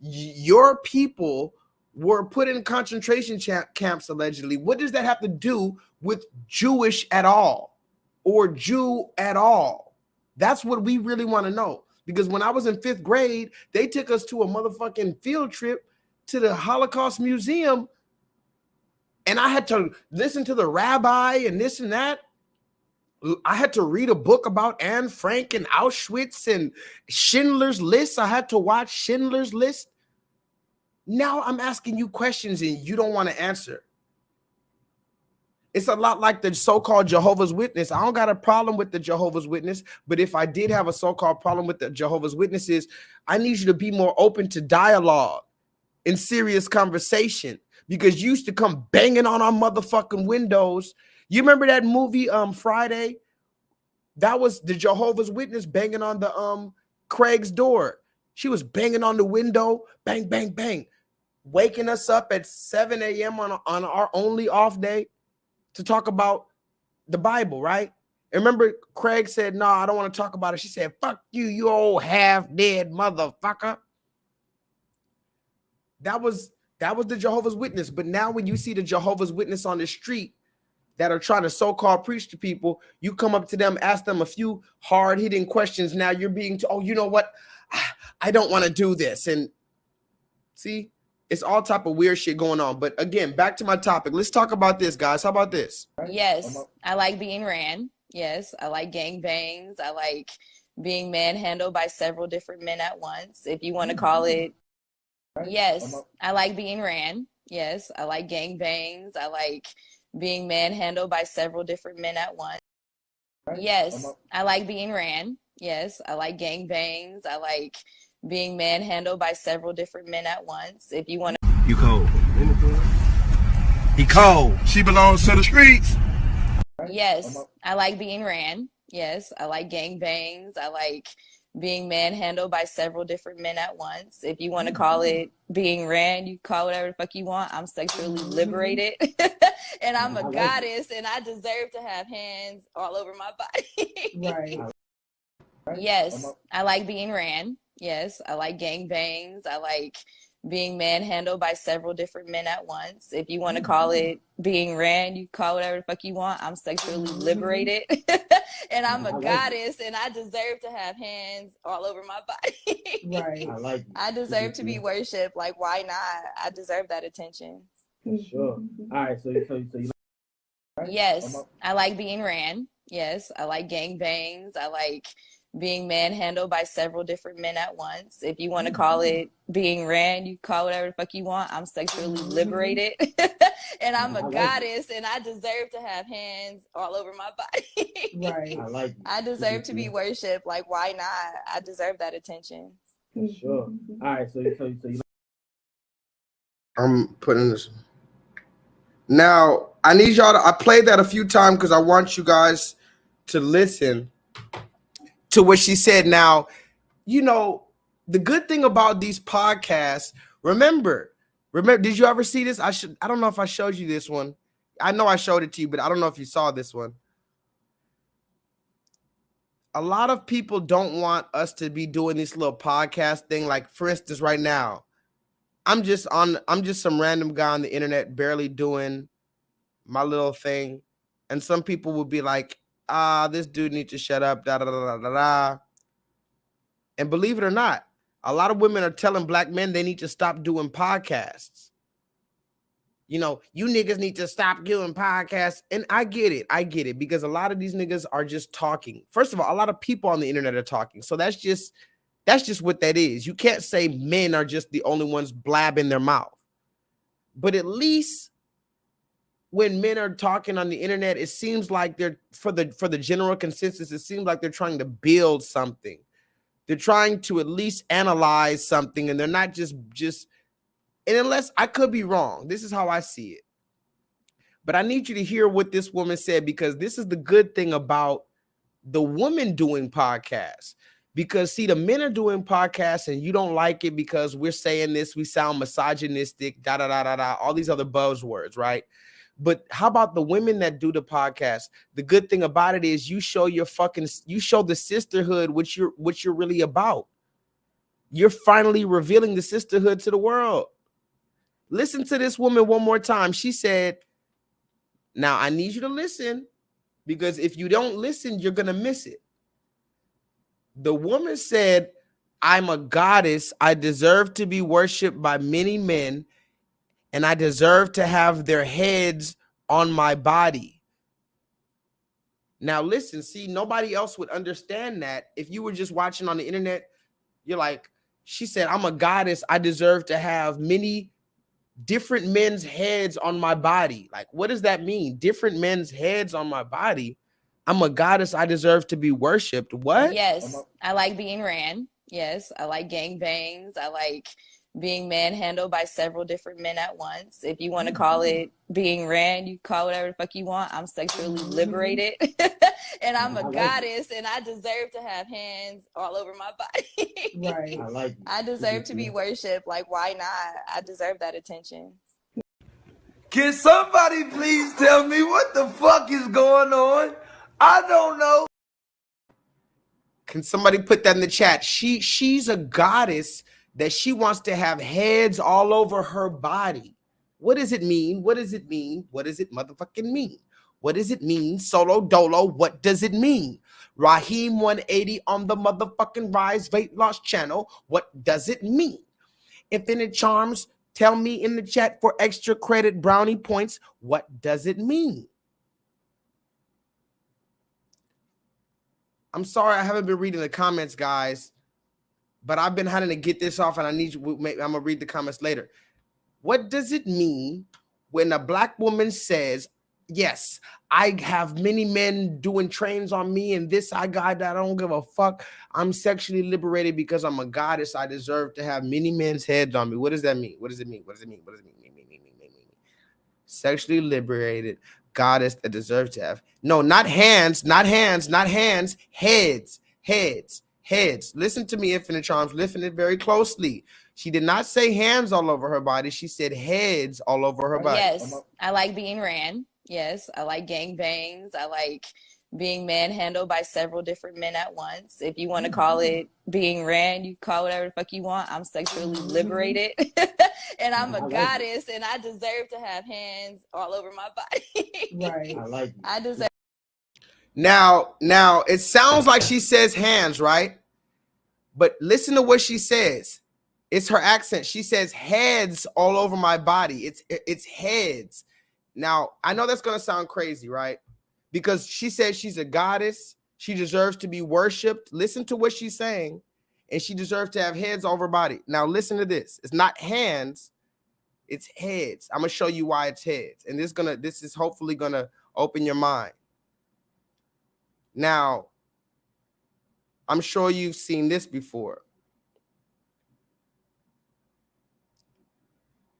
your people were put in concentration camps allegedly, what does that have to do with Jewish at all or Jew at all? That's what we really want to know. Because when I was in 5th grade, they took us to a motherfucking field trip to the Holocaust Museum. And I had to listen to the rabbi and this and that. I had to read a book about Anne Frank and Auschwitz and Schindler's List. I had to watch Schindler's List. Now I'm asking you questions and you don't want to answer. It's a lot like the so-called Jehovah's Witness. I don't got a problem with the Jehovah's Witness, but if I did have a so-called problem with the Jehovah's Witnesses, I need you to be more open to dialogue and serious conversation, because you used to come banging on our motherfucking windows. You remember that movie Friday? That was the Jehovah's Witness banging on the Craig's door. She was banging on the window, bang, bang, bang, waking us up at 7 a.m. on our only off day to talk about the Bible, right? And remember, Craig said, "No, I don't want to talk about it." She said, "Fuck you, you old half-dead motherfucker." That was the Jehovah's Witness. But now when you see the Jehovah's Witness on the street that are trying to so-called preach to people, you come up to them, ask them a few hard-hitting questions. Now you're being, oh, you know what? I don't want to do this. And see, it's all type of weird shit going on. But again, back to my topic. Let's talk about this, guys. How about this? Yes, I like being ran. Yes, I like gangbangs. I like being manhandled by several different men at once, if you want to call it. Yes, I like being ran. Yes, I like gangbangs. I like being manhandled by several different men at once. Yes, I like being ran. Yes, I like gangbangs. I like being manhandled by several different men at once, if you want to. You cold. He cold. She belongs to the streets. Yes, I like being ran. Yes, I like gangbangs. I like being manhandled by several different men at once. If you want to call it being ran, you call whatever the fuck you want. I'm sexually liberated and I'm a goddess and I deserve to have hands all over my body. Right. Yes, I like being ran. Yes, I like gangbangs. I like being manhandled by several different men at once. If you want to call it being ran, you call whatever the fuck you want. I'm sexually liberated and I'm a goddess and I deserve to have hands all over my body. Right. I deserve to be worshipped. Like, why not? I deserve that attention. Sure. All right. So you. Yes, I like being ran. Yes, I like gangbangs. I like being manhandled by several different men at once. If you want to call it being ran, you call whatever the fuck you want. I'm sexually liberated and I'm a goddess and I deserve to have hands all over my body. Right. I deserve to be worshipped. Like, why not? I deserve that attention. Sure. All right. So you. I'm putting this. Now, I need y'all to, I played that a few times because I want you guys to listen to what she said. Now, you know, the good thing about these podcasts, remember, did you ever see this? I don't know if I showed you this one. I know I showed it to you, but I don't know if you saw this one. A lot of people don't want us to be doing this little podcast thing. Like, for instance, right now, I'm just some random guy on the internet barely doing my little thing. And some people will be like, this dude needs to shut up, da da da da da da. And believe it or not, a lot of women are telling black men they need to stop doing podcasts. You know, you niggas need to stop doing podcasts. And I get it, because a lot of these niggas are just talking. First of all, a lot of people on the internet are talking. So that's just what that is. You can't say men are just the only ones blabbing their mouth. But at least when men are talking on the internet, it seems like they're, for the general consensus, it seems like they're trying to build something. They're trying to at least analyze something, and they're not just, and unless I could be wrong, this is how I see it. But I need you to hear what this woman said, because this is the good thing about the woman doing podcasts. Because see, the men are doing podcasts and you don't like it because we're saying this, we sound misogynistic, da da da da da, all these other buzzwords, right? But how about the women that do the podcast? The good thing about it is you show the sisterhood, what you're really about. You're finally revealing the sisterhood to the world. Listen to this woman one more time. She said, now I need you to listen, because if you don't listen, you're going to miss it. The woman said, I'm a goddess. I deserve to be worshipped by many men, and I deserve to have their heads on my body. Now, listen, see, nobody else would understand that. If you were just watching on the internet, you're like, she said, I'm a goddess. I deserve to have many different men's heads on my body. Like, what does that mean? Different men's heads on my body. I'm a goddess. I deserve to be worshipped. What? Yes, I like being ran. Yes, I like gangbangs. I like being manhandled by several different men at once. If you want to call it being ran, you call whatever the fuck you want. I'm sexually liberated and I'm a goddess and I deserve to have hands all over my body. Right. I like it. I deserve to be worshipped. Like, why not? I deserve that attention. Can somebody please tell me what the fuck is going on? I don't know. Can somebody put that in the chat? She's a goddess that she wants to have heads all over her body. What does it mean? What does it mean? What does it motherfucking mean? What does it mean? Solo Dolo, what does it mean? Raheem 180 on the motherfucking Rise Weight Loss channel. What does it mean? Infinite Charms, tell me in the chat for extra credit brownie points. What does it mean? I'm sorry I haven't been reading the comments, guys, but I've been having to get this off and I need you. I'm going to read the comments later. What does it mean when a black woman says, yes, I have many men doing trains on me and this, I got that. I don't give a fuck. I'm sexually liberated because I'm a goddess. I deserve to have many men's heads on me. What does that mean? What does it mean? What does it mean? What does it mean? Sexually liberated goddess that deserves to have. No, not hands, not hands, not hands. Heads, heads, heads. Listen to me, Infinite Charms. Listen it very closely. She did not say hands all over her body. She said heads all over her body. Yes, I like being ran. Yes, I like gangbangs. I like being manhandled by several different men at once. If you want to call it being ran, you call whatever the fuck you want. I'm sexually liberated and I'm a goddess and I deserve to have hands all over my body. Right. I like it. I deserve. Now, it sounds like she says hands, right? But listen to what she says. It's her accent. She says heads all over my body. It's heads. Now, I know that's going to sound crazy, right? Because she says she's a goddess. She deserves to be worshipped. Listen to what she's saying. And she deserves to have heads over her body. Now, listen to this. It's not hands. It's heads. I'm going to show you why it's heads. And this is hopefully going to open your mind. Now, I'm sure you've seen this before.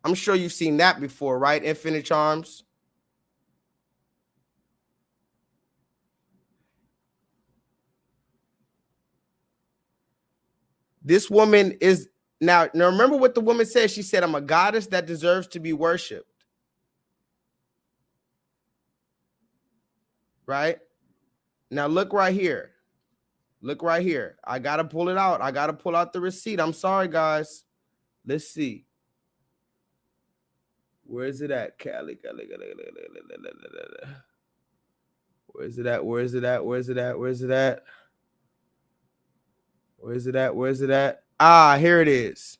I'm sure you've seen that before, right? Infinite Charms. This woman is now remember what the woman said. She said, I'm a goddess that deserves to be worshipped. Right? Now look right here. Look right here. I got to pull it out. I got to pull out the receipt. I'm sorry, guys. Let's see. Where is it at, Callie? Where is it at? Where is it at? Where is it at? Where is it at? Where is it at? Where is it at? Ah, here it is.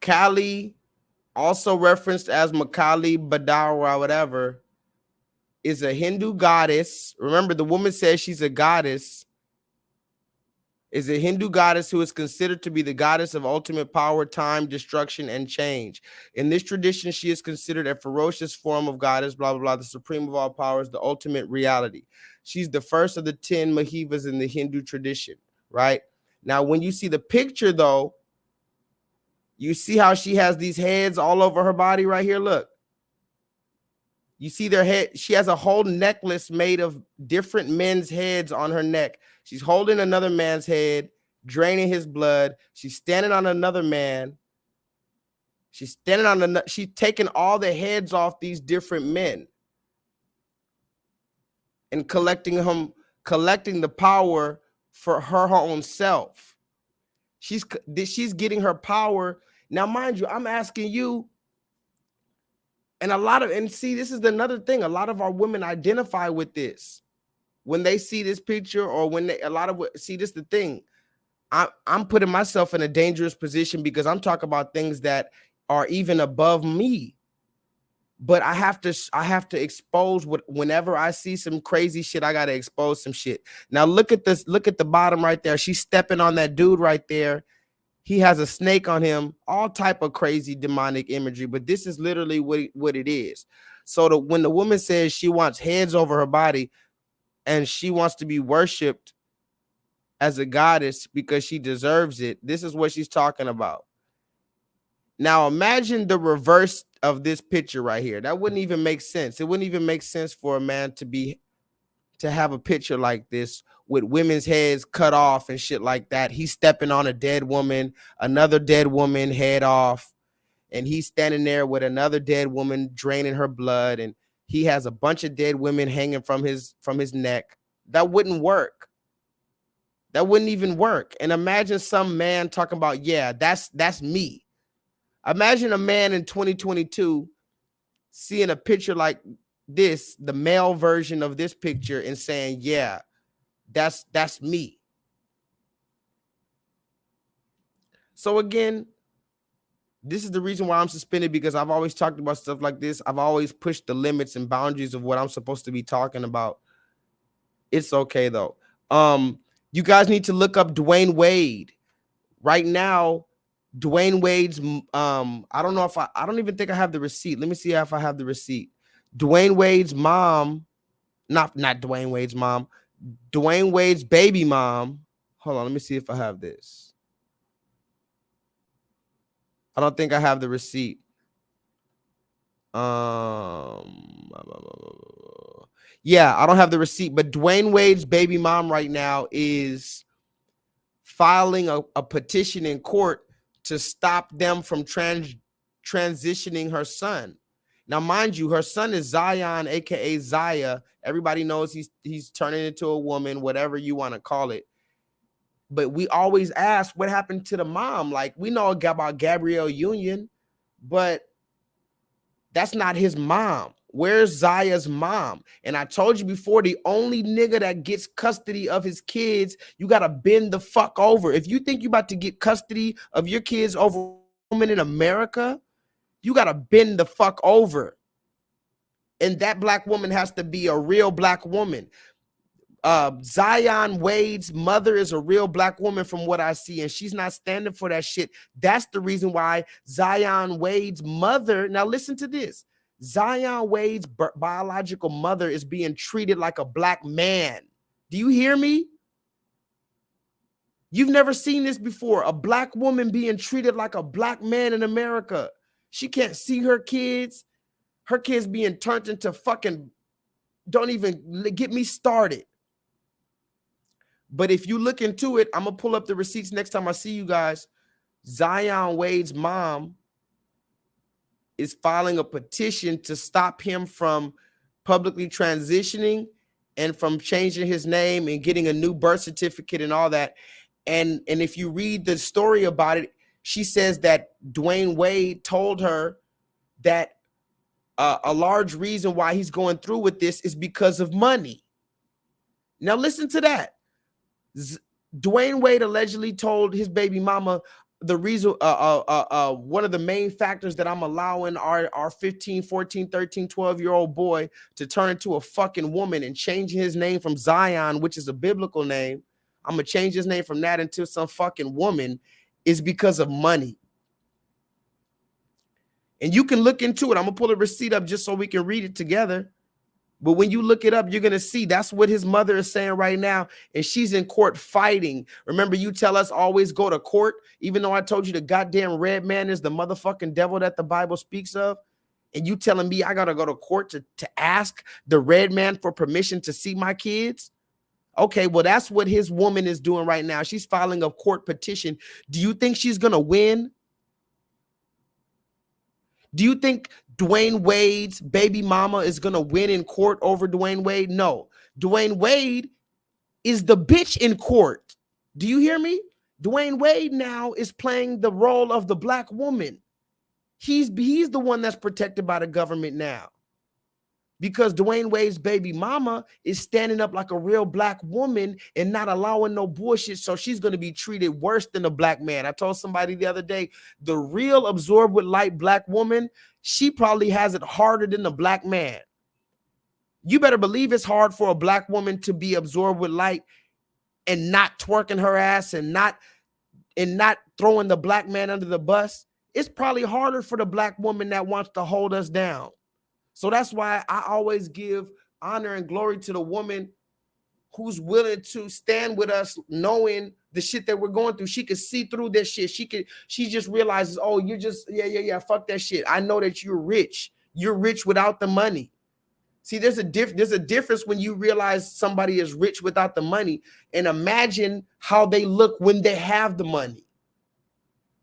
Kali, also referenced as Makali Badawa, whatever, is a Hindu goddess. Remember, the woman says she's a goddess. Is a Hindu goddess who is considered to be the goddess of ultimate power, time, destruction, and change. In this tradition, she is considered a ferocious form of goddess, blah, blah, blah, the supreme of all powers, the ultimate reality. She's the first of the 10 Mahivas in the Hindu tradition, right? Now, when you see the picture, though, you see how she has these heads all over her body right here. Look. You see their head. She has a whole necklace made of different men's heads on her neck. She's holding another man's head, draining his blood. She's standing on another man. She's taking all the heads off these different men and collecting the power for her own self. She's getting her power. Now, mind you, I'm asking you, and see, this is another thing. A lot of our women identify with this when they see this picture, or when see this. The thing, I'm putting myself in a dangerous position because I'm talking about things that are even above me. But I have to expose whenever I see some crazy shit. I gotta expose some shit. Now look at this. Look at the bottom right there. She's stepping on that dude right there, He has a snake on him, all type of crazy demonic imagery, but this is literally what it is. So when the woman says she wants heads over her body and she wants to be worshipped as a goddess because she deserves it, this is what she's talking about. Now imagine the reverse of this picture right here. That wouldn't even make sense. It wouldn't even make sense for a man to have a picture like this with women's heads cut off and shit like that. He's stepping on a dead woman, another dead woman head off, and he's standing there with another dead woman draining her blood, and he has a bunch of dead women hanging from his neck. That wouldn't work. That wouldn't even work. And imagine some man talking about, yeah, that's me. Imagine a man in 2022 seeing a picture like this, the male version of this picture, and saying, yeah, that's me. So again, this is the reason why I'm suspended, because I've always talked about stuff like this. I've always pushed the limits and boundaries of what I'm supposed to be talking about. It's okay though. You guys need to look up Dwayne Wade. Right now, Dwayne Wade's I don't know if I don't even think I have the receipt. Let me see if I have the receipt. Dwayne Wade's mom, not Dwayne Wade's mom, Dwayne Wade's baby mom. Hold on, let me see if I have this. I don't think I have the receipt. Yeah, I don't have the receipt, but Dwayne Wade's baby mom right now is filing a petition in court to stop them from transitioning her son. Now, mind you, her son is Zion, aka Zaya. Everybody knows he's turning into a woman, whatever you want to call it. But we always ask, what happened to the mom? Like, we know about Gabrielle Union, but that's not his mom. Where's Zaya's mom? And I told you before, the only nigga that gets custody of his kids, you got to bend the fuck over. If you think you about to get custody of your kids over a woman in America, you got to bend the fuck over. And that black woman has to be a real black woman. Zion Wade's mother is a real black woman from what I see, and she's not standing for that shit. That's the reason why Zion Wade's mother, now listen to this, Zion Wade's biological mother is being treated like a black man. Do you hear me? You've never seen this before, a black woman being treated like a black man in America. She can't see her kids being turned into fucking, don't even get me started. But if you look into it, I'm going to pull up the receipts next time I see you guys. Zion Wade's mom is filing a petition to stop him from publicly transitioning and from changing his name and getting a new birth certificate and all that. And if you read the story about it, she says that Dwayne Wade told her that a large reason why he's going through with this is because of money. Now listen to that. Dwayne Wade allegedly told his baby mama the reason, one of the main factors that I'm allowing our 15, 14, 13, 12-year-old boy to turn into a fucking woman and change his name from Zion, which is a biblical name. I'm going to change his name from that into some fucking woman, is because of money. And you can look into it. I'm going to pull a receipt up just so we can read it together. But when you look it up, you're going to see that's what his mother is saying right now. And she's in court fighting. Remember, you tell us always go to court, even though I told you the goddamn red man is the motherfucking devil that the Bible speaks of. And you telling me I got to go to court to ask the red man for permission to see my kids? Okay, well, that's what his woman is doing right now. She's filing a court petition. Do you think she's going to win? Do you think Dwayne Wade's baby mama is going to win in court over Dwayne Wade? No. Dwayne Wade is the bitch in court. Do you hear me? Dwayne Wade now is playing the role of the black woman. He's the one that's protected by the government now. Because Dwayne Wade's baby mama is standing up like a real black woman and not allowing no bullshit. So she's going to be treated worse than a black man. I told somebody the other day, the real absorbed with light black woman, she probably has it harder than the black man. You better believe it's hard for a black woman to be absorbed with light and not twerking her ass and not throwing the black man under the bus, it's probably harder for the black woman that wants to hold us down. So that's why I always give honor and glory to the woman who's willing to stand with us, knowing the shit that we're going through. She could see through this shit. She just realizes, oh, you're just, yeah, fuck that shit. I know that you're rich. You're rich without the money. See, there's a difference when you realize somebody is rich without the money, and imagine how they look when they have the money.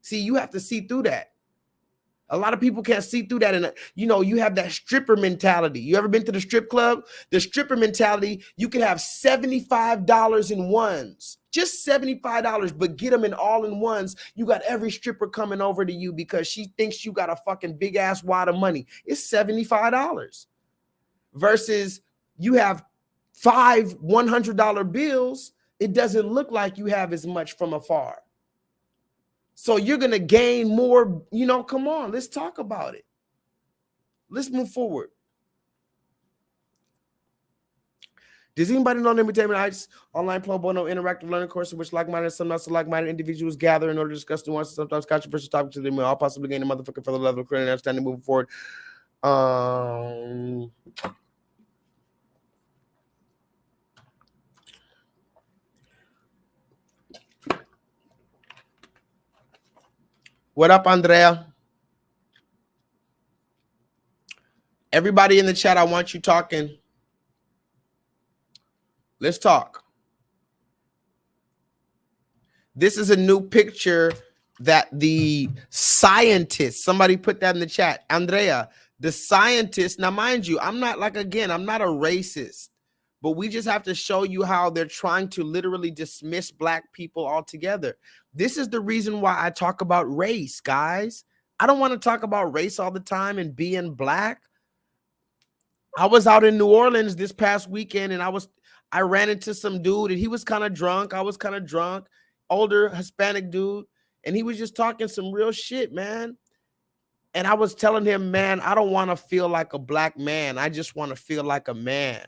See, you have to see through that. A lot of people can't see through that. And, you know, you have that stripper mentality. You ever been to the strip club? The stripper mentality, you can have $75 in ones, just $75, but get them in all in ones. You got every stripper coming over to you because she thinks you got a fucking big ass wad of money. It's $75 versus you have 5 $100 bills. It doesn't look like you have as much from afar. So you're going to gain more, you know, come on, let's talk about it. Let's move forward. Does anybody know the Entertainment Heights online pro bono interactive learning course in which like-minded and sometimes like-minded individuals gather in order to discuss nuances, sometimes controversial topics that they may all possibly gain a motherfucking further level of credit and understanding moving forward. What up, Andrea? Everybody in the chat, I want you talking. Let's talk. This is a new picture that the scientists, somebody put that in the chat. Andrea, the scientists, now mind you, I'm not like, again, I'm not a racist, but we just have to show you how they're trying to literally dismiss black people altogether. This is the reason why I talk about race, guys. I don't want to talk about race all the time and being black. I was out in New Orleans this past weekend and I ran into some dude and he was kind of drunk. I was kind of drunk, older Hispanic dude. And he was just talking some real shit, man. And I was telling him, man, I don't want to feel like a black man. I just want to feel like a man.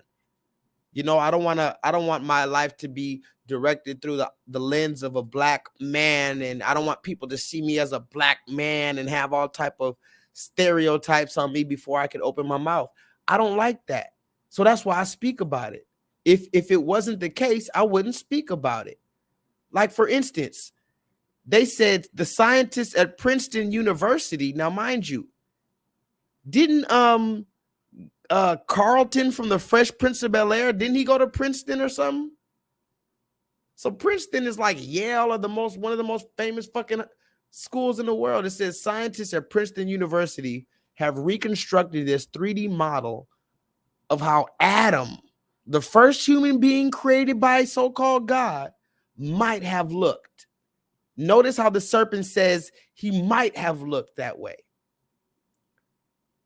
You know, I don't want my life to be directed through the lens of a black man. And I don't want people to see me as a black man and have all type of stereotypes on me before I could open my mouth. I don't like that. So that's why I speak about it. If it wasn't the case, I wouldn't speak about it. Like, for instance, they said the scientists at Princeton University, now mind you, didn't Carlton from the Fresh Prince of Bel-Air, didn't he go to Princeton or something? So Princeton is like Yale or one of the most famous fucking schools in the world. It says scientists at Princeton University have reconstructed this 3D model of how Adam, the first human being created by so-called God, might have looked. Notice how the serpent says he might have looked that way.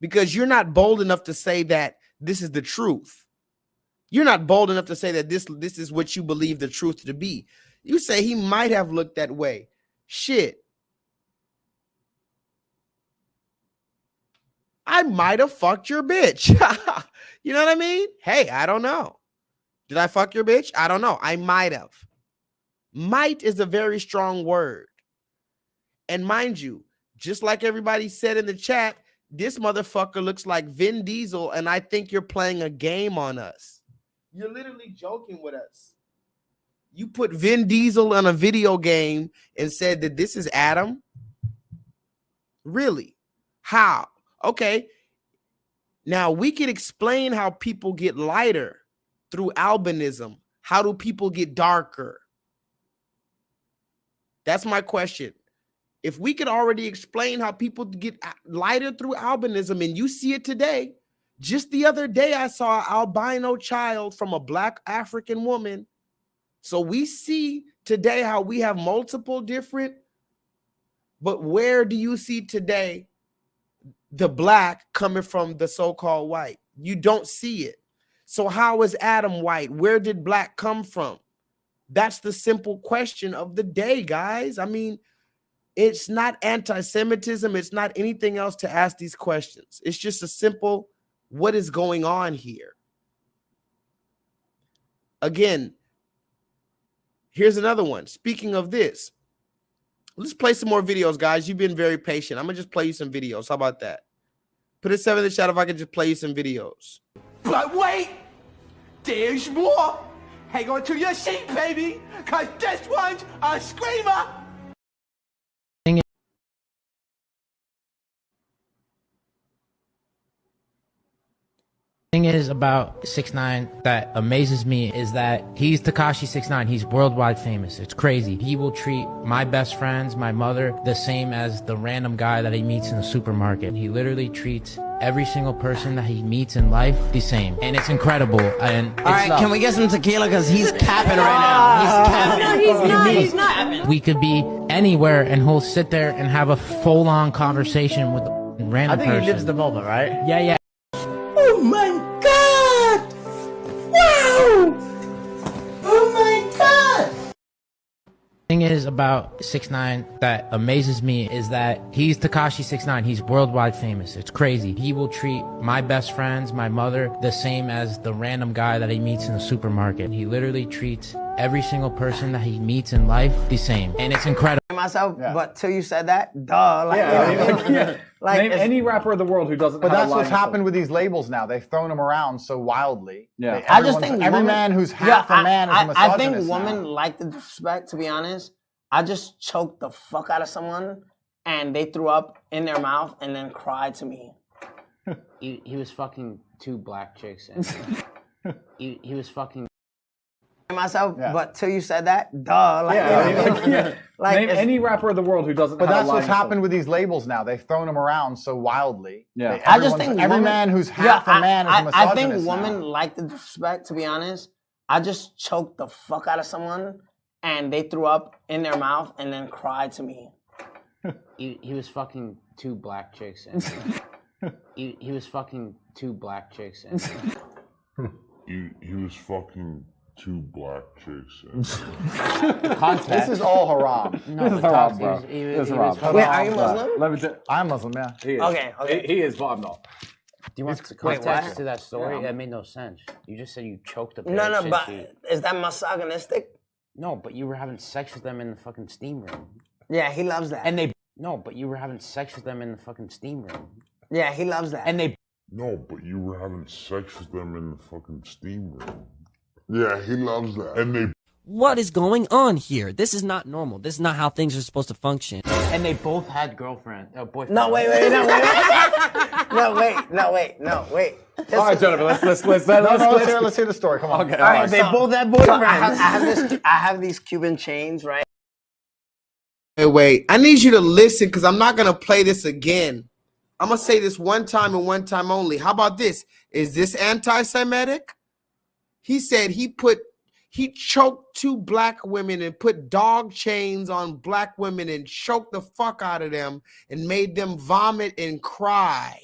Because you're not bold enough to say that this is the truth. You're not bold enough to say that this is what you believe the truth to be. You say he might have looked that way. Shit. I might have fucked your bitch. You know what I mean? Hey, I don't know. Did I fuck your bitch? I don't know. I might have. Might is a very strong word. And mind you, just like everybody said in the chat, this motherfucker looks like Vin Diesel, and I think you're playing a game on us. You're literally joking with us. You put Vin Diesel on a video game and said that this is Adam? Really? How? Okay. Now, we can explain how people get lighter through albinism. How do people get darker? That's my question. If we could already explain how people get lighter through albinism, and you see it today, just the other day I saw an albino child from a black African woman. So we see today how we have multiple different, but where do you see today the black coming from the so-called white? You don't see it. So how is Adam white? Where did black come from? That's the simple question of the day, guys. I mean, it's not anti-Semitism. It's not anything else to ask these questions. It's just a simple, what is going on here? Again, here's another one. Speaking of this, Let's play some more videos, guys. You've been very patient. I'm gonna just play you some videos. How about that? Put a 7 in the chat if I can just play you some videos. But wait, there's more. Hang on to your seat, baby, cause this one's a screamer. Thing is about 6ix9ine that amazes me is that he's Tekashi 6ix9ine. He's worldwide famous. It's crazy. He will treat my best friends, my mother, the same as the random guy that he meets in the supermarket. He literally treats every single person that he meets in life the same, and it's incredible. And All right, can we get some tequila? Because he's capping right now. He's capping. No, he's not. We could be anywhere, and he'll sit there and have a full-on conversation with a random person. I think he lives the moment, right? Yeah, yeah. Oh my God! Wow! Oh my God! Thing is about 6ix9ine that amazes me is that he's Tekashi 6ix9ine. He's worldwide famous. It's crazy. He will treat my best friends, my mother, the same as the random guy that he meets in the supermarket. He literally treats every single person that he meets in life the same, and it's incredible. Myself, but till you said that, duh. Like, Name any rapper in the world who doesn't. But have that's a line what's happened with these labels now. They've thrown them around so wildly. Yeah, I just think every man who's half a man is a misogynist. I think women like the disrespect. To be honest, I just choked the fuck out of someone, and they threw up in their mouth and then cried to me. He was fucking 2 black chicks, and he was fucking. Myself, but till you said that, duh. Name any rapper in the world who doesn't. But have that's a line what's happened with these labels now. They've thrown them around so wildly. Yeah, I just think every man who's half a man is a misogynist. I think women like the disrespect. To be honest, I just choked the fuck out of someone, and they threw up in their mouth and then cried to me. He was fucking 2 black chicks, and he was fucking 2 black chicks, and he was fucking 2 black chicks. This is all haram. This is haram, bro. This is haram. Wait, are you Muslim? I'm Muslim, yeah. He is. Okay. He is, but I'm not. Do you want context to that story? That made no sense. You just said you choked a pair of chicks. But is that misogynistic? No, but you were having sex with them in the fucking steam room. Yeah, he loves that. And no, but you were having sex with them in the fucking steam room. Yeah, he loves that. And No, but you were having sex with them in the fucking steam room. Yeah, he loves that. And What is going on here? This is not normal. This is not how things are supposed to function. And they both had boyfriends. No, wait. No, wait. All right, Jennifer, let's hear the story. Come on. Okay, all right, they both had boyfriends. So I have these Cuban chains, right? Wait. I need you to listen because I'm not going to play this again. I'm going to say this one time and one time only. How about this? Is this anti-Semitic? He said he choked 2 black women and put dog chains on black women and choked the fuck out of them and made them vomit and cry.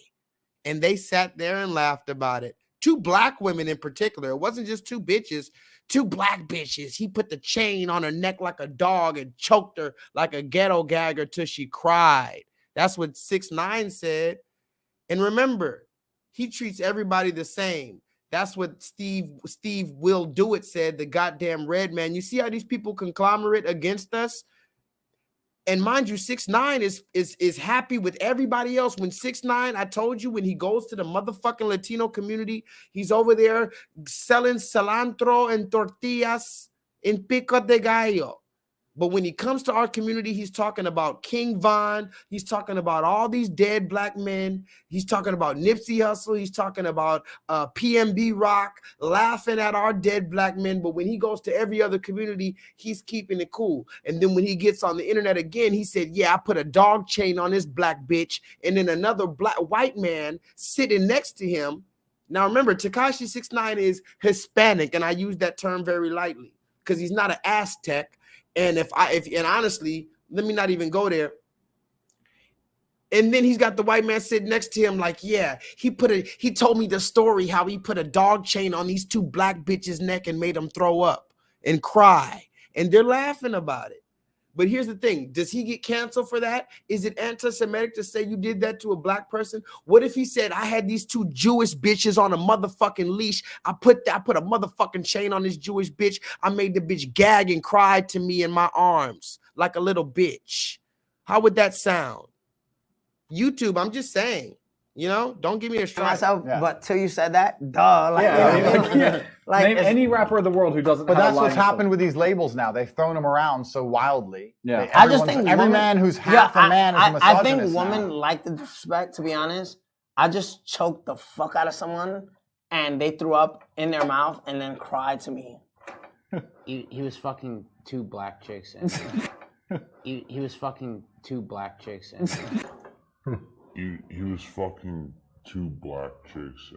And they sat there and laughed about it. 2 black women in particular. It wasn't just 2 bitches, 2 black bitches. He put the chain on her neck like a dog and choked her like a ghetto gagger till she cried. That's what 6ix9ine said. And remember, he treats everybody the same. That's what Steve Will Do It said, the goddamn red man. You see how these people conglomerate against us? And mind you, 6ix9ine is happy with everybody else. When 6ix9ine, I told you, when he goes to the motherfucking Latino community, he's over there selling cilantro and tortillas in Pico de Gallo. But when he comes to our community, he's talking about King Von. He's talking about all these dead black men. He's talking about Nipsey Hussle. He's talking about PNB Rock, laughing at our dead black men. But when he goes to every other community, he's keeping it cool. And then when he gets on the internet again, he said, yeah, I put a dog chain on this black bitch. And then another white man sitting next to him. Now, remember, Tekashi 6ix9ine is Hispanic, and I use that term very lightly because he's not an Aztec. And and honestly, let me not even go there. And then he's got the white man sitting next to him like, yeah, he told me the story how he put a dog chain on these 2 black bitches' neck and made them throw up and cry. And they're laughing about it. But here's the thing. Does he get canceled for that? Is it anti-Semitic to say you did that to a black person? What if he said, I had these 2 Jewish bitches on a motherfucking leash. I put a motherfucking chain on this Jewish bitch. I made the bitch gag and cry to me in my arms like a little bitch. How would that sound? YouTube, I'm just saying, you know, don't give me a strike. Myself, but till you said that, duh. Like, Name any rapper in the world who doesn't. But have that's a line what's happened with these labels now. They've thrown them around so wildly. Yeah, I just think every man who's half a man is a misogynist. I think women like the disrespect. To be honest, I just choked the fuck out of someone, and they threw up in their mouth and then cried to me. He was fucking 2 black chicks. And he was fucking 2 black chicks. And He was fucking 2 black chicks.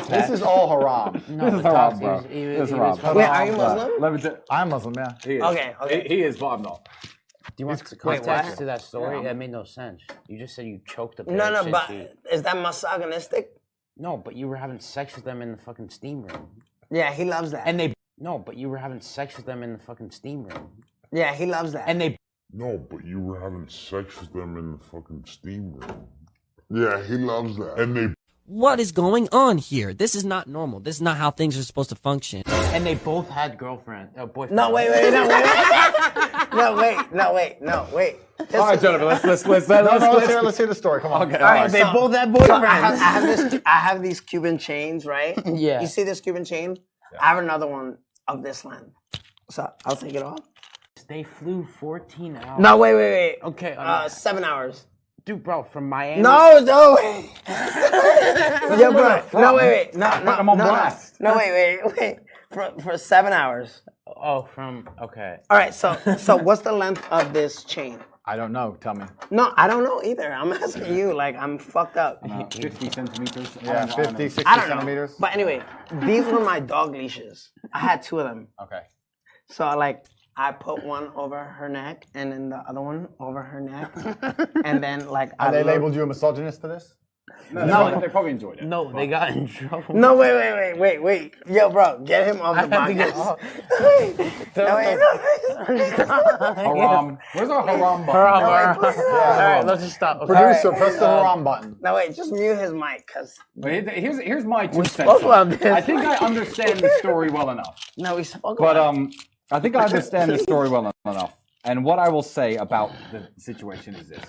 This is all haram. No, This is haram, bro. This This is was haram. Wait, are you Muslim? Let me I'm Muslim, yeah. He is. Okay. He is, but I'm not. Do you want the Wait, context what? to that story? Yeah. That made no sense. You just said you choked a No, pair of but chicks. is that misogynistic? No, but you were having sex with them in the fucking steam room. Yeah, he loves that. And they... No, but you were having sex with them in the fucking steam room. Yeah, he loves that. And they... No, but you were having sex with them in the fucking steam room. Yeah, he loves that. And they... What is going on here? This is not normal. This is not how things are supposed to function. And they both had boyfriends. No, wait. No, wait. All right, Jennifer, let's hear the story. Come on. Okay, all right, they both have boyfriends. I have these Cuban chains, right? Yeah. You see this Cuban chain? Yeah. I have another one of this length. So I'll take it off. They flew 14 hours. No, wait. Okay. 7 hours. Dude, bro, from Miami. No, wait. Yeah, bro. No, wait. No, I'm on blast. No, wait. For 7 hours. Oh, okay. All right, so what's the length of this chain? I don't know. Tell me. No, I don't know either. I'm asking you. Like, I'm fucked up. 50 centimeters. Yeah, 50, 60 I don't know. centimeters. But anyway, these were my dog leashes. I had 2 of them. Okay. So I put one over her neck and then the other one over her neck. And then And they labeled you a misogynist for this? No, they probably enjoyed it. No, they got in trouble. No, wait. Yo, bro, get him off the podcast. Haram. Where's our haram button? Haram. All right, let's just stop. Okay. Producer, press the haram button. No, wait, just mute his mic, cause Here's my 2 cents. spoke about this. I think I understand the story well enough. No, we spoke But about it. I think I understand the story well enough. And what I will say about the situation is this.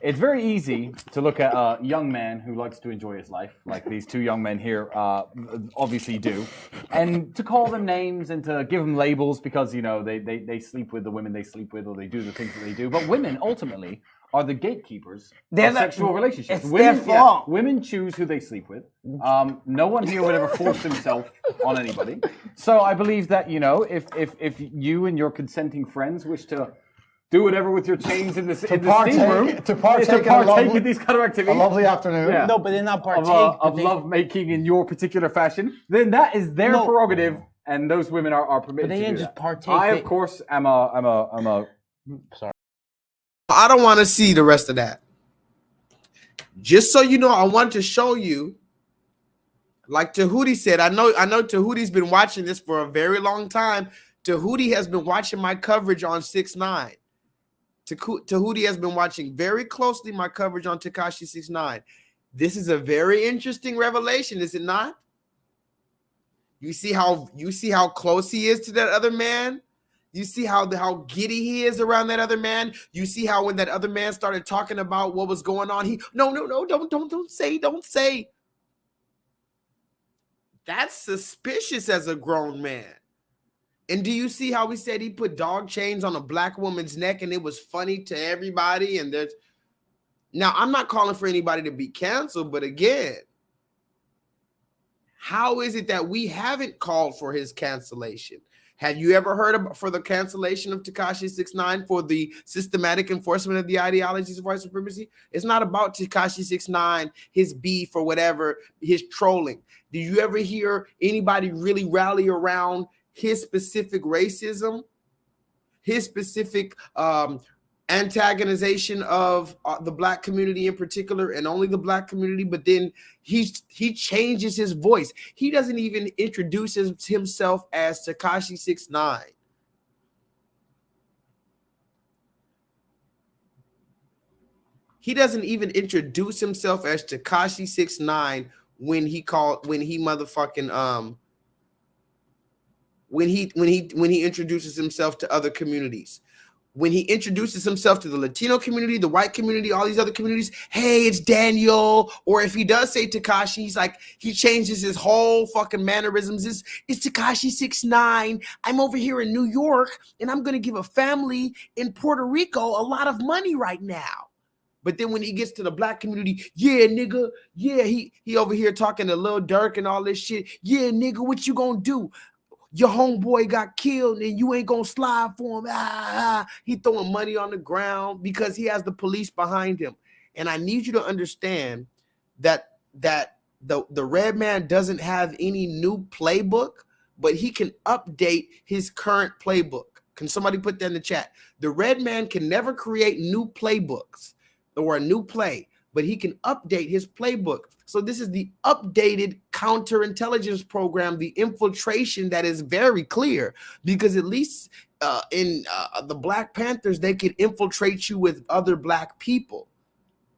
It's very easy to look at a young man who likes to enjoy his life, like these 2 young men here obviously do, and to call them names and to give them labels because, you know, they sleep with the women they sleep with or they do the things that they do. But women, ultimately, are the gatekeepers of sexual relationships. It's their fault. Women choose who they sleep with. No one here would ever force himself on anybody. So I believe that, you know, if you and your consenting friends wish to do whatever with your chains in the steam room, to partake in these kind of activities, a lovely afternoon. Yeah. No, but they're not partake of love making in your particular fashion, then that is their prerogative, and those women are permitted But they to didn't do just that. partake. I, of course, am a Sorry. I don't want to see the rest of that. Just so you know, I want to show you, like Tahuti said, I know Tahuti's been watching this for a very long time. Tahuti has been watching my coverage on 6ix9ine. Tahuti has been watching very closely my coverage on Tekashi 6ix9ine. This is a very interesting revelation, is it not? You see how close he is to that other man? You see how giddy he is around that other man? You see how when that other man started talking about what was going on, he no, don't say. That's suspicious as a grown man. And do you see how he said he put dog chains on a black woman's neck and it was funny to everybody? And there's now I'm not calling for anybody to be canceled, but again, how is it that we haven't called for his cancellation? Have you ever heard for the cancellation of Tekashi 6ix9ine for the systematic enforcement of the ideologies of white supremacy? It's not about Tekashi 6ix9ine, his beef or whatever, his trolling. Do you ever hear anybody really rally around his specific racism, his specific antagonization of the black community in particular, and only the black community? But then he changes his voice. He doesn't even introduce himself as Tekashi 6ix9ine. He doesn't even introduce himself as Tekashi 6ix9ine when he introduces himself to other communities. when he introduces himself to the Latino community, the white community, all these other communities, hey, it's Daniel. Or if he does say Tekashi, he's like, he changes his whole fucking mannerisms. It's Tekashi 6ix9ine. I'm over here in New York, and I'm going to give a family in Puerto Rico a lot of money right now. But then when he gets to the black community, yeah, nigga, yeah, he over here talking to Lil Durk and all this shit. Yeah, nigga, what you gonna do? Your homeboy got killed and you ain't gonna slide for him. He throwing money on the ground because he has the police behind him. And I need you to understand that the red man doesn't have any new playbook, but he can update his current playbook. Can somebody put that in the chat? The red man can never create new playbooks or a new play, but he can update his playbook. So this is the updated counterintelligence program, the infiltration that is very clear, because at least in the Black Panthers, they could infiltrate you with other black people.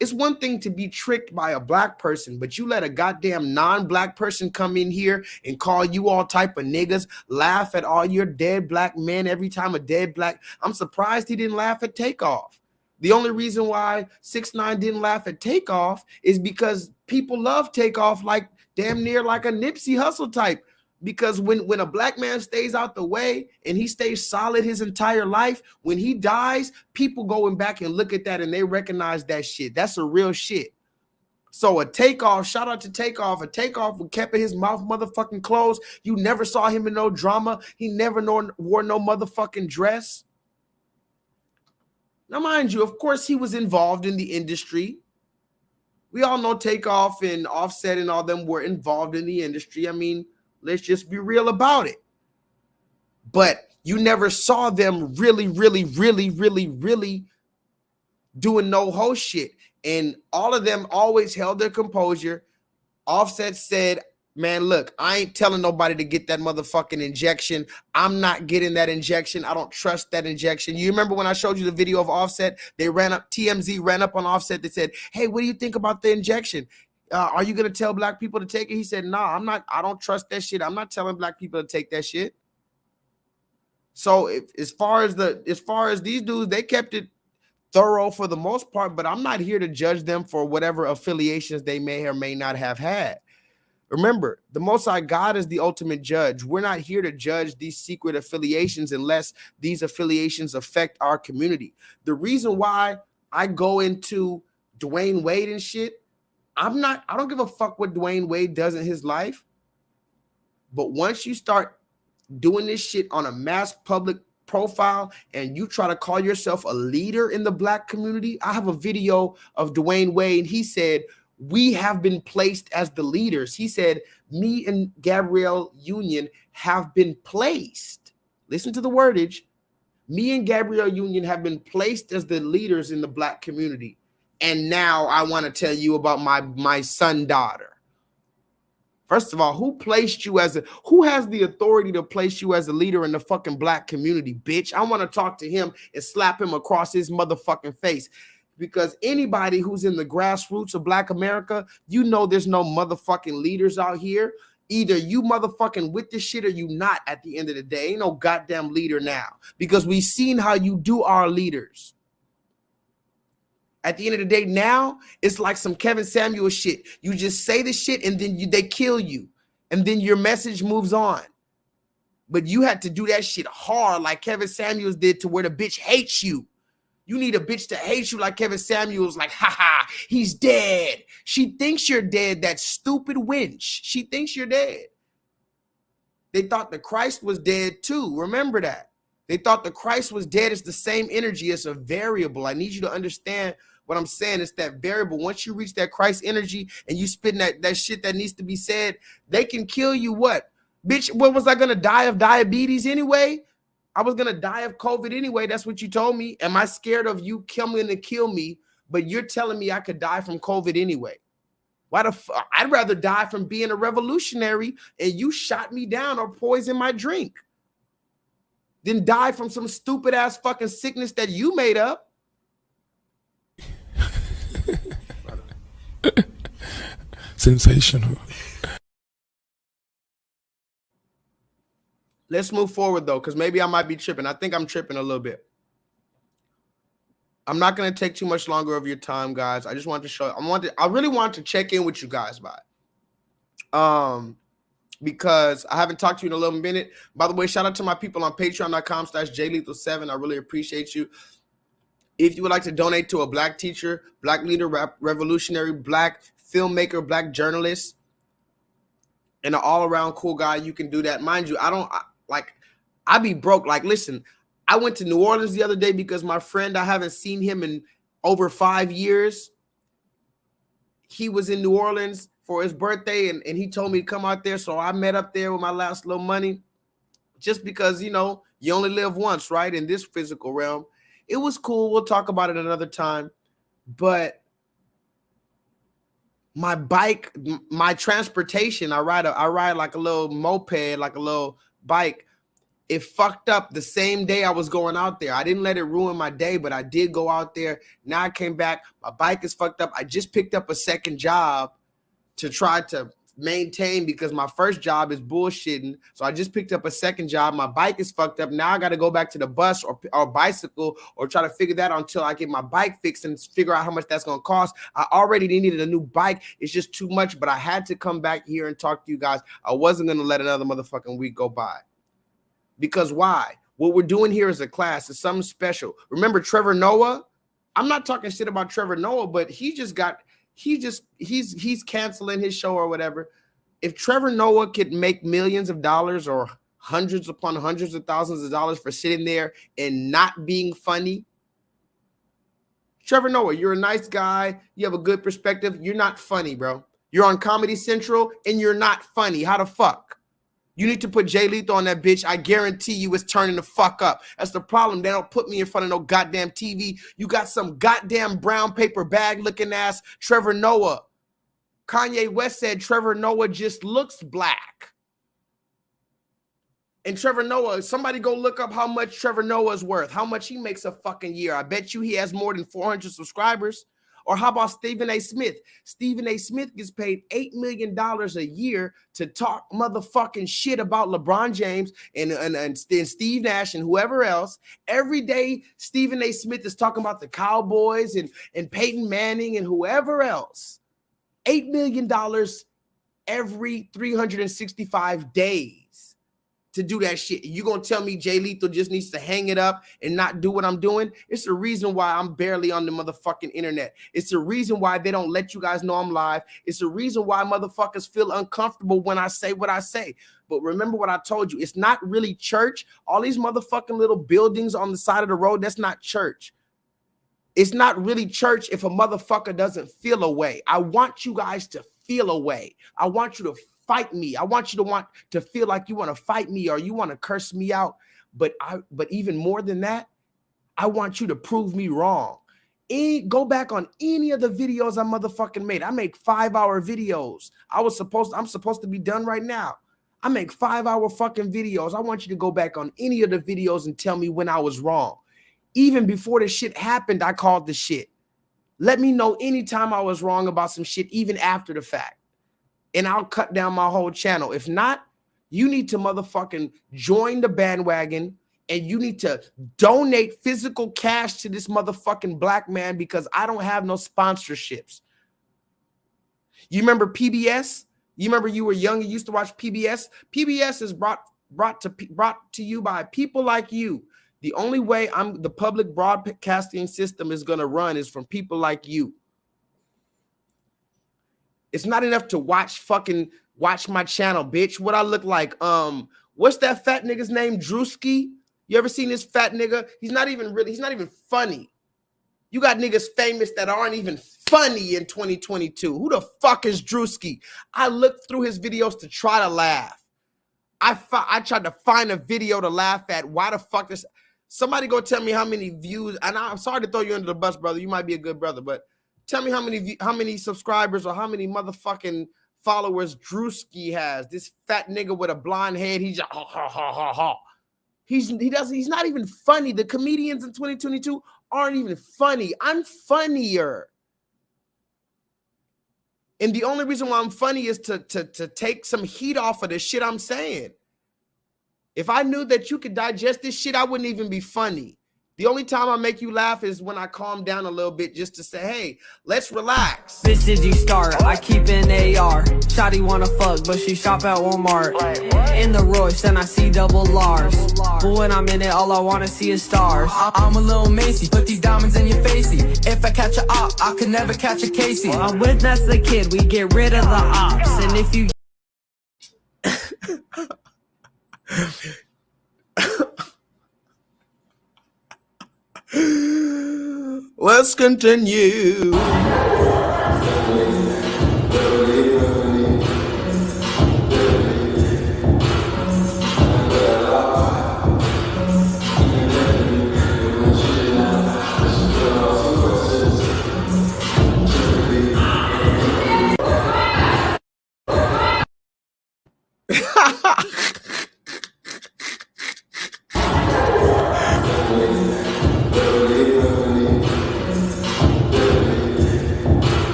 It's one thing to be tricked by a black person, but you let a goddamn non-black person come in here and call you all type of niggas, laugh at all your dead black men every time a dead black. I'm surprised he didn't laugh at Takeoff. The only reason why 6ix9ine didn't laugh at Takeoff is because people love Takeoff like damn near like a Nipsey Hussle type. Because when a black man stays out the way and he stays solid his entire life, when he dies, people going back and look at that and they recognize that shit. That's a real shit. So a Takeoff, shout out to Takeoff. A Takeoff who kept his mouth motherfucking closed. You never saw him in no drama. He never wore no motherfucking dress. Now, mind you, of course, he was involved in the industry. We all know Takeoff and Offset and all them were involved in the industry. I mean, let's just be real about it. But you never saw them really doing no ho shit. And all of them always held their composure. Offset said, man, look, I ain't telling nobody to get that motherfucking injection. I'm not getting that injection. I don't trust that injection. You remember when I showed you the video of Offset? They ran up, TMZ ran up on Offset. They said, hey, what do you think about the injection? Are you going to tell black people to take it? He said, no, I'm not. I don't trust that shit. I'm not telling black people to take that shit. So as far as these dudes, they kept it thorough for the most part, but I'm not here to judge them for whatever affiliations they may or may not have had. Remember, the Most High God is the ultimate judge. We're not here to judge these secret affiliations unless these affiliations affect our community. The reason why I go into Dwayne Wade and shit, I don't give a fuck what Dwayne Wade does in his life. But once you start doing this shit on a mass public profile and you try to call yourself a leader in the black community, I have a video of Dwayne Wade. He said, we have been placed as the leaders. He said, me and Gabrielle Union have been placed. Listen to the wordage. Me and Gabrielle Union have been placed as the leaders in the black community. And now I want to tell you about my son, daughter. First of all, who has the authority to place you as a leader in the fucking black community, bitch? I want to talk to him and slap him across his motherfucking face. Because anybody who's in the grassroots of Black America, you know there's no motherfucking leaders out here. Either you motherfucking with this shit or you not at the end of the day. Ain't no goddamn leader now. Because we've seen how you do our leaders. At the end of the day now, it's like some Kevin Samuels shit. You just say the shit and then they kill you. And then your message moves on. But you had to do that shit hard like Kevin Samuels did to where the bitch hates you. You need a bitch to hate you like Kevin Samuels, like, haha, he's dead. She thinks you're dead, that stupid wench. She thinks you're dead. They thought the Christ was dead too. Remember that. They thought the Christ was dead. It's the same energy. It's a variable. I need you to understand what I'm saying. It's that variable. Once you reach that Christ energy and you spitting that shit that needs to be said, they can kill you. What? Bitch, what was I going to die of diabetes anyway? I was going to die of COVID anyway. That's what you told me. Am I scared of you coming to kill me, but you're telling me I could die from COVID anyway? Why the fuck? I'd rather die from being a revolutionary and you shot me down or poisoned my drink than die from some stupid ass fucking sickness that you made up. Sensational. Let's move forward though, because maybe I might be tripping. I think I'm tripping a little bit. I'm not going to take too much longer of your time, guys. I just wanted to show. I really want to check in with you guys, because I haven't talked to you in a little minute. By the way, shout out to my people on patreon.com/JLEETHAL7. I really appreciate you. If you would like to donate to a black teacher, black leader, revolutionary, black filmmaker, black journalist, and an all-around cool guy, you can do that. Mind you, I be broke. Like, listen, I went to New Orleans the other day because my friend, I haven't seen him in over 5 years. He was in New Orleans for his birthday, and he told me to come out there. So I met up there with my last little money, just because, you know, you only live once, right? In this physical realm. It was cool. We'll talk about it another time. But my bike, my transportation, I ride like a little moped, like a little bike. It fucked up the same day I was going out there. I didn't let it ruin my day, but I did go out there. Now I came back. My bike is fucked up. I just picked up a second job to try to maintain because my first job is bullshitting. So I just picked up a second job. My bike is fucked up. Now I got to go back to the bus or bicycle or try to figure that out until I get my bike fixed and figure out how much that's going to cost. I already needed a new bike. It's just too much, but I had to come back here and talk to you guys. I wasn't going to let another motherfucking week go by. Because why? What we're doing here is a class. It's something special. Remember Trevor Noah? I'm not talking shit about Trevor Noah, but he's canceling his show or whatever. If Trevor Noah could make millions of dollars or hundreds upon hundreds of thousands of dollars for sitting there and not being funny, Trevor Noah, you're a nice guy. You have a good perspective. You're not funny, bro. You're on Comedy Central and you're not funny. How the fuck? You need to put J-Lethal on that bitch. I guarantee you it's turning the fuck up. That's the problem. They don't put me in front of no goddamn TV. You got some goddamn brown paper bag looking ass Trevor Noah. Kanye West said Trevor Noah just looks black. And Trevor Noah, somebody go look up how much Trevor Noah's worth, how much he makes a fucking year. I bet you he has more than 400 subscribers. Or how about Stephen A. Smith? Stephen A. Smith gets paid $8 million a year to talk motherfucking shit about LeBron James and Steve Nash and whoever else. Every day, Stephen A. Smith is talking about the Cowboys and Peyton Manning and whoever else. $8 million every 365 days to do that shit. You gonna tell me J-Lethal just needs to hang it up and not do what I'm doing? It's the reason why I'm barely on the motherfucking internet. It's the reason why they don't let you guys know I'm live. It's the reason why motherfuckers feel uncomfortable when I say what I say. But remember what I told you. It's not really church. All these motherfucking little buildings on the side of the road, that's not church. It's not really church if a motherfucker doesn't feel a way. I want you guys to feel a way. I want you to fight me. I want you to want to feel like you want to fight me or you want to curse me out. But even more than that, I want you to prove me wrong. Go back on any of the videos I motherfucking made. I make 5-hour videos. I'm supposed to be done right now. I make 5-hour fucking videos. I want you to go back on any of the videos and tell me when I was wrong. Even before the shit happened, I called the shit. Let me know anytime I was wrong about some shit, even after the fact. And I'll cut down my whole channel. If not, you need to motherfucking join the bandwagon and you need to donate physical cash to this motherfucking black man because I don't have no sponsorships. You remember PBS? You remember you were young and used to watch PBS? PBS is brought to you by people like you. The only way the public broadcasting system is going to run is from people like you. It's not enough to watch my channel, bitch. What I look like? What's that fat nigga's name? Drewski? You ever seen this fat nigga? He's not even funny. You got niggas famous that aren't even funny in 2022. Who the fuck is Drewski? I looked through his videos to try to laugh. I tried to find a video to laugh at. Why the fuck is somebody go tell me how many views? And I'm sorry to throw you under the bus, brother. You might be a good brother, but tell me how many subscribers or how many motherfucking followers Drewski has. This fat nigga with a blonde head. He's just, ha ha ha ha ha. He's not even funny. The comedians in 2022 aren't even funny. I'm funnier. And the only reason why I'm funny is to take some heat off of the shit I'm saying. If I knew that you could digest this shit, I wouldn't even be funny. The only time I make you laugh is when I calm down a little bit just to say, hey, let's relax. Bitch, did you start? I keep an AR. Shawty wanna fuck, but she shop at Walmart. In the Royce, and I see double R's. But when I'm in it, all I wanna see is stars. I'm a little Macy, put these diamonds in your facey. If I catch a op, I could never catch a Casey. I'm with that's the kid, we get rid of the ops. And if you let's continue.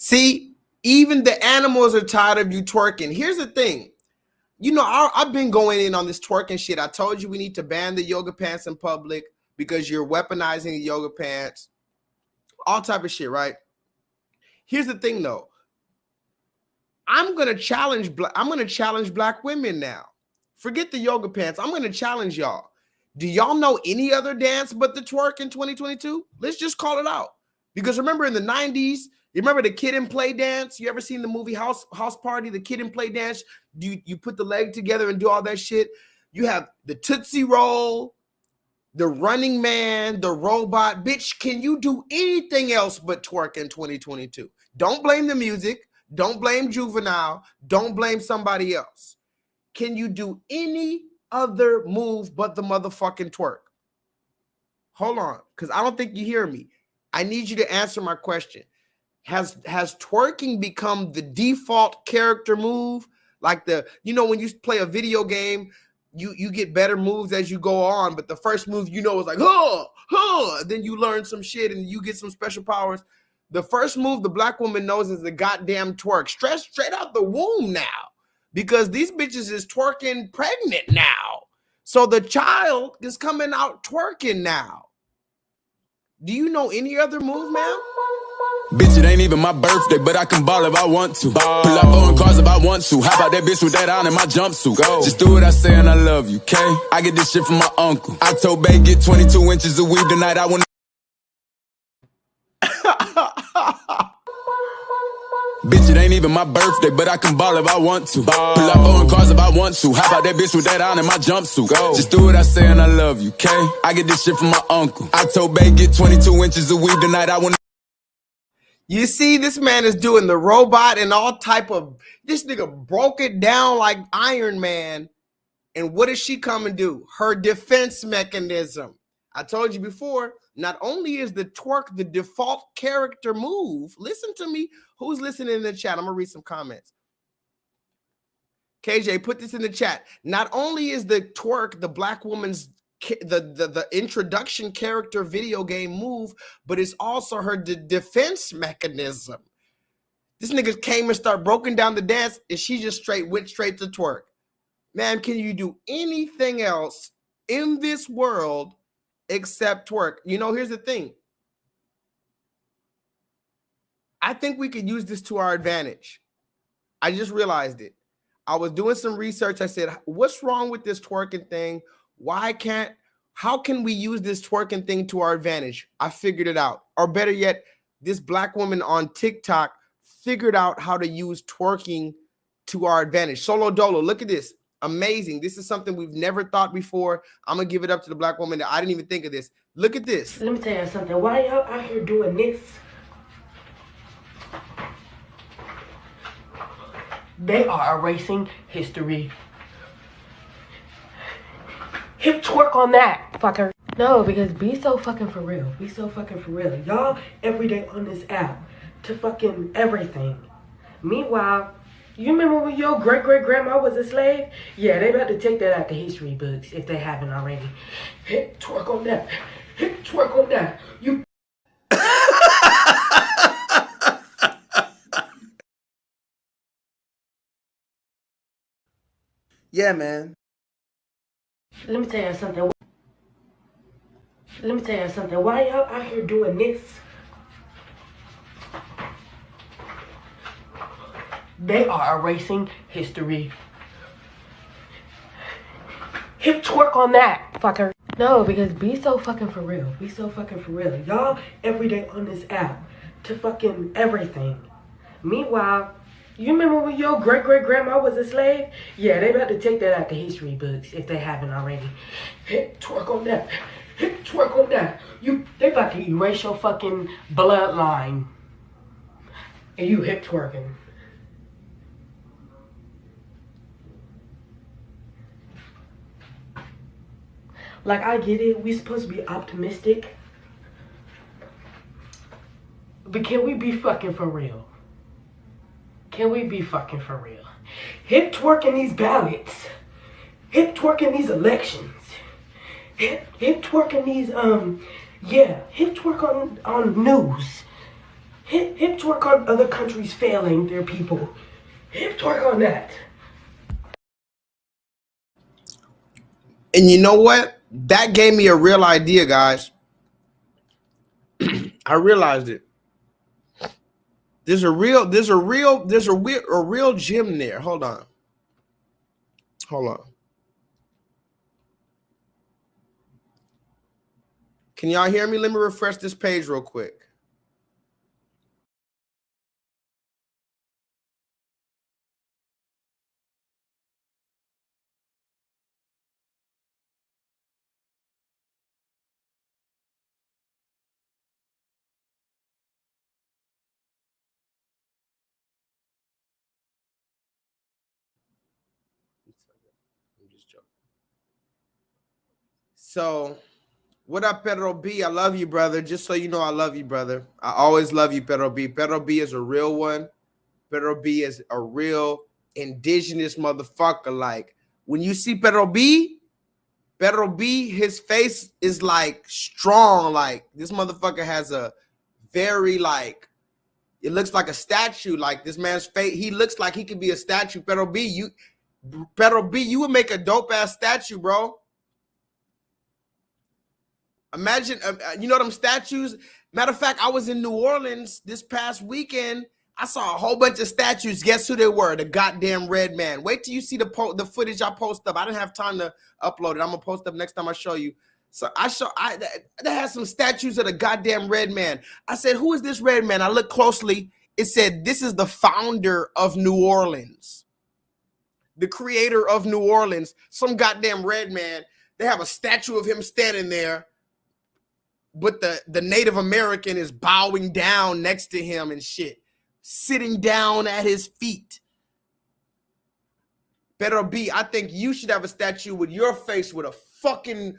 See, even the animals are tired of you twerking. Here's the thing. You know, I've been going in on this twerking shit. I told you we need to ban the yoga pants in public because you're weaponizing the yoga pants. All type of shit, right? Here's the thing, though. I'm gonna challenge black women now. Forget the yoga pants. I'm gonna challenge y'all. Do y'all know any other dance but the twerk in 2022? Let's just call it out. Because remember in the 90s, you remember the kid and play dance? You ever seen the movie House Party? The kid and play dance? You put the leg together and do all that shit. You have the Tootsie Roll, the Running Man, the robot. Bitch, can you do anything else but twerk in 2022? Don't blame the music. Don't blame Juvenile. Don't blame somebody else. Can you do any other move but the motherfucking twerk? Hold on, because I don't think you hear me. I need you to answer my question. Has twerking become the default character move? Like when you play a video game, you get better moves as you go on, but the first move is like, then you learn some shit and you get some special powers. The first move the black woman knows is the goddamn twerk. Straight out the womb now. Because these bitches is twerking pregnant now. So the child is coming out twerking now. Do you know any other move, ma'am? Bitch, it ain't even my birthday, but I can ball if I want to. Pull up on cars if I want to. How about that bitch with that on in my jumpsuit? Go. Just do what I say and I love you, okay? I get this shit from my uncle. I told Bay get 22 inches of weed tonight. I want. Bitch, it ain't even my birthday, but I can ball if I want to. Pull up on cars if I want to. How about that bitch with that on in my jumpsuit? Go. Just do what I say and I love you, okay? I get this shit from my uncle. I told Bay get 22 inches of weed tonight. I want. You see, this man is doing the robot and all type of, this nigga broke it down like Iron Man. And what does she come and do? Her defense mechanism. I told you before, not only is the twerk the default character move, listen to me. Who's listening in the chat? I'm gonna read some comments. KJ, put this in the chat. Not only is the twerk the black woman's the introduction character video game move, but it's also her defense mechanism. This nigga came and started broken down the dance, and she just went straight to twerk. Man, can you do anything else in this world except twerk? You know, here's the thing. I think we could use this to our advantage. I just realized it. I was doing some research. I said, what's wrong with this twerking thing? How can we use this twerking thing to our advantage? I figured it out. Or better yet, this black woman on TikTok figured out how to use twerking to our advantage. Solo Dolo, look at this. Amazing. This is something we've never thought before. I'm going to give it up to the black woman. I didn't even think of this. Look at this. Let me tell you something. Why y'all out here doing this? They are erasing history. Hip twerk on that, fucker. No, because be so fucking for real. Be so fucking for real. Y'all every day on this app to fucking everything. Meanwhile, you remember when your great-great-grandma was a slave? Yeah, they about to take that out the history books if they haven't already. Hip twerk on that. Twerk on that. You. Yeah, man. Let me tell you something. Let me tell you something. Why y'all out here doing this? They are erasing history. Hip twerk on that, fucker. No, because be so fucking for real. Be so fucking for real. Y'all every day on this app to fucking everything. Meanwhile, you remember when your great-great-grandma was a slave? Yeah, they about to take that out the history books if they haven't already. Hip twerk on that. Hip twerk on that. They about to erase your fucking bloodline. And you hip twerking. Like, I get it. We supposed to be optimistic. But can we be fucking for real? Can we be fucking for real? Hip twerking these ballots. Hip twerking these elections. Hip twerking these, hip twerk on news. Hip twerk on other countries failing their people. Hip twerk on that. And you know what? That gave me a real idea, guys. I realized it. There's a real gym there. Hold on. Can y'all hear me? Let me refresh this page real quick. So, what up, Pedro B? I love you, brother. Just so you know, I love you, brother. I always love you, Pedro B. Pedro B is a real one. Pedro B is a real indigenous motherfucker. Like, when you see Pedro B, his face is like strong. Like, this motherfucker has a very like, it looks like a statue. Like, this man's face, he looks like he could be a statue. Pedro B, you would make a dope ass statue, bro. Imagine, you know them statues? Matter of fact, I was in New Orleans this past weekend. I saw a whole bunch of statues. Guess who they were? The goddamn red man. Wait till you see the footage I post up. I didn't have time to upload it. I'm gonna post up next time I show you. So they had some statues of the goddamn red man. I said, who is this red man? I looked closely. It said, this is the founder of New Orleans. The creator of New Orleans. Some goddamn red man. They have a statue of him standing there. But the Native American is bowing down next to him and shit. Sitting down at his feet. Pedro B, I think you should have a statue with your face with a fucking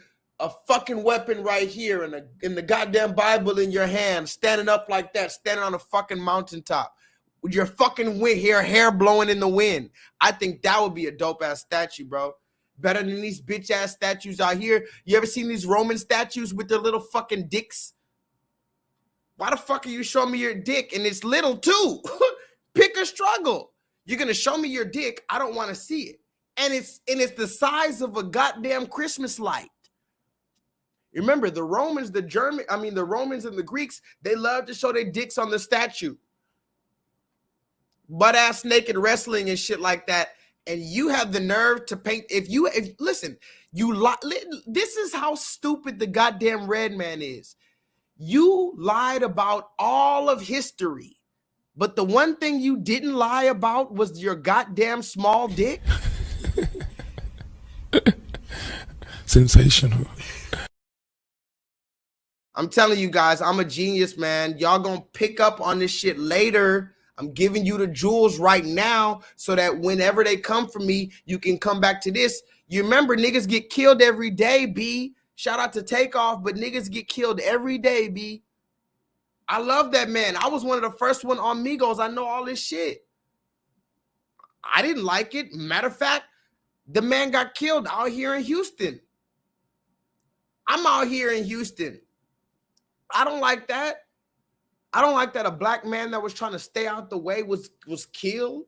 weapon right here and in the goddamn Bible in your hand, standing up like that, standing on a fucking mountaintop with your fucking hair blowing in the wind. I think that would be a dope ass statue, bro. Better than these bitch ass statues out here. You ever seen these Roman statues with their little fucking dicks? Why the fuck are you showing me your dick? And it's little too. Pick a struggle. You're gonna show me your dick. I don't want to see it. And it's the size of a goddamn Christmas light. Remember, the Romans and the Greeks, they love to show their dicks on the statue. Butt ass naked wrestling and shit like that. And you have the nerve to paint. Listen, this is how stupid the goddamn red man is. You lied about all of history, but the one thing you didn't lie about was your goddamn small dick. Sensational. I'm telling you guys, I'm a genius, man. Y'all gonna pick up on this shit later. I'm giving you the jewels right now so that whenever they come for me, you can come back to this. You remember niggas get killed every day, B. Shout out to Takeoff, but niggas get killed every day, B. I love that man. I was one of the first one on Migos. I know all this shit. I didn't like it. Matter of fact, the man got killed out here in Houston. I'm out here in Houston. I don't like that. I don't like that a black man that was trying to stay out the way was killed.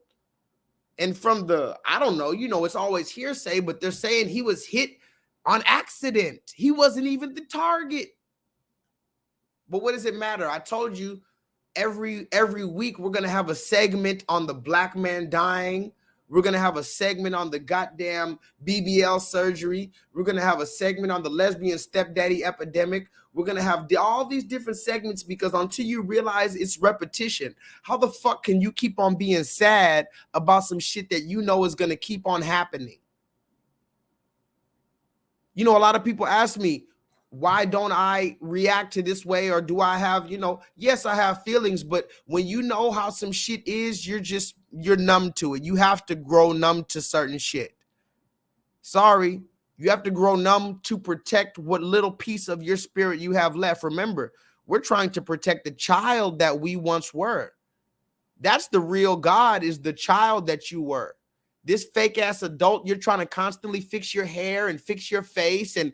And from the, I don't know, you know, it's always hearsay, but they're saying he was hit on accident. He wasn't even the target. But what does it matter? I told you every week we're going to have a segment on the black man dying. We're going to have a segment on the goddamn BBL surgery. We're going to have a segment on the lesbian stepdaddy epidemic. We're going to have all these different segments because until you realize it's repetition, how the fuck can you keep on being sad about some shit that you know is going to keep on happening? You know, a lot of people ask me, why don't I react to this way? Or do I have, you know, yes, I have feelings, but when you know how some shit is, you're numb to it. You have to grow numb to certain shit. Sorry, you have to grow numb to protect what little piece of your spirit you have left. Remember, we're trying to protect the child that we once were. That's the real God, is the child that you were. This fake ass adult, you're trying to constantly fix your hair and fix your face and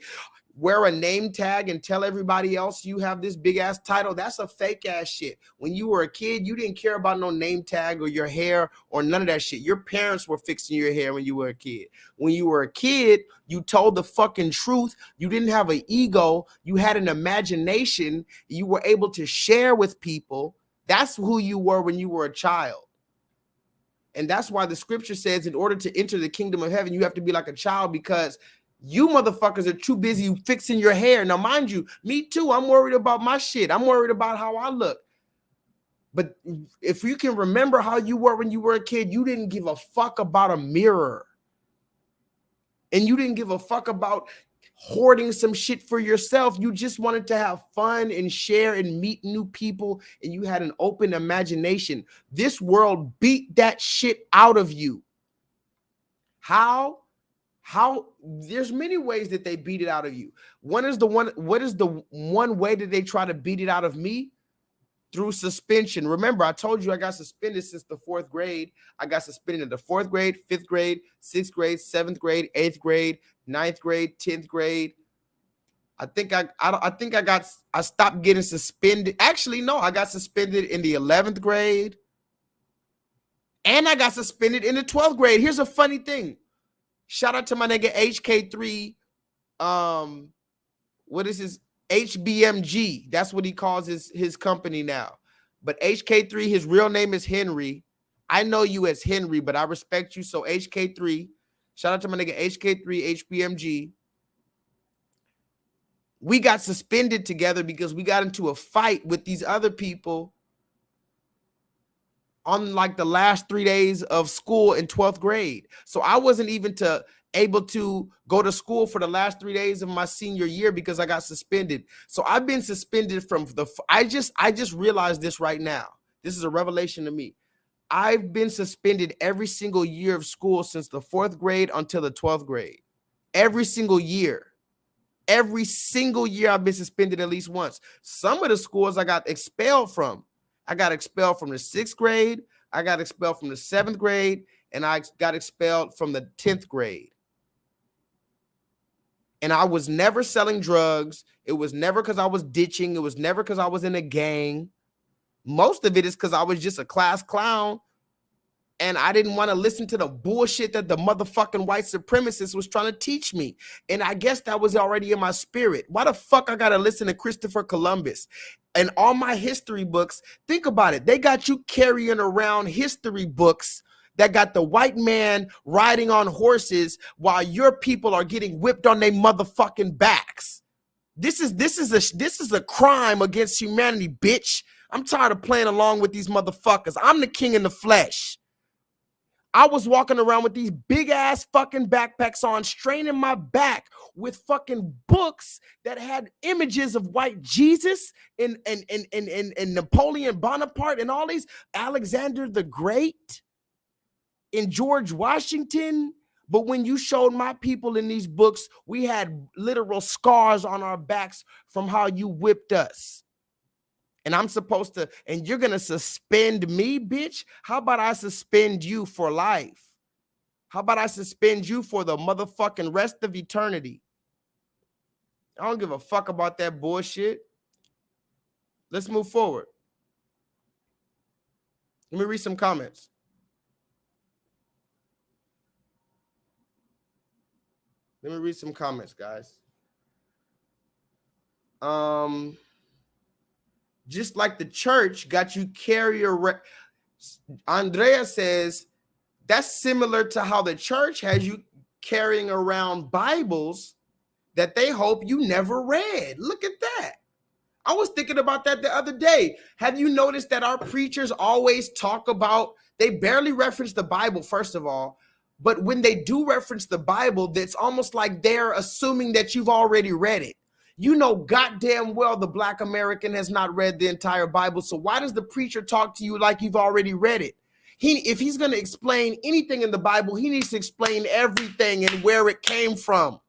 wear a name tag and tell everybody else you have this big ass title. That's a fake ass shit. When you were a kid, you didn't care about no name tag or your hair or none of that shit. Your parents were fixing your hair when you were a kid. When you were a kid, you told the fucking truth. You didn't have an ego. You had an imagination. You were able to share with people. That's who you were when you were a child. And that's why the scripture says in order to enter the kingdom of heaven, you have to be like a child, because you motherfuckers are too busy fixing your hair. Now, mind you, me too. I'm worried about my shit. I'm worried about how I look. But if you can remember how you were when you were a kid, you didn't give a fuck about a mirror. And you didn't give a fuck about hoarding some shit for yourself. You just wanted to have fun and share and meet new people. And you had an open imagination. This world beat that shit out of you. How there's many ways that they beat it out of you. What is the one way that they try to beat it out of me? Through suspension. Remember, I told you I got suspended since the 4th grade. I got suspended in the 4th grade, 5th grade, 6th grade, 7th grade, 8th grade, 9th grade, 10th grade. I stopped getting suspended. Actually, no, I got suspended in the 11th grade. And I got suspended in the 12th grade. Here's a funny thing. Shout out to my nigga HK3. What is his HBMG? That's what he calls his company now. But HK3, his real name is Henry. I know you as Henry, but I respect you. So HK3, shout out to my nigga HK3 HBMG. We got suspended together because we got into a fight with these other people on like the last 3 days of school in 12th grade. So I wasn't even able to go to school for the last 3 days of my senior year because I got suspended. So I've been suspended from I just realized this right now. This is a revelation to me. I've been suspended every single year of school since the 4th grade until the 12th grade. Every single year. Every single year I've been suspended at least once. Some of the schools I got expelled from. I got expelled from the 6th grade. I got expelled from the 7th grade. And I got expelled from the 10th grade. And I was never selling drugs. It was never because I was ditching. It was never because I was in a gang. Most of it is because I was just a class clown. And I didn't want to listen to the bullshit that the motherfucking white supremacist was trying to teach me. And I guess that was already in my spirit. Why the fuck I got to listen to Christopher Columbus? And all my history books, think about it. They got you carrying around history books that got the white man riding on horses while your people are getting whipped on their motherfucking backs. This is a crime against humanity, bitch. I'm tired of playing along with these motherfuckers. I'm the king in the flesh. I was walking around with these big ass fucking backpacks on, straining my back with fucking books that had images of white Jesus and Napoleon Bonaparte and all these, Alexander the Great and George Washington. But when you showed my people in these books, we had literal scars on our backs from how you whipped us. And I'm supposed to, and you're going to suspend me, bitch? How about I suspend you for life? How about I suspend you for the motherfucking rest of eternity? I don't give a fuck about that bullshit. Let's move forward. Let me read some comments. Let me read some comments, guys. Just like the church got you carry around. Andrea says that's similar to how the church has you carrying around Bibles that they hope you never read. Look at that. I was thinking about that the other day. Have you noticed that our preachers always talk about, they barely reference the Bible, first of all, but when they do reference the Bible, that's almost like they're assuming that you've already read it. You know goddamn well the Black American has not read the entire Bible, so why does the preacher talk to you like you've already read it? If he's going to explain anything in the Bible, he needs to explain everything and where it came from.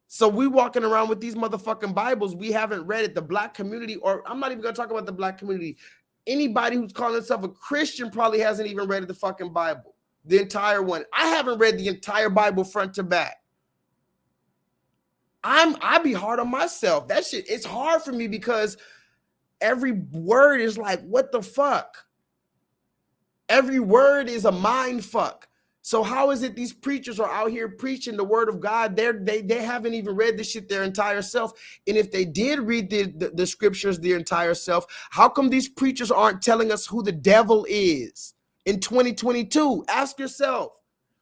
So we walking around with these motherfucking Bibles, we haven't read it. The Black community, or I'm not even going to talk about the Black community. Anybody who's calling himself a Christian probably hasn't even read the fucking Bible, the entire one. I haven't read the entire Bible front to back. I be hard on myself. That shit, it's hard for me because every word is like, what the fuck? Every word is a mind fuck. So how is it these preachers are out here preaching the word of God? They haven't even read this shit their entire self. And if they did read the scriptures their entire self, how come these preachers aren't telling us who the devil is in 2022? Ask yourself,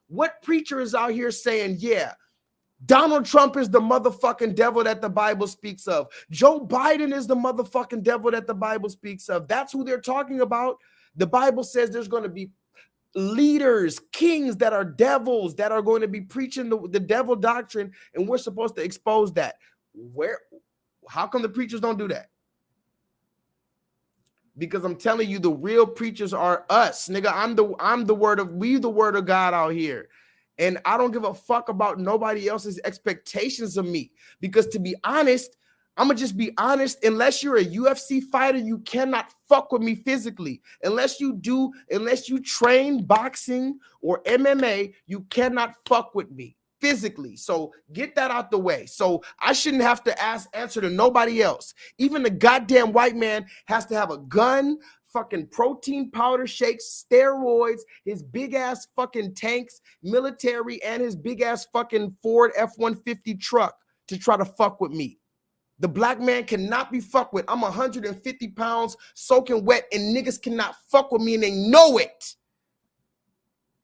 what preacher is out here saying, yeah, Donald Trump is the motherfucking devil that the Bible speaks of. Joe Biden is the motherfucking devil that the Bible speaks of. That's who they're talking about. The Bible says there's going to be leaders, kings that are devils that are going to be preaching the devil doctrine, and we're supposed to expose that. How come the preachers don't do that? Because I'm telling you, the real preachers are us, nigga. I'm the word of God out here. And I don't give a fuck about nobody else's expectations of me. Because to be honest, I'm gonna just be honest. Unless you're a UFC fighter, you cannot fuck with me physically. Unless you train boxing or MMA, you cannot fuck with me physically. So get that out the way. So I shouldn't have to answer to nobody else. Even the goddamn white man has to have a gun, fucking protein powder shakes, steroids, his big ass fucking tanks, military, and his big ass fucking Ford F-150 truck to try to fuck with me. The black man cannot be fucked with. I'm 150 pounds soaking wet, and niggas cannot fuck with me, and they know it.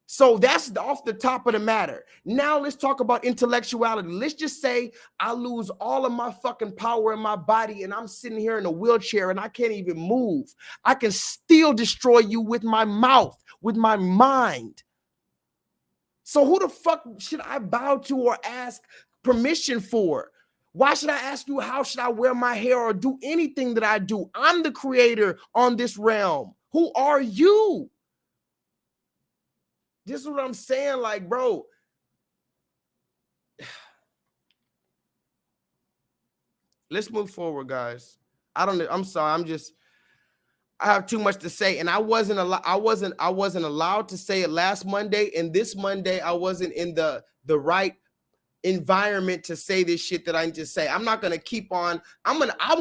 So that's off the top of the matter. Now let's talk about intellectuality. Let's just say I lose all of my fucking power in my body and I'm sitting here in a wheelchair and I can't even move. I can still destroy you with my mouth, with my mind. So who the fuck should I bow to or ask permission for? Why should I ask you how should I wear my hair or do anything that I do? I'm the creator on this realm. Who are you? This is what I'm saying, like, bro. Let's move forward, guys. I'm sorry. I have too much to say, and I wasn't allowed to say it last Monday, and this Monday I wasn't in the right environment to say this shit that I just say. I'm not gonna keep on. I'm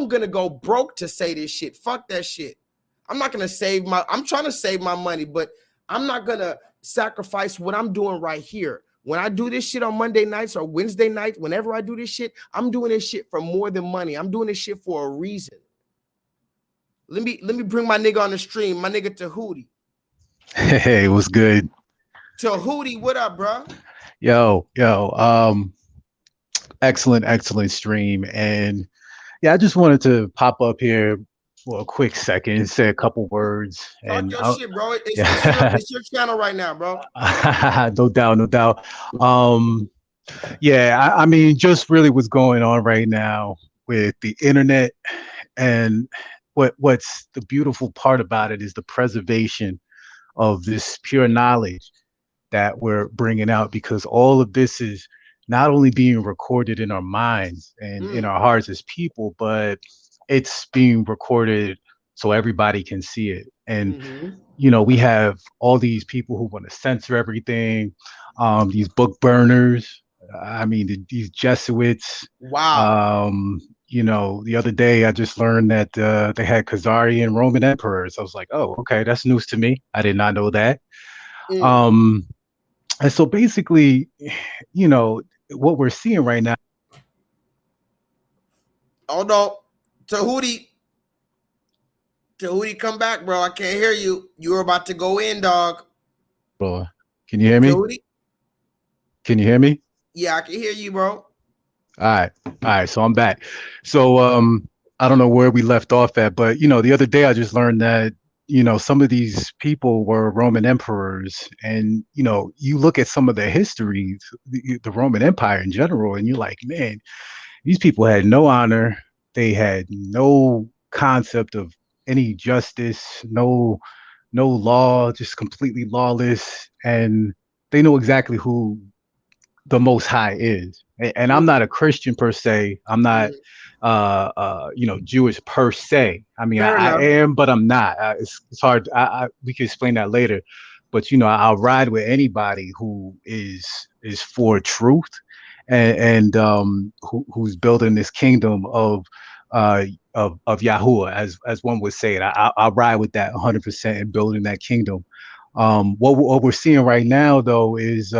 gonna go broke to say this shit. Fuck that shit. I'm not gonna I'm trying to save my money, but I'm not gonna sacrifice what I'm doing right here. When I do this shit on Monday nights or Wednesday nights, whenever I do this shit, I'm doing this shit for more than money. I'm doing this shit for a reason. Let me bring my nigga on the stream, my nigga Tahuti. Hey, what's good? Tahuti, what up, bro? Yo, excellent stream. And yeah, I just wanted to pop up here for a quick second and say a couple words. Talk your shit, bro. It's your channel right now, bro. No doubt. Yeah, I mean, just really what's going on right now with the internet, and what's the beautiful part about it is the preservation of this pure knowledge that we're bringing out, because all of this is not only being recorded in our minds and in our hearts as people, but it's being recorded so everybody can see it. And you know, we have all these people who want to censor everything, these book burners, I mean these Jesuits, wow, you know, the other day I just learned that they had Khazarian Roman emperors. I was like, oh, okay, that's news to me. I did not know that. And so basically, you know, what we're seeing right now. Hold on. Tahuti, come back, bro. I can't hear you. You were about to go in, dog. Bro, can you hear me? Tahuti? Can you hear me? Yeah, I can hear you, bro. All right. So I'm back. So I don't know where we left off at, but you know, the other day I just learned that, you know, some of these people were Roman emperors, and you know, you look at some of their histories, the Roman Empire in general, and you're like, man, these people had no honor. They had no concept of any justice, no law, just completely lawless, and they know exactly who the Most High is. And I'm not a Christian per se. I'm not, you know, Jewish per se. I mean, I am, but I'm not. It's hard. We can explain that later. But you know, I'll ride with anybody who is for truth and who's building this kingdom of Yahuwah, as one would say it. I'll ride with that 100% in building that kingdom. What we're seeing right now, though, is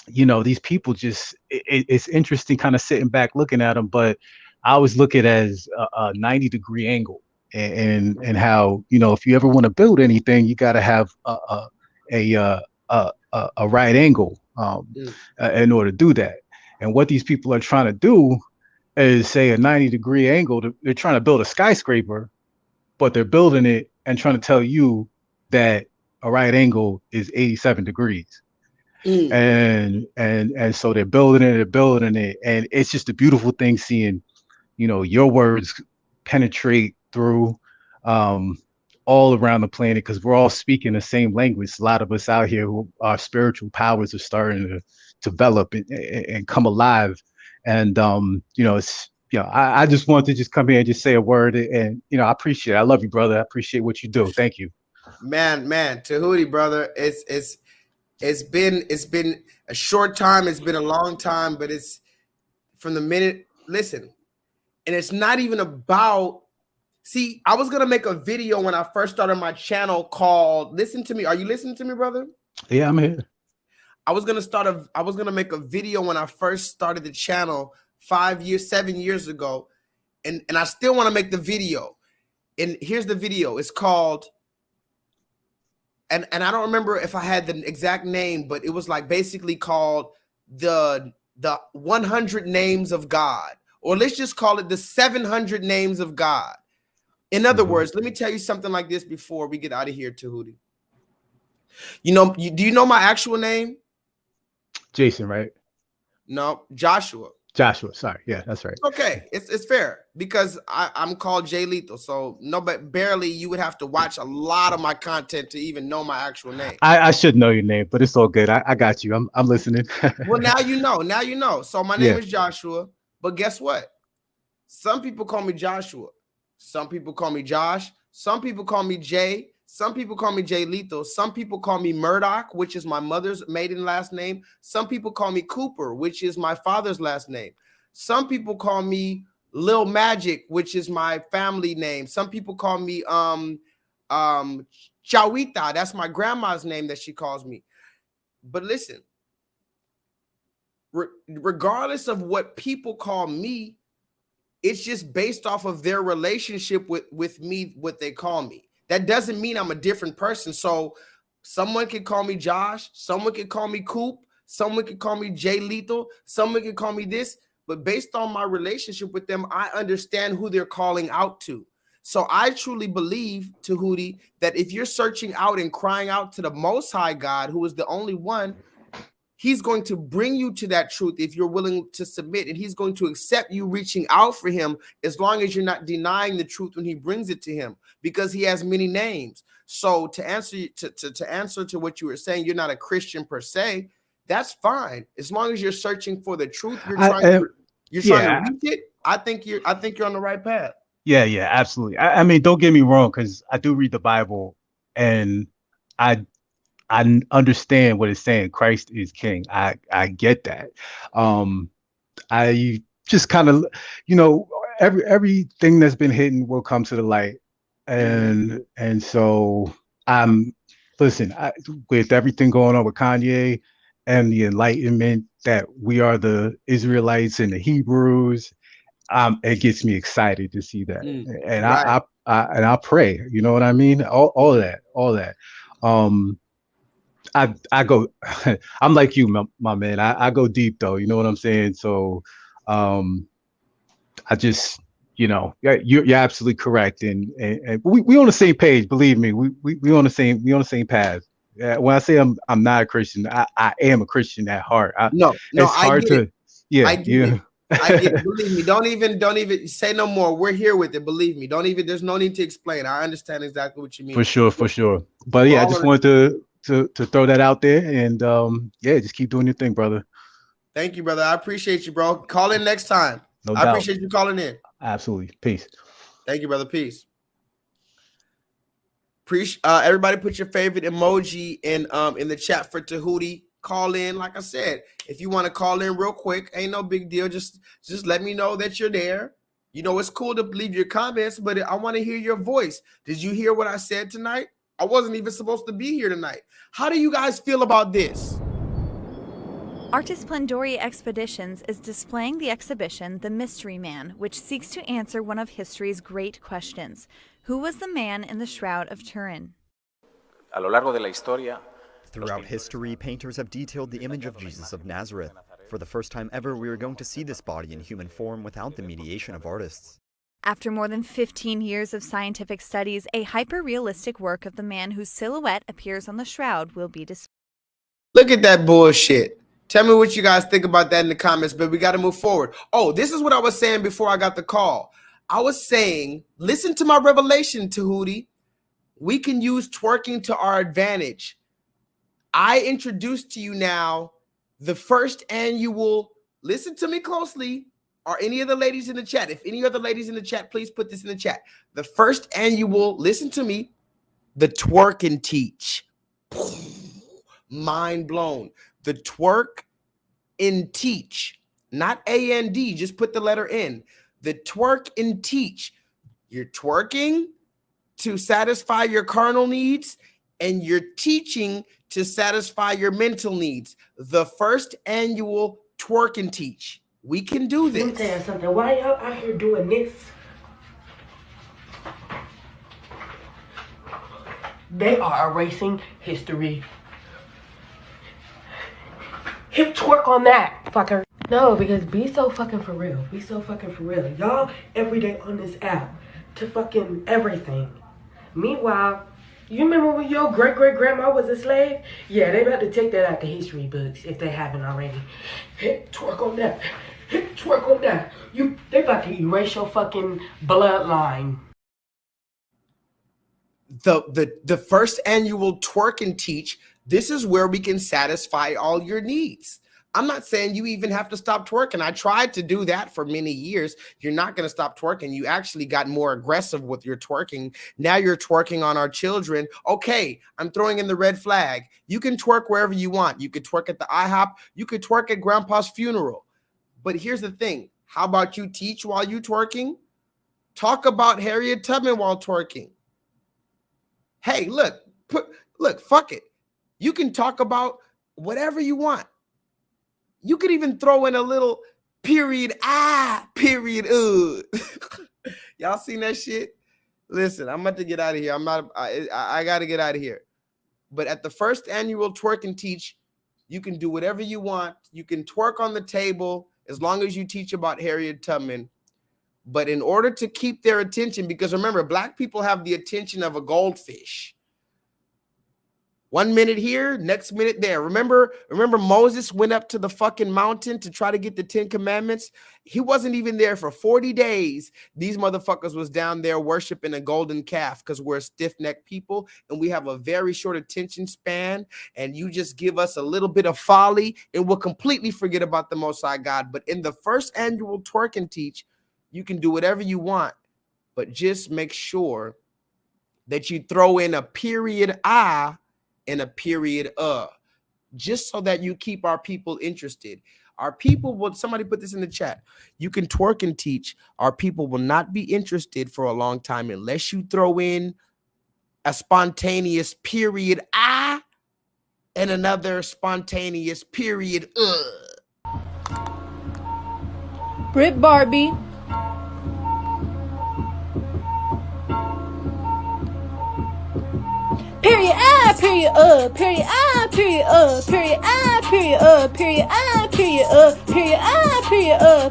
you know, these people just it's interesting kind of sitting back looking at them, but I always look at it as a 90-degree angle, and how, you know, if you ever want to build anything, you got to have a right angle in order to do that. And what these people are trying to do is say a 90-degree angle. They're trying to build a skyscraper, but they're building it and trying to tell you that a right angle is 87 degrees. And so they're building it, and it's just a beautiful thing seeing, you know, your words penetrate through all around the planet, because we're all speaking the same language. A lot of us out here who our spiritual powers are starting to develop and come alive. And you know, it's, you know, I just wanted to just come here and just say a word, and you know, I appreciate it. I love you, brother. I appreciate what you do. Thank you. Man, Tahuti, brother. It's been a short time, it's been a long time, but it's from the minute, listen, and it's not even about, see, I was gonna make a video when I first started my channel called Listen to Me. Are you listening to me, brother? Yeah, I'm here. I was gonna make a video when I first started the channel 7 years ago, and I still want to make the video. And here's the video. It's called, and I don't remember if I had the exact name, but it was like basically called the 100 names of God, or let's just call it the 700 names of God. In other words, let me tell you something like this before we get out of here, Tahuti. You know, do you know my actual name? Jason, right? No, Joshua. Joshua, sorry. Yeah, that's right. Okay, it's fair because I'm called J-LEETHAL. So no, but barely you would have to watch a lot of my content to even know my actual name. I should know your name, but it's all good. I got you. I'm listening. Well, now you know. Now you know. So my name is Joshua, but guess what? Some people call me Joshua. Some people call me Josh. Some people call me Jay. Some people call me J-LEETHAL. Some people call me Murdoch, which is my mother's maiden last name. Some people call me Cooper, which is my father's last name. Some people call me Lil Magic, which is my family name. Some people call me Chawita. That's my grandma's name that she calls me. But listen, regardless of what people call me, it's just based off of their relationship with me, what they call me. That doesn't mean I'm a different person. So someone can call me Josh, someone can call me Coop, someone can call me J-LEETHAL, someone can call me this, but based on my relationship with them, I understand who they're calling out to. So I truly believe, Tahuti, that if you're searching out and crying out to the Most High God, who is the only one, he's going to bring you to that truth if you're willing to submit, and he's going to accept you reaching out for him as long as you're not denying the truth when he brings it to him, because he has many names. So to answer to what you were saying, you're not a Christian per se. That's fine as long as you're searching for the truth. You're trying to reach it. I think you're on the right path. Yeah, absolutely. I mean, don't get me wrong, because I do read the Bible, and I understand what it's saying. Christ is king. I get that. I just kind of, you know, everything that's been hidden will come to the light. And so listen, with everything going on with Kanye and the enlightenment that we are the Israelites and the Hebrews, it gets me excited to see that. And right. I pray, you know what I mean? All of that. I go, I'm like you, my man. I go deep though. You know what I'm saying? So, I just, you know, you're absolutely correct, and we on the same page. Believe me, we on the same path. When I say I'm not a Christian, I am a Christian at heart. No, It's I hard get to, it. yeah, I get it. I get it. Believe me. Don't even say no more. We're here with it. Believe me. Don't even. There's no need to explain. I understand exactly what you mean. For sure. But yeah, I just wanted to throw that out there, and yeah, just keep doing your thing, brother. Thank you, brother. I appreciate you, bro. Call in next time. No I doubt. appreciate you calling in. Absolutely. Peace. Thank you, brother. Peace. Everybody put your favorite emoji in the chat for Tahuti. Call in. Like I said, if you want to call in real quick, ain't no big deal. Just let me know that you're there. You know, it's cool to leave your comments, but I want to hear your voice. Did you hear what I said tonight? I wasn't even supposed to be here tonight. How do you guys feel about this? Artist Splendori Expeditions is displaying the exhibition The Mystery Man, which seeks to answer one of history's great questions. Who was the man in the Shroud of Turin? A lo largo de la historia, throughout history, painters have detailed the image of Jesus of Nazareth. For the first time ever, we are going to see this body in human form without the mediation of artists. After more than 15 years of scientific studies, a hyper-realistic work of the man whose silhouette appears on the shroud will be displayed. Look at that bullshit. Tell me what you guys think about that in the comments, but we got to move forward. Oh, this is what I was saying before I got the call. I was saying, listen to my revelation, Tahuti. We can use twerking to our advantage. I introduced to you now the first annual, listen to me closely, or any of the ladies in the chat. If any other ladies in the chat, please put this in the chat. The first annual, listen to me, the Twerk and Teach. Mind blown. The Twerk and Teach, not A-N-D, just put the letter N. The Twerk and Teach. You're twerking to satisfy your carnal needs, and you're teaching to satisfy your mental needs. The first annual Twerk and Teach. We can do this. Let me tell you something. Why y'all out here doing this? They are erasing history. Hip twerk on that, fucker. No, because be so fucking for real. Be so fucking for real. Y'all every day on this app to fucking everything. Meanwhile, you remember when your great-great-grandma was a slave? Yeah, they about to take that out the history books if they haven't already. Hip twerk on that. Hip twerk on that. They about to erase your fucking bloodline. The first annual Twerk and Teach, this is where we can satisfy all your needs. I'm not saying you even have to stop twerking. I tried to do that for many years. You're not going to stop twerking. You actually got more aggressive with your twerking. Now you're twerking on our children. Okay, I'm throwing in the red flag. You can twerk wherever you want. You could twerk at the IHOP. You could twerk at grandpa's funeral. But here's the thing. How about you teach while you twerking? Talk about Harriet Tubman while twerking. Hey, look, fuck it. You can talk about whatever you want. You could even throw in a little period, period, Y'all seen that shit? Listen, I'm about to get out of here. I got to get out of here. But at the first annual Twerk and Teach, you can do whatever you want. You can twerk on the table as long as you teach about Harriet Tubman. But in order to keep their attention, because remember, black people have the attention of a goldfish. 1 minute here, next minute there. Remember Moses went up to the fucking mountain to try to get the 10 commandments? He wasn't even there for 40 days. These motherfuckers was down there worshiping a golden calf because we're a stiff-necked people and we have a very short attention span, and you just give us a little bit of folly and we'll completely forget about the Most High God. But in the first annual Twerk and Teach, you can do whatever you want, but just make sure that you throw in a period and a period just so that you keep our people interested. Our people will, somebody put this in the chat. You can twerk and teach. Our people will not be interested for a long time unless you throw in a spontaneous period and another spontaneous period Brit Barbie. Period period period period period period period period period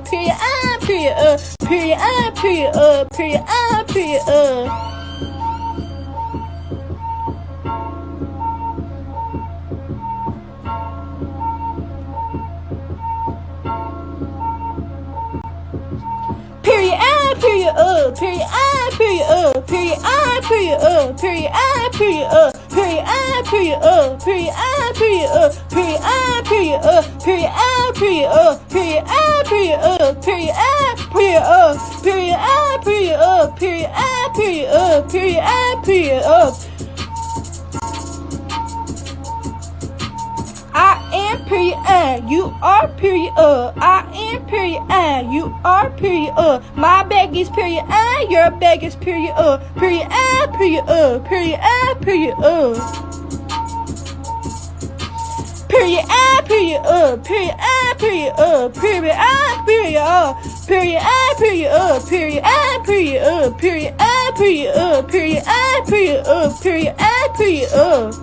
period period period period period period Period period period period period period period period period period period period period period period period period period period I am period you are period I am period you are period my bag is period your bag is period period period period period period period period period period period period period period period period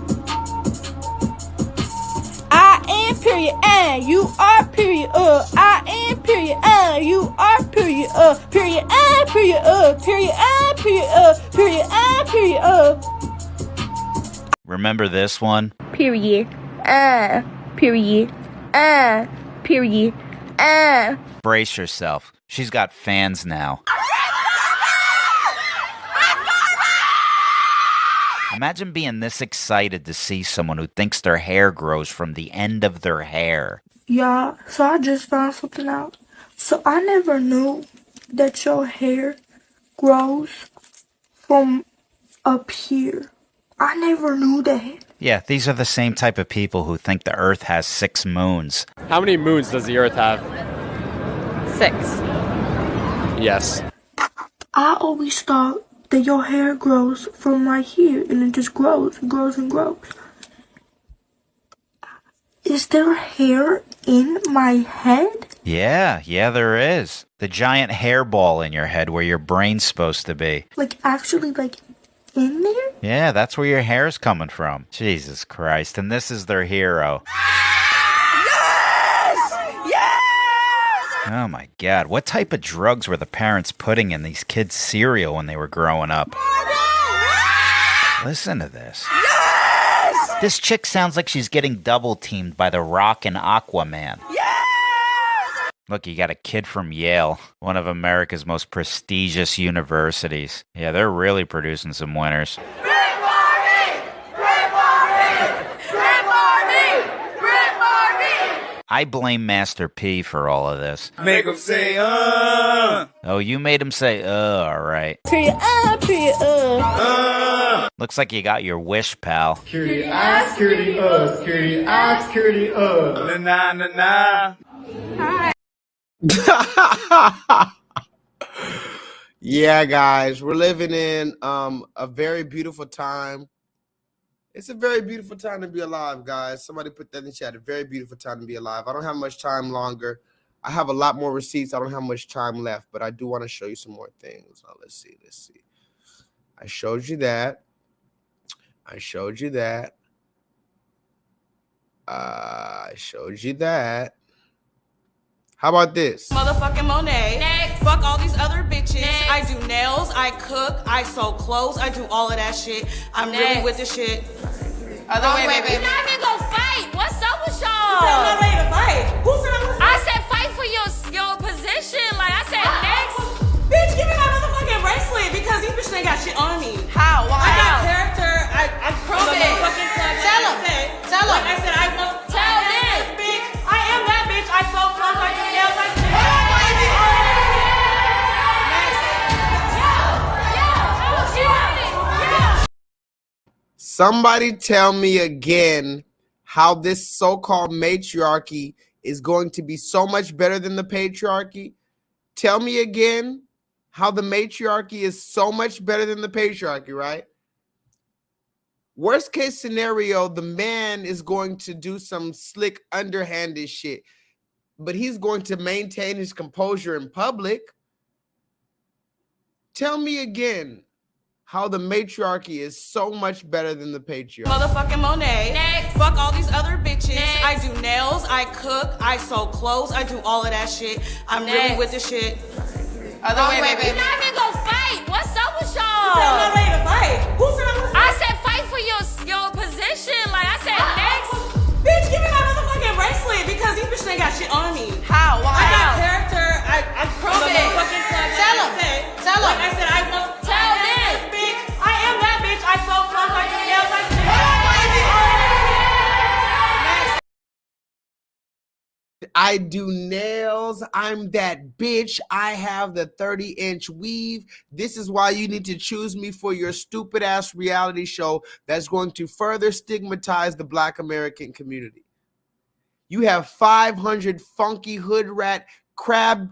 I am period you are period I am period you are period period period period period period Remember this one? period period period Brace yourself. She's got fans now. Imagine being this excited to see someone who thinks their hair grows from the end of their hair. Yeah, so I just found something out. So I never knew that your hair grows from up here. I never knew that. Yeah, these are the same type of people who think the Earth has 6 moons. How many moons does the Earth have? 6. Yes. I always thought that your hair grows from right here and it just grows and grows and grows. Is there hair in my head? Yeah, there is. The giant hairball in your head where your brain's supposed to be. Like actually like in there? Yeah, that's where your hair's coming from. Jesus Christ, and this is their hero. Oh my God, what type of drugs were the parents putting in these kids' cereal when they were growing up? Listen to this. Yes! This chick sounds like she's getting double teamed by The Rock and Aquaman. Yes! Look, you got a kid from Yale, one of America's most prestigious universities. Yeah, they're really producing some winners. I blame Master P for all of this. Make him say, Oh, you made him say, all right. Period, period, Looks like you got your wish, pal. Security, security, security, security, na na na. Hi. Yeah, guys, we're living in a very beautiful time. It's a very beautiful time to be alive, guys. Somebody put that in the chat. A very beautiful time to be alive. I don't have much time longer. I have a lot more receipts. I don't have much time left, but I do want to show you some more things. Now, let's see. I showed you that. I showed you that. I showed you that. How about this? Motherfucking Monet. Next. Fuck all these other bitches. Next. I do nails, I cook, I sew clothes, I do all of that shit. I'm really with the shit. Other way, baby. You're not even gonna fight. What's up with y'all? Who said I'm not ready to fight? Who said I'm I said fight for your position. Like I said next. Bitch, give me my motherfucking bracelet because these bitches ain't got shit on me. How? Why? I got character. I Prove it. Tell him. Tell him. Like I said, I won't. Tell them. Bitch, I am that bitch. I sew clothes, I do nails, I do. Somebody tell me again how this so-called matriarchy is going to be so much better than the patriarchy? Tell me again how the matriarchy is so much better than the patriarchy, right? Worst case scenario, the man is going to do some slick underhanded shit, but he's going to maintain his composure in public. Tell me again how the matriarchy is so much better than the patriarchy. Motherfucking Monet. Next. Fuck all these other bitches. Next. I do nails, I cook, I sew clothes, I do all of that shit. I'm really with the shit. Wait. You're not even gonna fight. What's up with y'all? You said I'm not ready to fight. Who said I was? I said fight for your position. Like I said next. Bitch, give me my motherfucking bracelet because these bitches ain't got shit on me. How? Why? I got character. I prove it. Tell him. Like I said, I know. Tell them. Bitch, I am that bitch. I sew clothes. I do nails. I do I do nails. I'm that bitch. I have the 30-inch weave. This is why you need to choose me for your stupid ass reality show that's going to further stigmatize the Black American community. You have 500 funky hood rat crab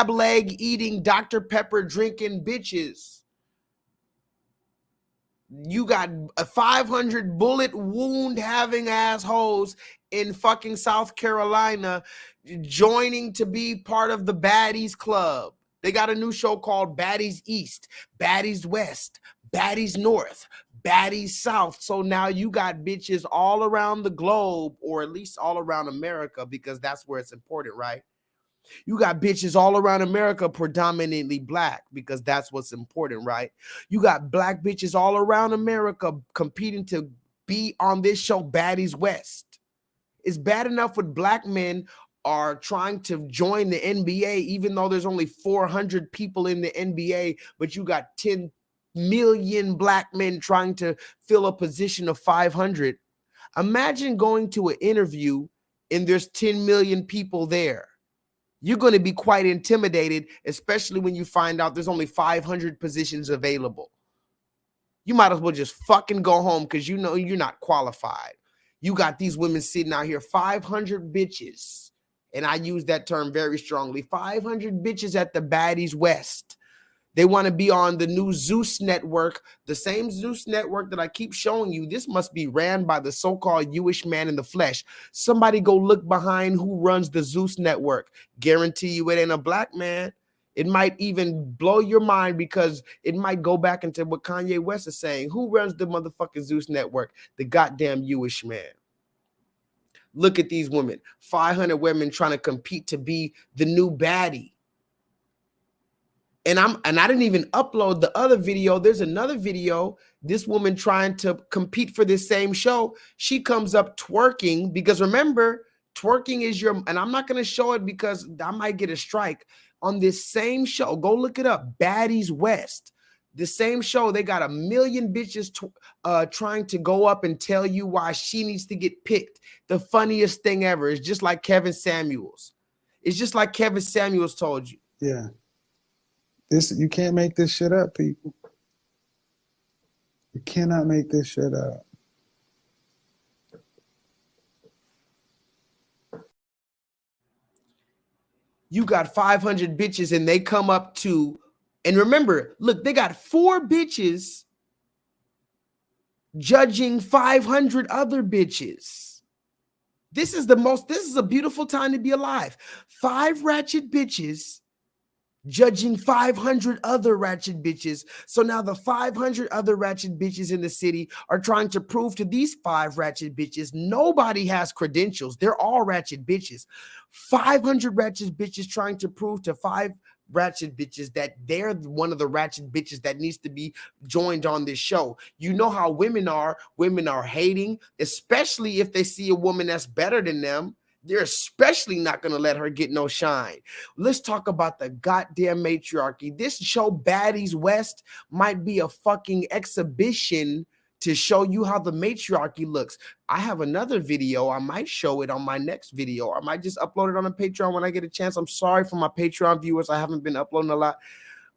leg eating Dr. Pepper drinking bitches. You got 500 bullet wound having assholes in fucking South Carolina joining to be part of the Baddies Club. They got a new show called Baddies East, Baddies West, Baddies North, Baddies South. So now you got bitches all around the globe, or at least all around America, because that's where it's important, right? You got bitches all around America, predominantly black, because that's what's important, right? You got black bitches all around America competing to be on this show, Baddies West. It's bad enough when black men are trying to join the NBA, even though there's only 400 people in the NBA, but you got 10 million black men trying to fill a position of 500. Imagine going to an interview and there's 10 million people there. You're going to be quite intimidated, especially when you find out there's only 500 positions available. You might as well just fucking go home because you know you're not qualified. You got these women sitting out here, 500 bitches, and I use that term very strongly, 500 bitches at the Baddies West. They want to be on the new Zeus network, the same Zeus network that I keep showing you. This must be ran by the so-called Jewish man in the flesh. Somebody go look behind who runs the Zeus network. Guarantee you it ain't a black man. It might even blow your mind because it might go back into what Kanye West is saying. Who runs the motherfucking Zeus network? The goddamn Jewish man. Look at these women. 500 women trying to compete to be the new baddie. And I didn't even upload the other video. There's another video. This woman trying to compete for this same show. She comes up twerking because remember, twerking is your, and I'm not going to show it because I might get a strike on this same show. Go look it up. Baddies West. The same show. They got 1 million bitches trying to go up and tell you why she needs to get picked. The funniest thing ever. It's just like Kevin Samuels. It's just like Kevin Samuels told you. Yeah. You can't make this shit up, people. You cannot make this shit up. You got 500 bitches and they come up to, and remember, look, they got 4 bitches judging 500 other bitches. This is a beautiful time to be alive. 5 ratchet bitches judging 500 other ratchet bitches. So now the 500 other ratchet bitches in the city are trying to prove to these 5 ratchet bitches nobody has credentials. They're all ratchet bitches. 500 ratchet bitches trying to prove to 5 ratchet bitches that they're one of the ratchet bitches that needs to be joined on this show. You know how women are. Women are hating, especially if they see a woman that's better than them. They're especially not going to let her get no shine. Let's talk about the goddamn matriarchy. This show, Baddies West, might be a fucking exhibition to show you how the matriarchy looks. I have another video. I might show it on my next video. I might just upload it on a Patreon when I get a chance. I'm sorry for my Patreon viewers. I haven't been uploading a lot.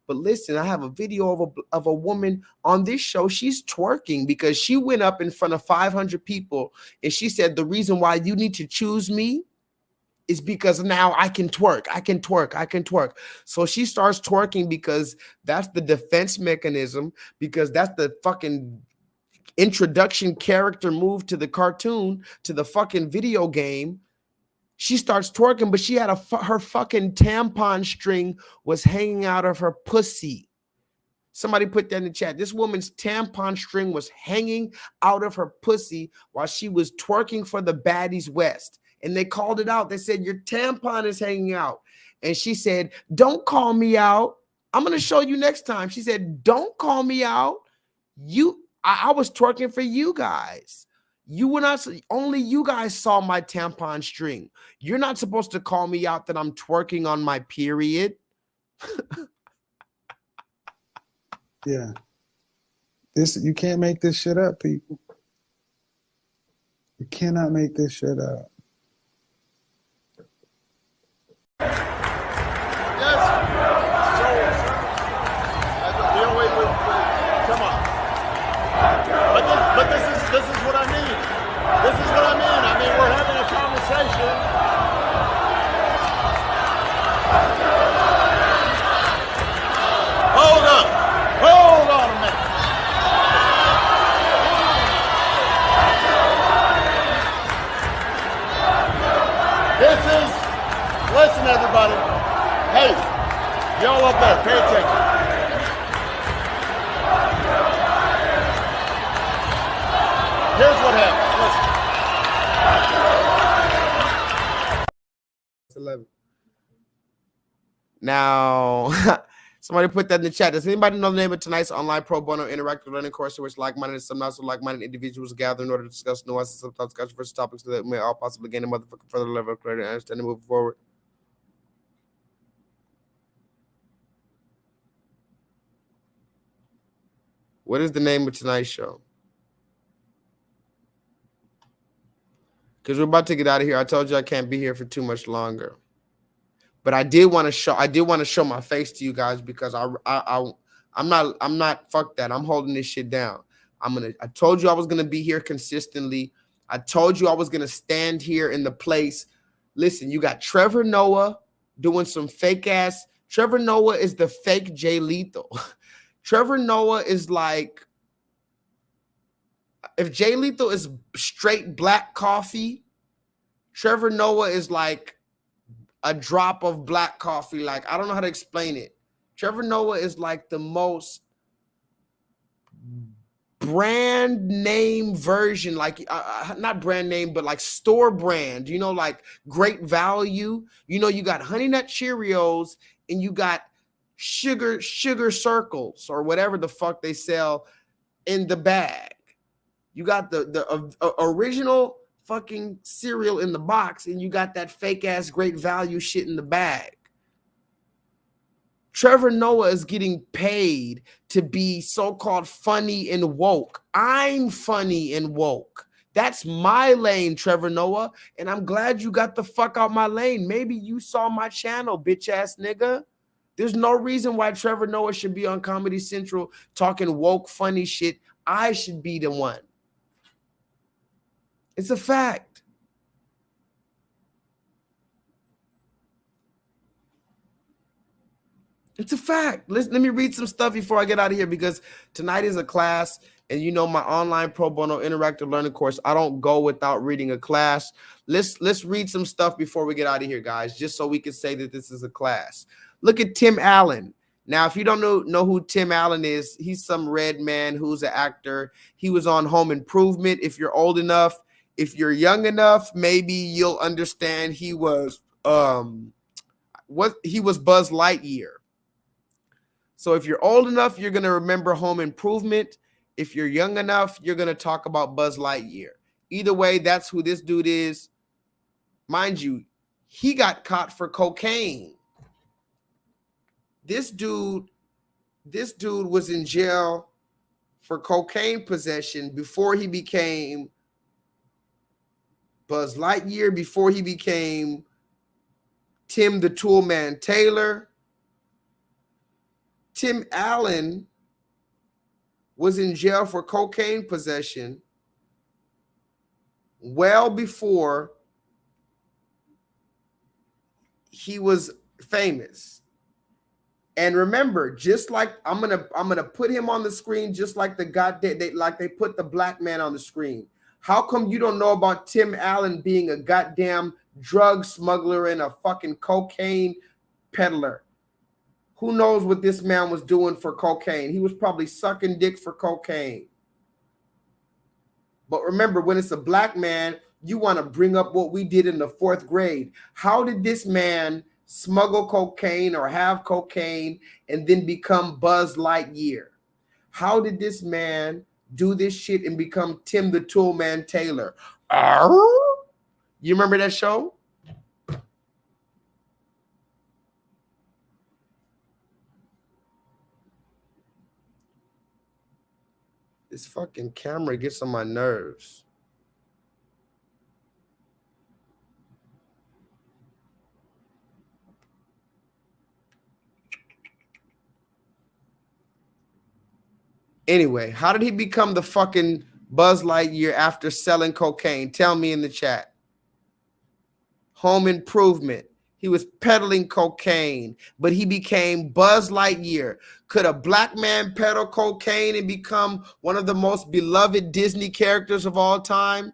But listen, I have a video of a woman on this show. She's twerking because she went up in front of 500 people and she said, the reason why you need to choose me is because now I can twerk. I can twerk. I can twerk. So she starts twerking because that's the defense mechanism, because that's the fucking introduction character move to the cartoon, to the fucking video game. She starts twerking, but she had her fucking tampon string was hanging out of her pussy. Somebody put that in the chat. This woman's tampon string was hanging out of her pussy while she was twerking for the Baddies West. And they called it out. They said, your tampon is hanging out. And she said, don't call me out. I'm going to show you next time. She said, don't call me out. I was twerking for you guys. You were not, only you guys saw my tampon string. You're not supposed to call me out that I'm twerking on my period. Yeah. You can't make this shit up, people. You cannot make this shit up. But this is what I mean. This is what I mean. I mean, we're having a conversation. Hold on a minute. Listen, everybody. Hey, y'all up there, pay attention. Here's what happened. Listen. 11. Now, somebody put that in the chat. Does anybody know the name of tonight's online pro bono interactive learning course, in which like-minded and some not so like-minded individuals gather in order to discuss nuances, sometimes controversial topics, so that we may all possibly gain a motherfucking further level of clarity and understanding moving forward? What is the name of tonight's show? Because we're about to get out of here. I told you I can't be here for too much longer. But I did want to show my face to you guys, because I'm not fuck that. I'm holding this shit down. I told you I was gonna be here consistently. I told you I was gonna stand here in the place. Listen, you got Trevor Noah doing some fake ass. Trevor Noah is the fake J-Lethal. Trevor Noah is like, if J-Lethal is straight black coffee, Trevor Noah is like a drop of black coffee. Like, I don't know how to explain it. Trevor Noah is like the most brand name version, like not brand name, but like store brand, you know, like Great Value. You know, you got Honey Nut Cheerios and you got sugar circles or whatever the fuck they sell in the bag. You got the original fucking cereal in the box, and you got that fake ass Great Value shit in the bag. Trevor Noah is getting paid to be so-called funny and woke. I'm funny and woke. That's my lane, Trevor Noah, and I'm glad you got the fuck out my lane. Maybe you saw my channel, bitch ass nigga. There's no reason why Trevor Noah should be on Comedy Central talking woke funny shit. I should be the one. It's a fact. It's a fact. Let me read some stuff before I get out of here, because tonight is a class, and you know my online pro bono interactive learning course, I don't go without reading a class. Let's read some stuff before we get out of here, guys, just so we can say that this is a class. Look at Tim Allen. Now, if you don't know who Tim Allen is, he's some red man who's an actor. He was on Home Improvement. If you're old enough, if you're young enough, maybe you'll understand he was Buzz Lightyear. So if you're old enough, you're going to remember Home Improvement. If you're young enough, you're going to talk about Buzz Lightyear. Either way, that's who this dude is. Mind you, he got caught for cocaine. This dude was in jail for cocaine possession before he became Buzz Lightyear, before he became Tim the Toolman Taylor. Tim Allen was in jail for cocaine possession well before he was famous. And remember, just like I'm gonna put him on the screen, just like the goddamn they put the black man on the screen. How come you don't know about Tim Allen being a goddamn drug smuggler and a fucking cocaine peddler? Who knows what this man was doing for cocaine? He was probably sucking dick for cocaine. But remember, when it's a black man, you want to bring up what we did in the 4th grade. How did this man smuggle cocaine or have cocaine and then become Buzz Lightyear? How did this man do this shit and become Tim the Toolman Taylor? You remember that show? This fucking camera gets on my nerves. Anyway, how did he become the fucking Buzz Lightyear after selling cocaine? Tell me in the chat. Home Improvement. He was peddling cocaine, but he became Buzz Lightyear. Could a black man peddle cocaine and become one of the most beloved Disney characters of all time?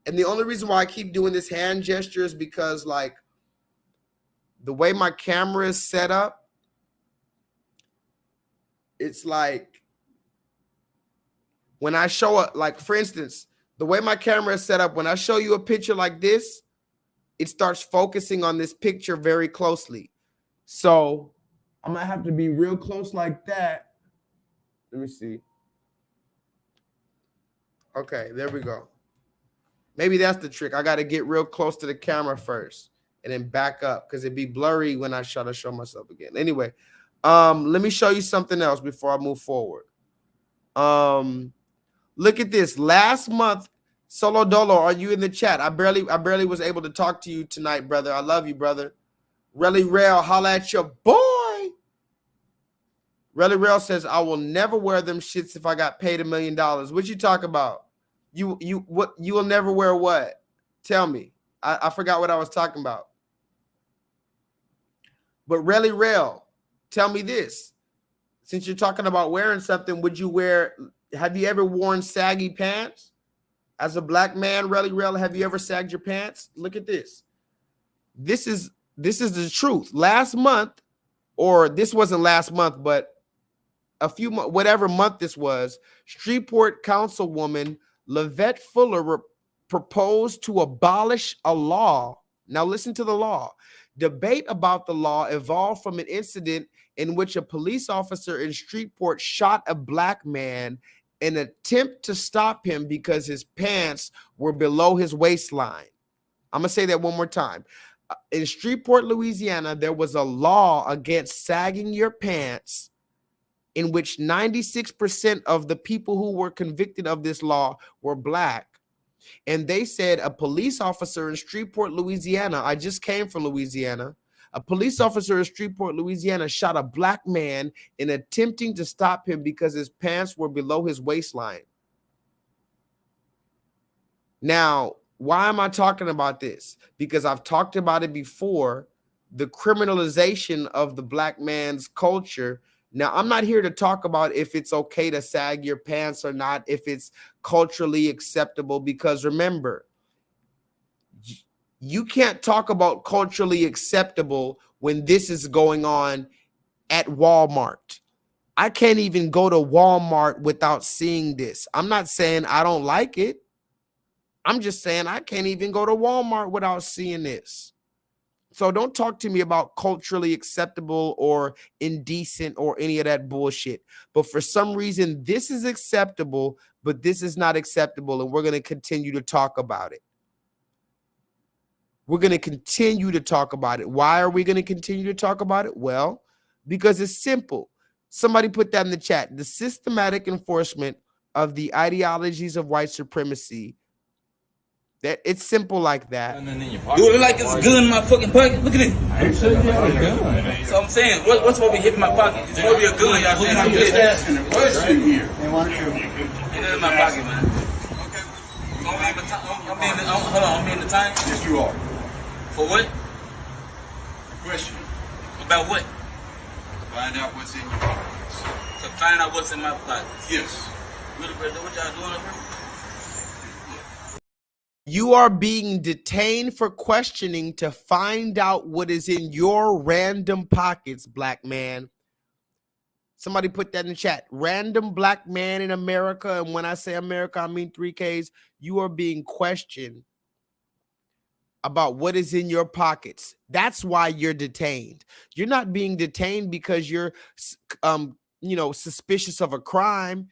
And the only reason why I keep doing this hand gesture is because, like, the way my camera is set up, it's like when I show up, like, for instance, the way my camera is set up, when I show you a picture like this, it starts focusing on this picture very closely. So I'm gonna have to be real close like that. Let me see. Okay, there we go. Maybe that's the trick. I got to get real close to the camera first and then back up because it'd be blurry when I try to show myself again. Anyway, let me show you something else before I move forward. Look at this. Last month, Solo Dolo, are you in the chat? I barely was able to talk to you tonight, brother. I love you, brother. Relly Rail, holla at your boy. Relly Rail says, I will never wear them shits if I got paid $1 million. What you talk about? You will never wear what? Tell me. I forgot what I was talking about. But Relly Rail, tell me this. Since you're talking about wearing something, have you ever worn saggy pants? As a black man, Relly Rail, have you ever sagged your pants? Look at this. This is the truth. Last month, or this wasn't last month, but whatever month this was, Shreveport Councilwoman Lavette Fuller proposed to abolish a law. Now listen to the law. Debate about the law evolved from an incident in which a police officer in Shreveport shot a black man in an attempt to stop him because his pants were below his waistline. I'm going to say that one more time. In Shreveport, Louisiana, there was a law against sagging your pants in which 96% of the people who were convicted of this law were black. And they said a police officer in Shreveport, Louisiana, I just came from Louisiana, a police officer in Shreveport, Louisiana shot a black man in attempting to stop him because his pants were below his waistline. Now, why am I talking about this? Because I've talked about it before, the criminalization of the black man's culture. Now, I'm not here to talk about if it's okay to sag your pants or not, if it's culturally acceptable, because remember, you can't talk about culturally acceptable when this is going on at Walmart. I can't even go to Walmart without seeing this. I'm not saying I don't like it. I'm just saying I can't even go to Walmart without seeing this. So don't talk to me about culturally acceptable or indecent or any of that bullshit. But for some reason, this is acceptable, but this is not acceptable. And we're going to continue to talk about it. We're going to continue to talk about it. Why are we going to continue to talk about it? Well, because it's simple. Somebody put that in the chat. The systematic enforcement of the ideologies of white supremacy That it's simple like that. Do it look like it's a gun in my fucking pocket? Look at it. So I'm saying, what's supposed to be hitting my pocket? It's supposed to be a gun. Y'all saying I'm just asking a question here. It's in my pocket, man. Okay. So I'm in the time? Yes, you are. For what? Question. About what? Find out what's in your pockets. To find out what's in my pockets. Yes. Really, brother, what y'all doing up here? You are being detained for questioning to find out what is in your random pockets, black man. Somebody put that in the chat. Random black man in America. And when I say America, I mean 3Ks. You are being questioned about what is in your pockets. That's why you're detained. You're not being detained because you're, suspicious of a crime.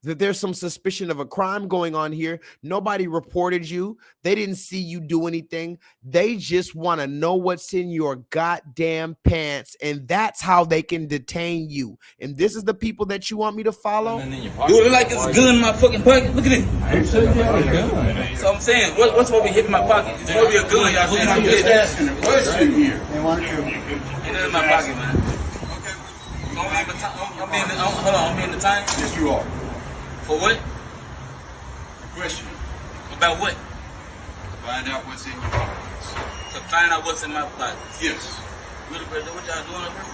That there's some suspicion of a crime going on here. Nobody reported you. They didn't see you do anything. They just want to know what's in your goddamn pants. And that's how they can detain you. And this is the people that you want me to follow? Do it look like it's a gun in my fucking pocket? Look at it. So I'm saying, what's supposed to be hitting my pocket? It's supposed to be a gun. Y'all saying I'm just asking a question here. It's in my pocket, man. Okay. So I'm in the time? Yes, you are. For what? Question. About what? Find out what's in your pockets. To find out what's in my pockets. Yes. Really, brother, what y'all doing up here?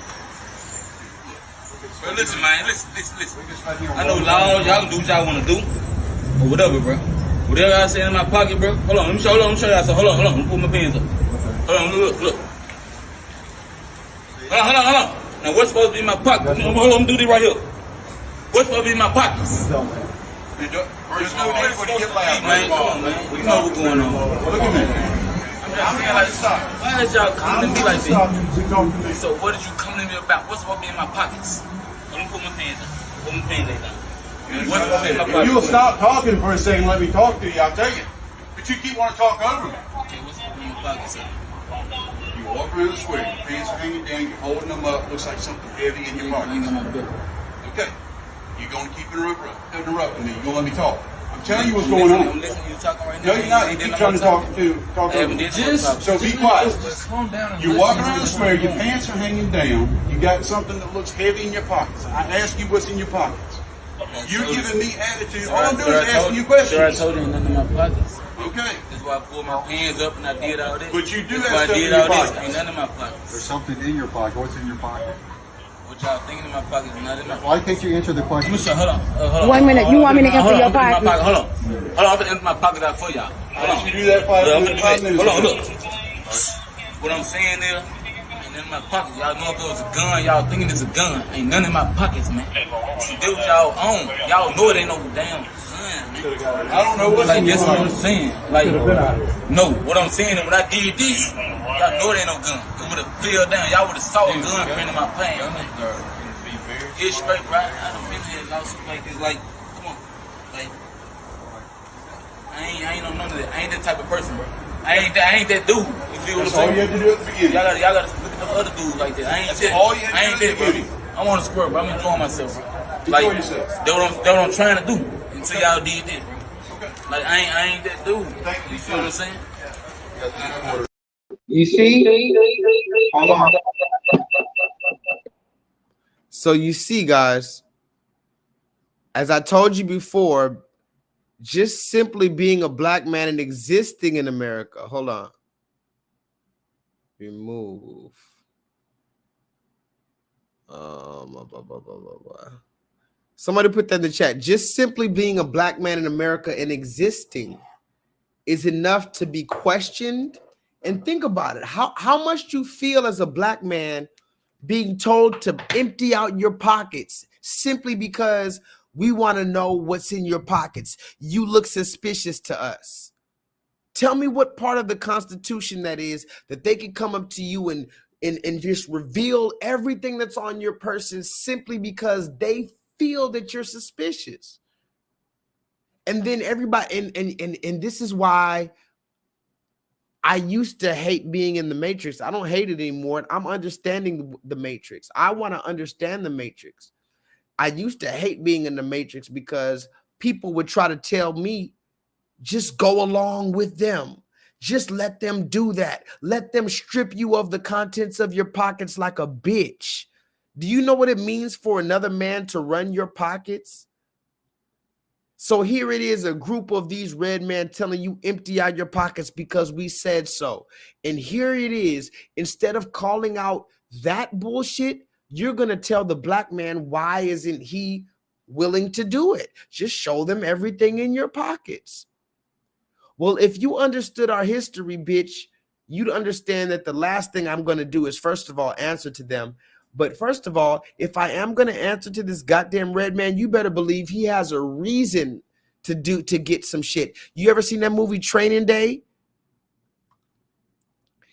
Bro, listen, man, listen. I know law, y'all can do what y'all want to do. Or whatever, bro. Whatever y'all say in my pocket, bro. Hold on, let me show y'all. So hold on. Let me put my pants up. Hold on, look. Hold on. Now, what's supposed to be in my pocket? Hold on, let me do this right here. What's supposed to be in my pockets? There's no need for you to get loud, man. Come on, man. You know what's going on. Look at me. I'm saying like, why did y'all come to me like this? So what did you come to me about? What's supposed to be in my pockets? Let me put my pants up. Put my pants down. What's supposed to be in my pockets? If you'll stop talking for a second, let me talk to you, I'll tell you. But you keep wanting to talk over me. Okay, what's supposed to be in my pockets? You walk around the square, your pants are hanging down, you're holding them up, looks like something heavy in your pockets. Okay. You're going to keep interrupting me. You're going to let me talk. I'm telling you what's going on. I'm listening to you talking right now. No, you're not. You keep trying to talk over me. So be quiet. Calm down. You're walking around the square, your pants are hanging down, you got something that looks heavy in your pockets. I ask you what's in your pockets. You're giving me attitude. All I'm doing is asking you questions. Sure, I told you ain't nothing in my pockets. Okay. That's why I pulled my hands up and I did all this. But you do That's have why stuff I did in your all this. pockets. Ain't nothing in my pockets. There's something in your pocket. What's in your pocket? What y'all thinking in my pocket is not in my pocket. Why can't you answer the question? Hold on. 1 minute. You want me to answer your pocket? pocket? Hold on. I'm going to empty my pocket out for y'all. Hold on. You do that 5 minutes. Hold on, look. What I'm saying is, ain't nothing in my pocket. Y'all know if it was a gun, y'all thinking it's a gun. Ain't none in my pockets, man. See, this what y'all own. Y'all know it ain't no damn gun. I don't know what's in your That's what I'm pocket. saying. Like, no, what I'm saying is when I did this, y'all know it ain't no gun. It would have fell down. Y'all would have saw a gun in my pants. It's straight, right? I done been here lawsuit like this. Like, come on. Like, I ain't on none of that. I ain't that type of person, bro. I ain't that dude. You feel what I'm saying? That's all you have to do at the beginning. Y'all gotta look at the other dudes like that. I ain't that. All you have to I ain't do that, at the bro. beginning. I'm on the square, bro. I'm enjoying myself, bro. Enjoy yourself. That's what I'm trying to do until y'all did this, bro. Like, I ain't that dude. You feel what I'm saying? You see? Hold on. So you see, guys, as I told you before, just simply being a black man and existing in America. Hold on. Remove. Somebody put that in the chat. Just simply being a black man in America and existing is enough to be questioned. And think about it. How much do you feel as a black man being told to empty out your pockets simply because we want to know what's in your pockets? You look suspicious to us. Tell me what part of the Constitution that is that they can come up to you and just reveal everything that's on your person simply because they feel that you're suspicious. And then everybody, and this is why I used to hate being in the Matrix. I don't hate it anymore. I'm understanding the Matrix. I want to understand the Matrix. I used to hate being in the Matrix because people would try to tell me just go along with them. Just let them do that. Let them strip you of the contents of your pockets like a bitch. Do you know what it means for another man to run your pockets? So here it is, a group of these red men telling you empty out your pockets because we said so. And here it is, instead of calling out that bullshit, you're going to tell the black man, why isn't he willing to do it? Just show them everything in your pockets. Well, if you understood our history, bitch, you'd understand that the last thing I'm going to do is, first of all, answer to them. But first of all, if I am going to answer to this goddamn red man, you better believe he has a reason to get some shit. You ever seen that movie Training Day?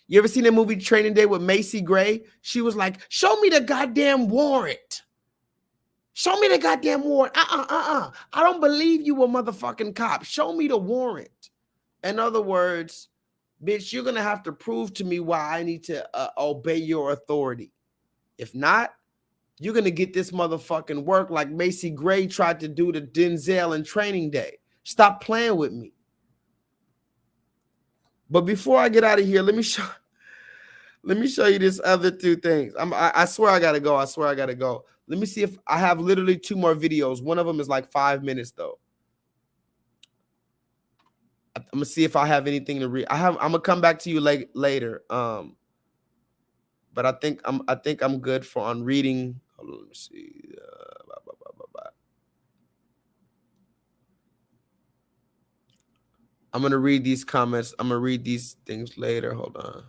You ever seen that movie Training Day with Macy Gray? She was like, show me the goddamn warrant. Show me the goddamn warrant. I don't believe you a motherfucking cop. Show me the warrant. In other words, bitch, you're going to have to prove to me why I need to obey your authority. If not, you're going to get this motherfucking work like Macy Gray tried to do to Denzel in Training Day. Stop playing with me. But before I get out of here, let me show you this other two things. I swear I got to go. I swear I got to go. Let me see if I have literally 2 more videos. One of them is like 5 minutes though. I'm gonna see if I have anything to read. I'm gonna come back to you later. But I think I'm good for on reading. Hold on, let me see. I'm gonna read these comments. I'm gonna read these things later. Hold on.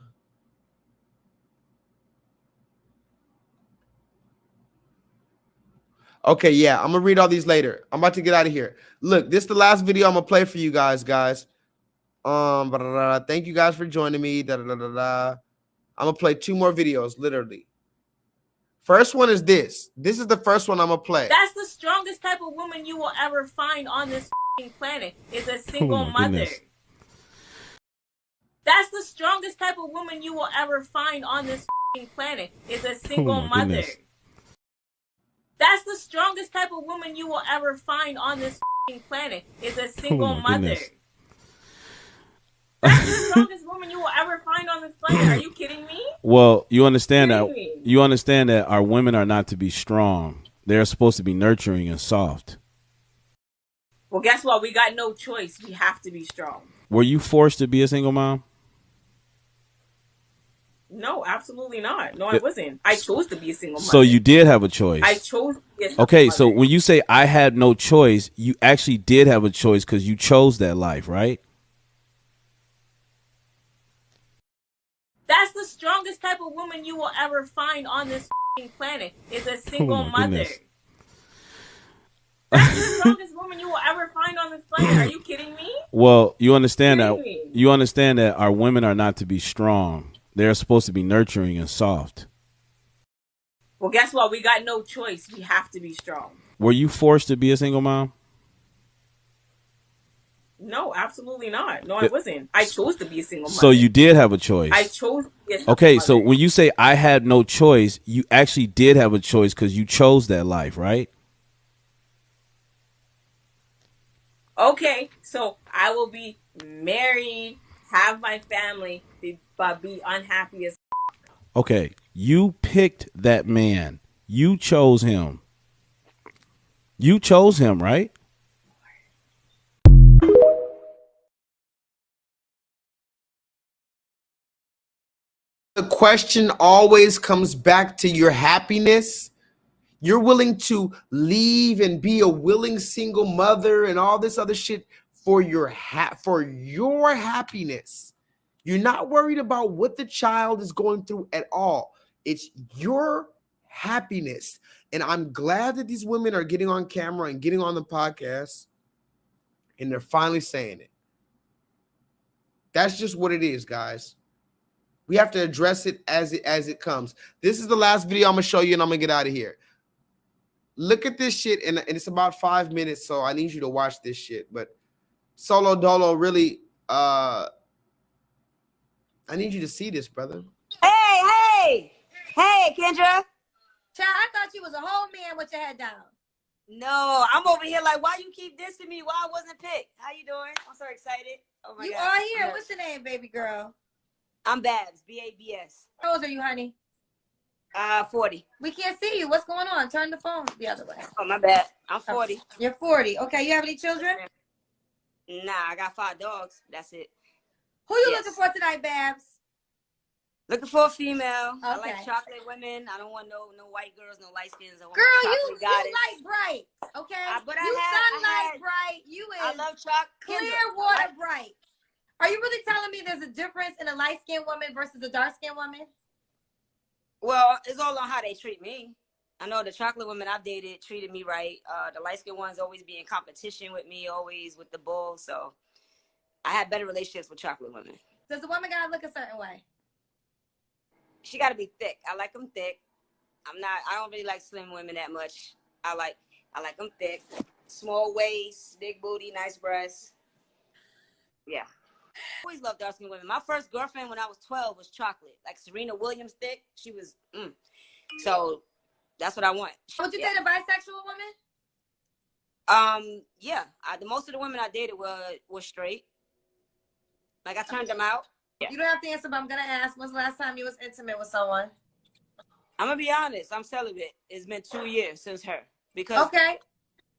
Okay, yeah, I'm gonna read all these later. I'm about to get out of here. Look, this is the last video I'm gonna play for you guys. Thank you guys for joining me. I'm gonna play 2 more videos, literally. First one is this. This is the first one I'm gonna play. That's the strongest type of woman you will ever find on this planet is a single mother. Goodness. That's the strongest type of woman you will ever find on this planet is a single mother. Goodness. That's the strongest type of woman you will ever find on this planet is a single mother. Goodness. That's the strongest woman you will ever find on this planet. Are you kidding me? Well, you understand that our women are not to be strong. They're supposed to be nurturing and soft. Well, guess what? We got no choice. We have to be strong. Were you forced to be a single mom? No, absolutely not. No, I wasn't. I chose to be a single mother. So you did have a choice. I chose to be a single Okay, mother. so when you say I had no choice, you actually did have a choice because you chose that life, right? That's the strongest type of woman you will ever find on this planet is a single mother. Goodness. That's the strongest woman you will ever find on this planet. Are you kidding me? Well, you understand that our women are not to be strong. They're supposed to be nurturing and soft. Well, guess what? We got no choice. We have to be strong. Were you forced to be a single mom? No, absolutely not. No, I wasn't. I chose to be a single mother. So you did have a choice. I chose to be a single Okay, mother. so when you say I had no choice, you actually did have a choice because you chose that life, right? Okay, so I will be married, have my family, but be unhappy as Okay, you picked that man. You chose him. You chose him, right? The question always comes back to your happiness. You're willing to leave and be a willing single mother and all this other shit for your happiness. You're not worried about what the child is going through at all. It's your happiness. And I'm glad that these women are getting on camera and getting on the podcast and they're finally saying it. That's just what it is, guys. We have to address it as it comes. This is the last video I'm going to show you and I'm going to get out of here. Look at this shit, and it's about 5 minutes, so I need you to watch this shit. But Solo Dolo, really, I need you to see this, brother. Hey, Kendra. Child, I thought you was a whole man with your head down. No, I'm over here like, why you keep dissing me? Why I wasn't picked? How you doing? I'm so excited. Oh my You God. are here. What's your name, baby girl? I'm Babs, B-A-B-S. How old are you, honey? 40. We can't see you. What's going on? Turn the phone the other way. Oh, my bad. I'm 40. You're 40. Okay, you have any children? Nah, I got 5 dogs. That's it. Who you looking for tonight, Babs? Looking for a female. Okay. I like chocolate women. I don't want no white girls, no light skins. I want Girl, my you chocolate goddess. light bright, okay? But you sunlight bright. You is I love chocolate. clear water bright. Are you really telling me there's a difference in a light-skinned woman versus a dark-skinned woman? Well, it's all on how they treat me. I know the chocolate women I've dated treated me right. The light-skinned ones always be in competition with me, always with the bull. So I had better relationships with chocolate women. Does the woman gotta look a certain way? She got to be thick. I like them thick. I don't really like slim women that much. I like them thick. Small waist, big booty, nice breasts. Yeah. I always loved dark-skinned women. My first girlfriend when I was 12 was chocolate. Like Serena Williams thick. She was, So that's what I want. Would you date a bisexual woman? Yeah. Most of the women I dated were straight. Like I turned them out. Yeah. You don't have to answer, but I'm gonna ask. When's the last time you was intimate with someone? I'm gonna be honest. I'm celibate. It's been 2 years since her because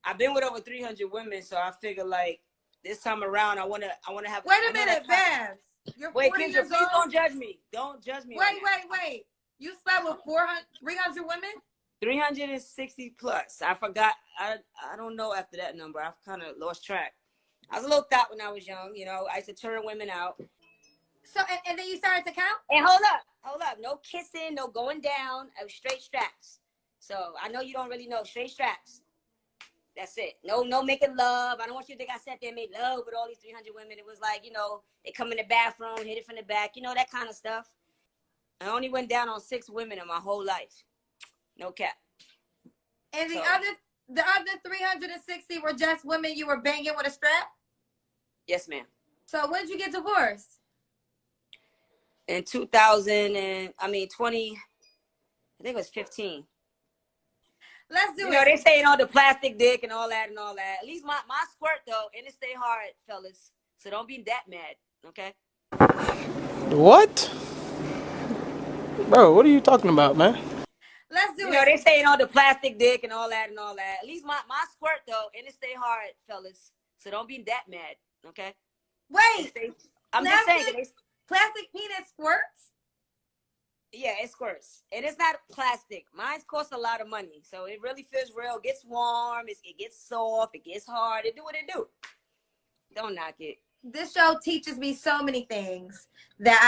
I've been with over 300 women, so I figure like this time around I wanna have. Wait a minute, Babs. You're 40 Kendra, years please old? don't judge me. Don't judge me. Wait. You slept with 300 women? 360 plus. I forgot. I don't know after that number. I've kind of lost track. I was a little thought when I was young. You know, I used to turn women out. So, and then you started to count? And hold up. No kissing, no going down. Straight straps. So I know you don't really know. Straight straps. That's it. No making love. I don't want you to think I sat there and made love with all these 300 women. It was like, they come in the bathroom, hit it from the back, that kind of stuff. I only went down on 6 women in my whole life. No cap. And the other 360 were just women you were banging with a strap? Yes, ma'am. So when did you get divorced? In 2020, I think it was 15. Let's do it. They saying all the plastic dick and all that. At least my squirt though, and it stay hard, fellas. So don't be that mad, okay? What? Bro, what are you talking about, man? Let's do it. They saying all the plastic dick and all that. At least my squirt though, and it stay hard, fellas. So don't be that mad, okay? Wait. I'm just saying. Plastic penis squirts? Yeah, it squirts. And it's not plastic. Mine costs a lot of money. So it really feels real. It gets warm. It gets soft. It gets hard. It do what it do. Don't knock it. This show teaches me so many things that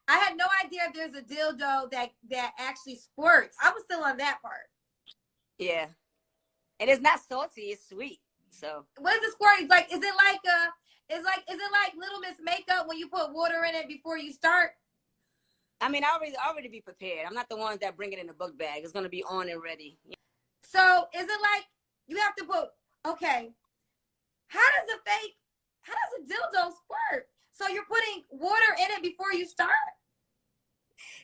I had no idea there's a dildo that actually squirts. I was still on that part. Yeah. And it's not salty, it's sweet. So what is the squirting? Like, is it like Little Miss Makeup when you put water in it before you start? I mean, I already be prepared. I'm not the ones that bring it in a book bag. It's gonna be on and ready. So is it like you have to put how does a dildo squirt? So you're putting water in it before you start?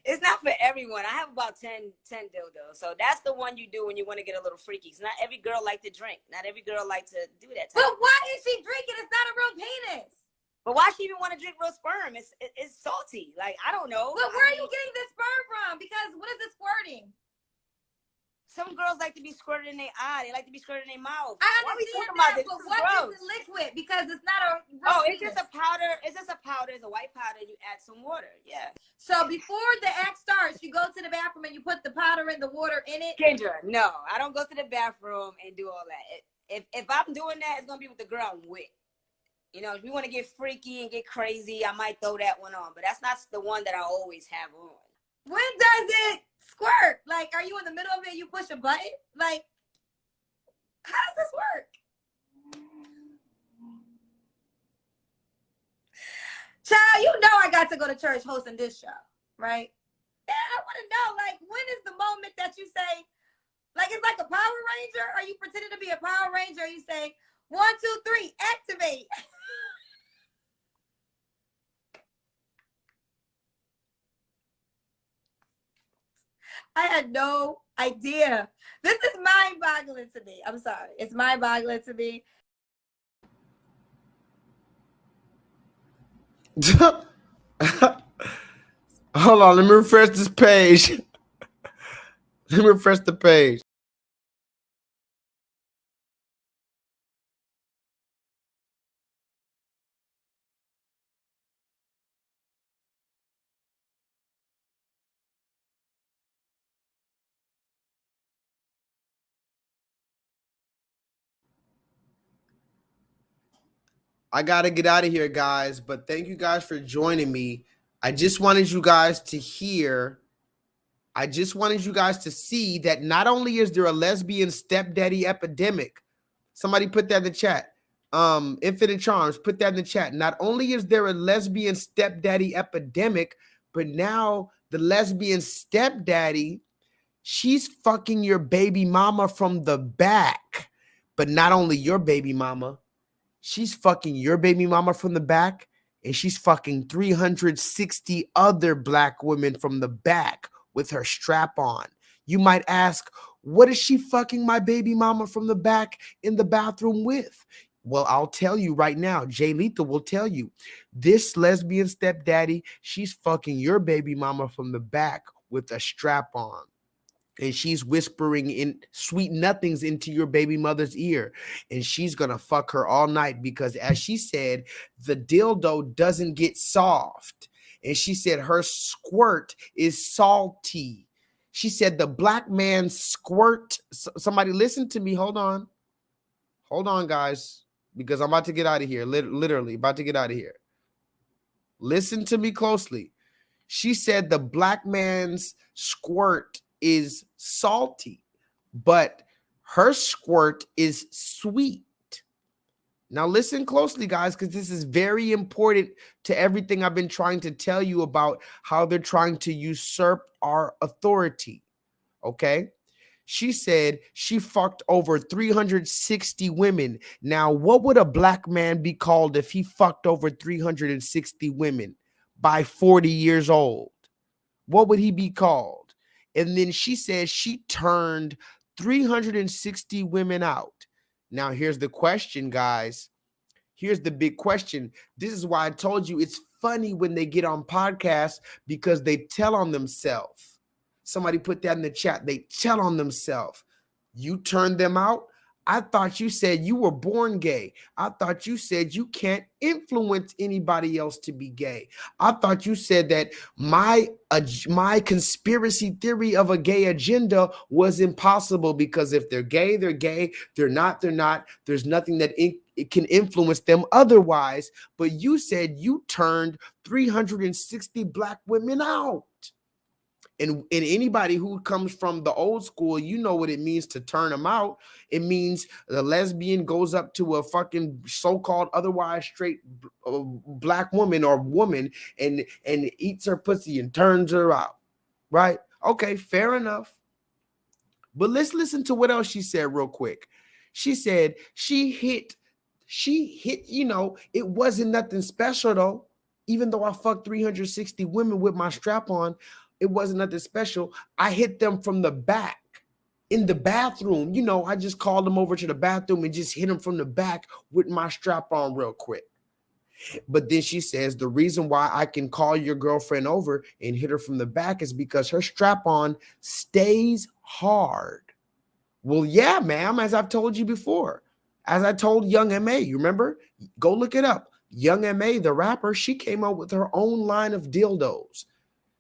It's not for everyone. I have about 10 dildos. So that's the one you do when you want to get a little freaky. It's not every girl like to drink. Not every girl like to do that. But why is she drinking? It's not a real penis. But why she even want to drink real sperm? It's salty. Like, I don't know. But where are you getting this sperm from? Because what is this squirting? Some girls like to be squirted in their eye. They like to be squirted in their mouth. I understand that, but what is the liquid? Because it's not a real it's just a powder. It's just a powder. It's a white powder. You add some water. Yeah. So before the act starts, you go to the bathroom and you put the powder and the water in it? Kendra, no. I don't go to the bathroom and do all that. If I'm doing that, it's going to be with the girl I'm with. If we want to get freaky and get crazy, I might throw that one on. But that's not the one that I always have on. When does it squirt? Like, are you in the middle of it and you push a button? Like, how does this work? Child, you know I got to go to church hosting this show, right? And I want to know, like, when is the moment that you say, like, it's like a Power Ranger? Are you pretending to be a Power Ranger? Or you say, 1, 2, 3, activate? I had no idea. This is mind-boggling to me. I'm sorry. It's mind-boggling to me. Hold on, let me refresh this page. Let me refresh the page. I got to get out of here, guys, but thank you guys for joining me. I just wanted you guys to hear, I just wanted you guys to see that not only is there a lesbian stepdaddy epidemic, somebody put that in the chat. Infinite Charms, put that in the chat. Not only is there a lesbian stepdaddy epidemic, but now the lesbian stepdaddy, she's fucking your baby mama from the back. But not only your baby mama, she's fucking your baby mama from the back, and she's fucking 360 other black women from the back with her strap on. You might ask, what is she fucking my baby mama from the back in the bathroom with? Well, I'll tell you right now. J-Lethal will tell you. This lesbian stepdaddy, she's fucking your baby mama from the back with a strap on. And she's whispering in sweet nothings into your baby mother's ear. And she's going to fuck her all night because, as she said, the dildo doesn't get soft. And she said her squirt is salty. She said the black man's squirt. Somebody listen to me. Hold on. Hold on, guys, because I'm about to get out of here. Literally about to get out of here. Listen to me closely. She said the black man's squirt is salty, but her squirt is sweet. Now listen closely, guys, because this is very important to everything I've been trying to tell you about how they're trying to usurp our authority. Okay? She said she fucked over 360 women. Now, what would a black man be called if he fucked over 360 women by 40 years old? What would he be called? And then she says she turned 360 women out. Now, here's the question, guys. Here's the big question. This is why I told you it's funny when they get on podcasts, because they tell on themselves. Somebody put that in the chat. They tell on themselves. You turned them out? I thought you said you were born gay. I thought you said you can't influence anybody else to be gay. I thought you said that my conspiracy theory of a gay agenda was impossible, because if they're gay, they're gay. They're not, they're not. There's nothing that it can influence them otherwise. But you said you turned 360 black women out. And anybody who comes from the old school, you know what it means to turn them out. It means the lesbian goes up to a fucking so-called otherwise straight black woman or woman and eats her pussy and turns her out, right? Okay, fair enough. But let's listen to what else she said real quick. She said she hit, you know, it wasn't nothing special though. Even though I fucked 360 women with my strap on, it wasn't nothing special. I hit them from the back in the bathroom. You know, I just called them over to the bathroom and just hit them from the back with my strap on real quick. But then she says the reason why I can call your girlfriend over and hit her from the back is because her strap on stays hard. Well, yeah, ma'am, as I've told you before, as I told Young M.A., you remember? Go look it up. Young M.A., the rapper, she came out with her own line of dildos.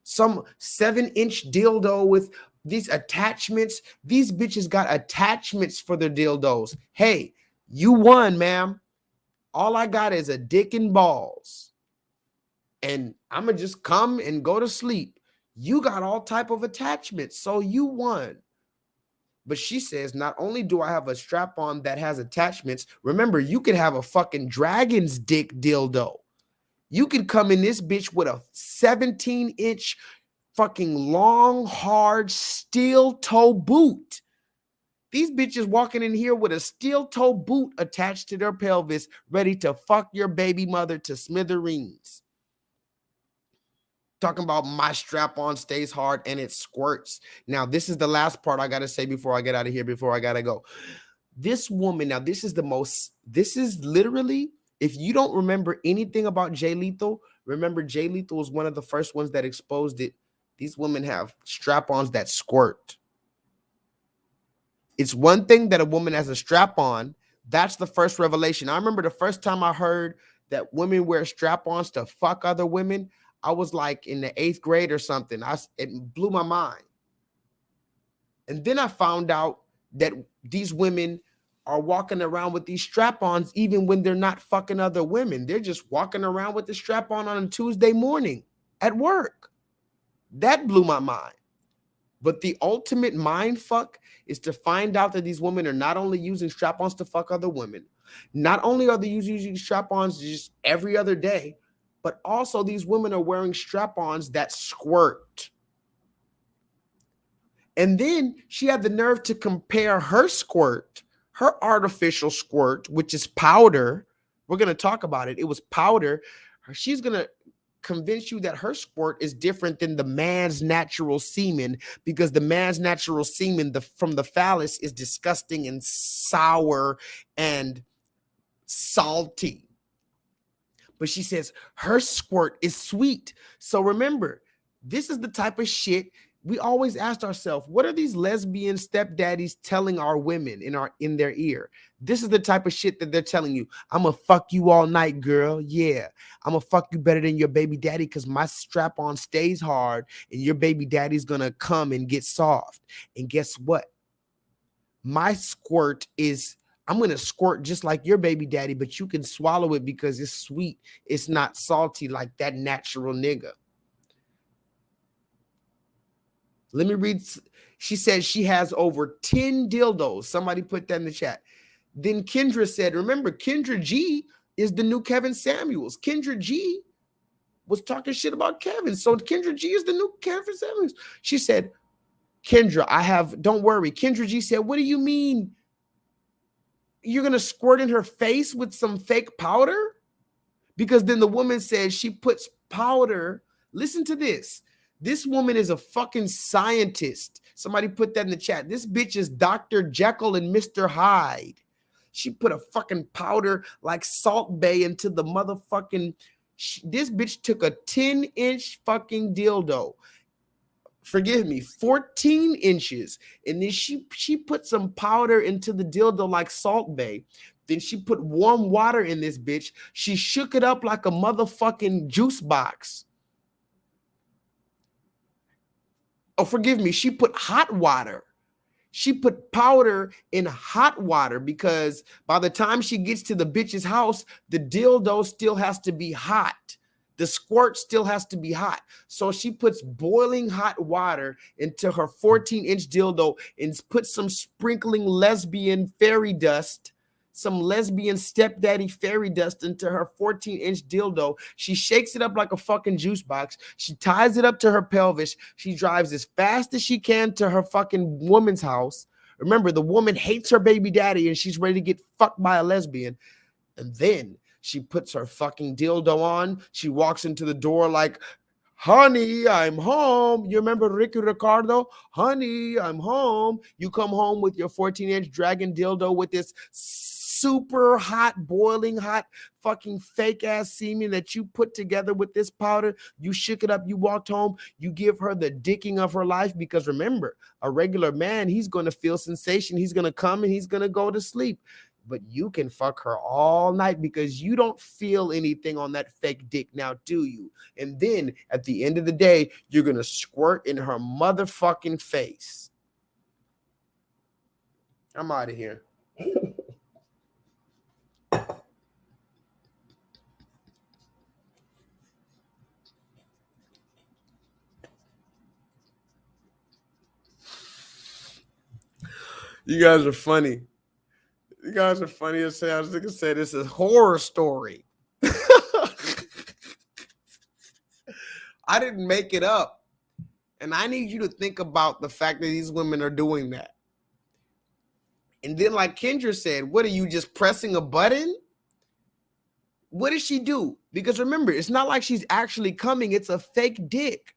Some 7-inch dildo with these attachments. These bitches got attachments for their dildos. Hey, you won, ma'am. All I got is a dick and balls. And I'm going to just come and go to sleep. You got all type of attachments, so you won. But she says, not only do I have a strap on that has attachments, remember, you could have a fucking dragon's dick dildo. You could come in this bitch with a 17-inch fucking long, hard steel toe boot. These bitches walking in here with a steel toe boot attached to their pelvis, ready to fuck your baby mother to smithereens. talking about my strap-on stays hard and it squirts. Now, this is the last part I got to say before I get out of here, before I got to go. This woman, now this is literally, if you don't remember anything about J-Lethal, remember J-Lethal was one of the first ones that exposed it. These women have strap-ons that squirt. It's one thing that a woman has a strap-on. That's the first revelation. I remember the first time I heard that women wear strap-ons to fuck other women. I was like in the 8th grade or something. It blew my mind. And then I found out that these women are walking around with these strap-ons even when they're not fucking other women. They're just walking around with the strap-on on a Tuesday morning at work. That blew my mind. But the ultimate mind fuck is to find out that these women are not only using strap-ons to fuck other women, not only are they using strap-ons just every other day, but also these women are wearing strap-ons that squirt. And then she had the nerve to compare her squirt, her artificial squirt, which is powder. We're going to talk about it. It was powder. She's going to convince you that her squirt is different than the man's natural semen, because the man's natural semen from the phallus is disgusting and sour and salty. But she says her squirt is sweet. So remember, this is the type of shit we always asked ourselves, what are these lesbian stepdaddies telling our women in their ear? This is the type of shit that they're telling you. I'm going to fuck you all night, girl. Yeah. I'm going to fuck you better than your baby daddy because my strap-on stays hard and your baby daddy's going to come and get soft. And guess what? My squirt is, I'm going to squirt just like your baby daddy, but you can swallow it because it's sweet. It's not salty like that natural nigga. Let me read. She said she has over 10 dildos. Somebody put that in the chat. Then Kendra said, remember, Kendra G is the new Kevin Samuels. Kendra G was talking shit about Kevin. So Kendra G is the new Kevin Samuels. She said, Kendra, don't worry. Kendra G said, what do you mean? You're going to squirt in her face with some fake powder? Because then the woman says she puts powder. Listen to this. This woman is a fucking scientist. Somebody put that in the chat. This bitch is Dr. Jekyll and Mr. Hyde. She put a fucking powder like Salt Bay into the motherfucking... This bitch took a 10-inch fucking dildo. Forgive me, 14 inches. And then she put some powder into the dildo like Salt Bay. Then she put warm water in this bitch. She shook it up like a motherfucking juice box. Oh, forgive me. She put hot water. She put powder in hot water because by the time she gets to the bitch's house, the dildo still has to be hot. The squirt still has to be hot. So she puts boiling hot water into her 14-inch dildo and puts some sprinkling lesbian fairy dust, some lesbian stepdaddy fairy dust into her 14-inch dildo. She shakes it up like a fucking juice box. She ties it up to her pelvis. She drives as fast as she can to her fucking woman's house. Remember, the woman hates her baby daddy and she's ready to get fucked by a lesbian. And then she puts her fucking dildo on. She walks into the door like, honey, I'm home. You remember Ricky Ricardo? Honey, I'm home. You come home with your 14-inch dragon dildo with this super hot, boiling hot, fucking fake ass semen that you put together with this powder. You shook it up. You walked home. You give her the dicking of her life because remember, a regular man, he's going to feel sensation. He's going to come and he's going to go to sleep. But you can fuck her all night because you don't feel anything on that fake dick now, do you? And then at the end of the day, you're going to squirt in her motherfucking face. I'm out of here. You guys are funny. You guys are funny as hell. I was going to say this is a horror story. I didn't make it up. And I need you to think about the fact that these women are doing that. And then like Kendra said, what are you just pressing a button? What does she do? Because remember, it's not like she's actually coming. It's a fake dick.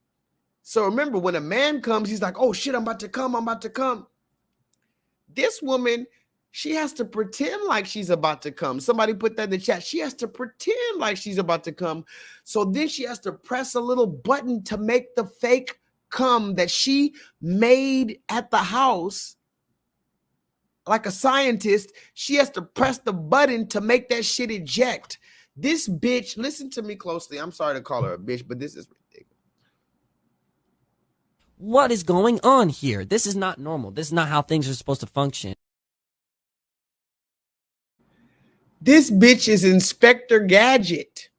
So remember, when a man comes, he's like, oh shit, I'm about to come. I'm about to come. This woman, she has to pretend like she's about to come. Somebody put that in the chat. She has to pretend like she's about to come. So then she has to press a little button to make the fake come that she made at the house. Like a scientist, she has to press the button to make that shit eject. This bitch, listen to me closely. I'm sorry to call her a bitch, but this is ridiculous. What is going on here? This is not normal. This is not how things are supposed to function. This bitch is Inspector Gadget.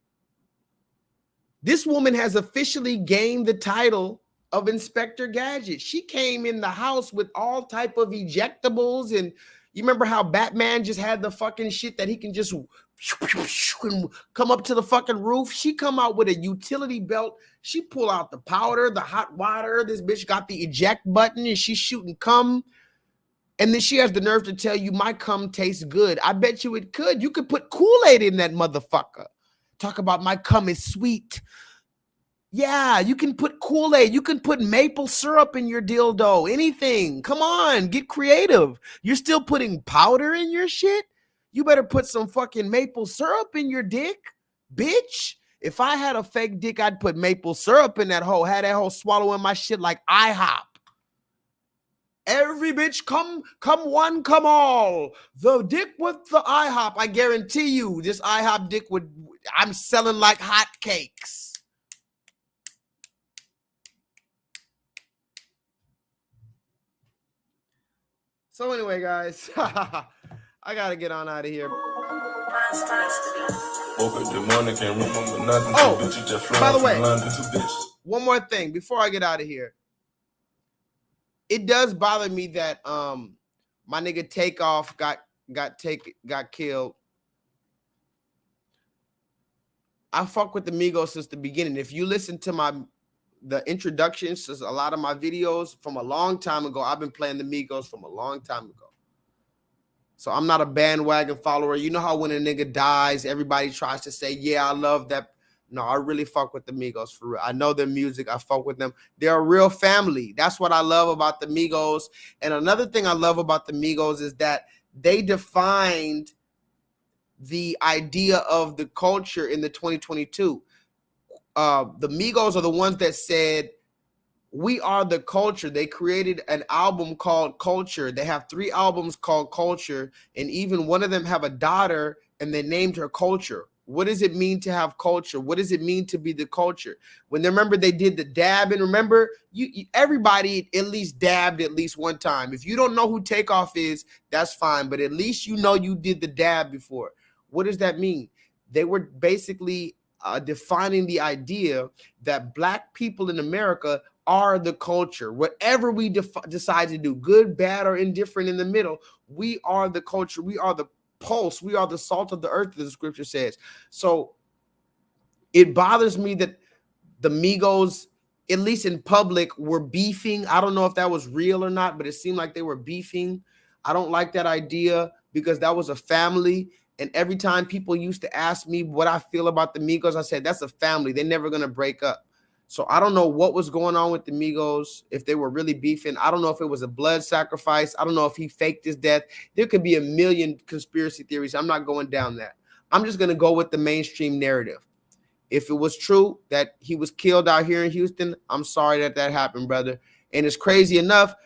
This woman has officially gained the title of Inspector Gadget. She came in the house with all type of ejectables, and you remember how Batman just had the fucking shit that he can just come up to the fucking roof? She come out with a utility belt. She pull out the powder, the hot water. This bitch got the eject button, and she's shooting cum. And then she has the nerve to tell you my cum tastes good. I bet you it could. You could put Kool-Aid in that motherfucker. Talk about my cum is sweet. Yeah, you can put Kool-Aid. You can put maple syrup in your dildo. Anything. Come on, get creative. You're still putting powder in your shit? You better put some fucking maple syrup in your dick, bitch. If I had a fake dick, I'd put maple syrup in that hole. Had that hole swallowing my shit like IHOP. Every bitch, come one, come all. The dick with the IHOP. I guarantee you, this IHOP dick I'm selling like hotcakes. So anyway, guys, I gotta get on out of here. Oh, by the way, one more thing before I get out of here. It does bother me that my nigga Takeoff got killed. I fuck with the Migos since the beginning. If you listen to the introductions to a lot of my videos from a long time ago, I've been playing the Migos from a long time ago. So I'm not a bandwagon follower. You know how when a nigga dies, everybody tries to say, yeah, I love that. No, I really fuck with the Migos for real. I know their music. I fuck with them. They're a real family. That's what I love about the Migos. And another thing I love about the Migos is that they defined the idea of the culture in the 2022. The Migos are the ones that said, we are the culture. They created an album called Culture. They have 3 albums called Culture, and even one of them have a daughter, and they named her Culture. What does it mean to have culture? What does it mean to be the culture? When remember they did the dab, and remember everybody at least dabbed at least one time. If you don't know who Takeoff is, that's fine, but at least you know you did the dab before. What does that mean? They were basically defining the idea that Black people in America are the culture. Whatever we decide to do, good, bad, or indifferent in the middle, we are the culture. We are the pulse. We are the salt of the earth, as the scripture says. So it bothers me that the Migos, at least in public, were beefing. I don't know if that was real or not, but it seemed like they were beefing. I don't like that idea because that was a family. And every time people used to ask me what I feel about the Migos, I said, that's a family. They're never going to break up. So I don't know what was going on with the Migos, if they were really beefing. I don't know if it was a blood sacrifice. I don't know if he faked his death. There could be a million conspiracy theories. I'm not going down that. I'm just going to go with the mainstream narrative. If it was true that he was killed out here in Houston, I'm sorry that happened, brother. And it's crazy enough,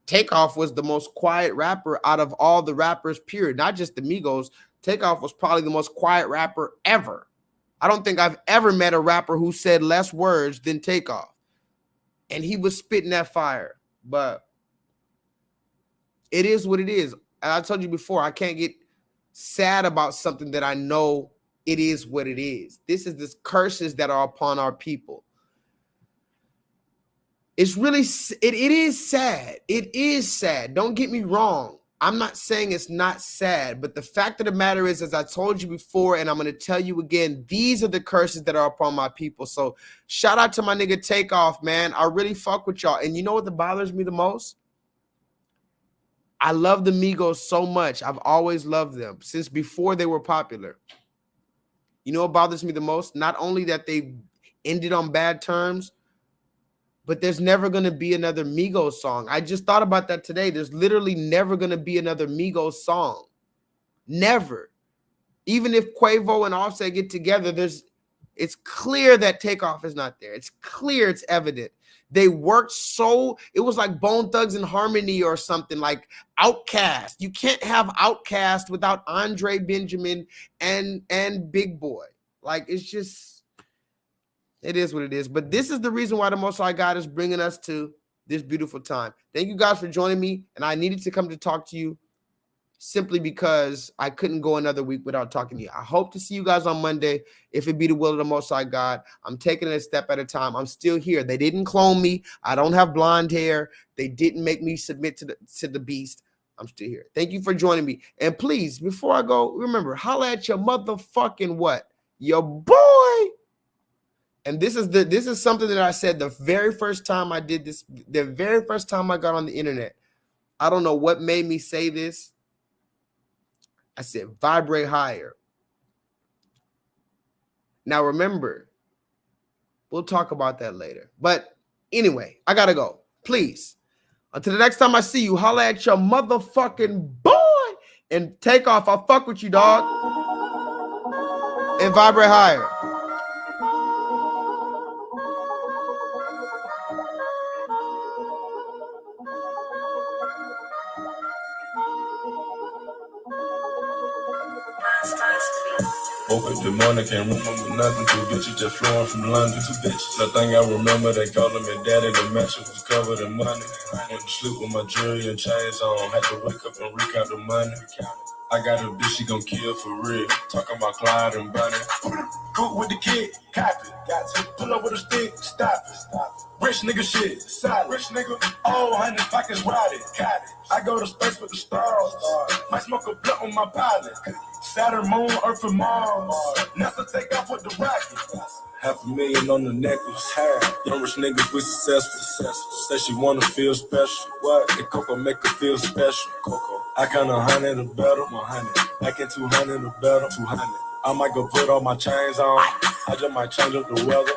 Takeoff was the most quiet rapper out of all the rappers, period. Not just the Migos. Takeoff was probably the most quiet rapper ever. I don't think I've ever met a rapper who said less words than Takeoff. And he was spitting that fire. But it is what it is. I told you before, I can't get sad about something that I know it is what it is. This is the curses that are upon our people. It's really, it is sad. It is sad. Don't get me wrong. I'm not saying it's not sad, but the fact of the matter is, as I told you before, and I'm going to tell you again, these are the curses that are upon my people. So shout out to my nigga Takeoff, man. I really fuck with y'all. And you know what bothers me the most? I love the Migos so much. I've always loved them since before they were popular. You know what bothers me the most? Not only that they ended on bad terms, but there's never going to be another Migos song. I just thought about that today. There's literally never going to be another Migos song. Never. Even if Quavo and Offset get together, it's clear that Takeoff is not there. It's clear, it's evident. They worked so, it was like Bone Thugs and Harmony or something, like Outkast. You can't have Outkast without Andre Benjamin and Big Boy. Like, it's just, it is what it is. But this is the reason why the Most High God is bringing us to this beautiful time. Thank you guys for joining me. And I needed to come to talk to you simply because I couldn't go another week without talking to you. I hope to see you guys on Monday, if it be the will of the Most High God. I'm taking it a step at a time. I'm still here. They didn't clone me. I don't have blonde hair. They didn't make me submit to the beast. I'm still here. Thank you for joining me. And please, before I go, remember, holla at your motherfucking what? Your boy. And this is something that I said the very first time I did this, the very first time I got on the internet. I don't know what made me say this. I said, vibrate higher. Now, remember, we'll talk about that later. But anyway, I got to go. Please, until the next time I see you, holla at your motherfucking boy and take off. I'll fuck with you, dog. And vibrate higher. Woke up the morning, can't remember nothing. Two bitches just flowing from London. Two bitches. Nothing I remember, they calling me daddy. The mattress was covered in money. Went to sleep with my jewelry and chains on. Had to wake up and recount the money. I got a bitch, she gon' kill for real. Talking about Clyde and Bunny. Cool with the kid, copy. Got to pull up with a stick, stop it. Rich nigga shit, solid. Rich nigga, all 100 pockets routed. Got it. I go to space with the stars. Might smoke a blunt on my pilot. Saturn, Moon, Earth, and Mars. NASA take off with the rocket. $500,000 on the necklace. Young rich niggas, we successful. Say she wanna feel special. What? The cocoa make her feel special. Cocoa. I count 100 or better. 100. Back in 200 or better. 200. I might go put all my chains on. I just might change up the weather.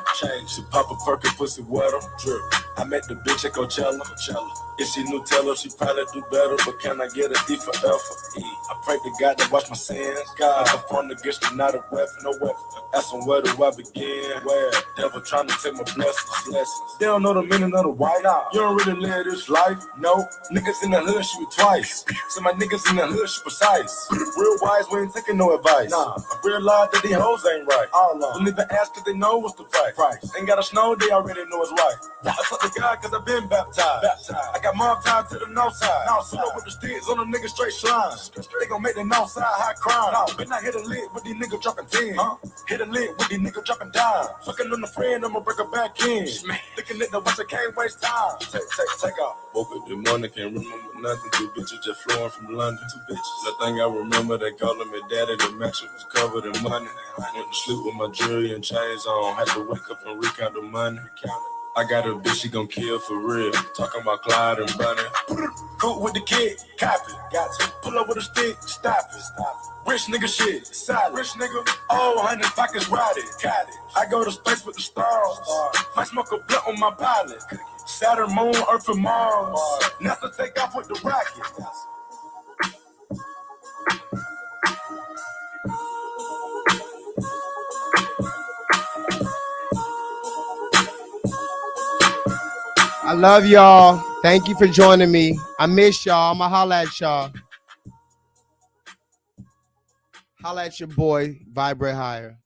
She pop a perk and pussy wetter. Drip. I met the bitch at Coachella. If she knew, tell her she probably do better. But can I get a D for effort? I pray to God to watch my sins. God, I performed against me, not a weapon, no weapon. Asking where do I begin? Where? Devil trying to take my blessings. They don't know the meaning of the white. You don't really live this life. No. Niggas in the hood shoot twice. So my niggas in the hood shoot precise. Real wise, we ain't taking no advice. Nah. I realize that these hoes ain't right. Don't even ask cause they know what's the price. Ain't gotta snow, they already know it's right. I talk to God cause I've been baptized. I got mob tied to the north side. Now sit up with the sticks on the nigga straight slime. They gon' make the north side high crime. But not hit a lick with these niggas dropping 10. Hit a lick with these niggas dropping dimes. Fucking on the friend, I'ma break her back in. Looking at the watch, I can't waste time. Take off. Woke up the morning, can't remember nothing. Two bitches just flowing from London. Two bitches. Nothing I remember, they calling me daddy. The mattress was covered in money. Went to sleep with my jewelry and chains on. Had to wake up and recount the money. I got a bitch, she gon' kill for real. Talking about Clyde and Bunny. Cool with the kid, copy. Got to pull up with a stick, stop it. Rich nigga shit, solid. Rich nigga, all 100 pockets routed. Got it. I go to space with the stars. Might smoke a blunt on my pilot. Saturn, Moon, Earth, and Mars. NASA take off with the rocket. I love y'all. Thank you for joining me. I miss y'all. I'ma holla at y'all. Holla at your boy, Vibrate Higher.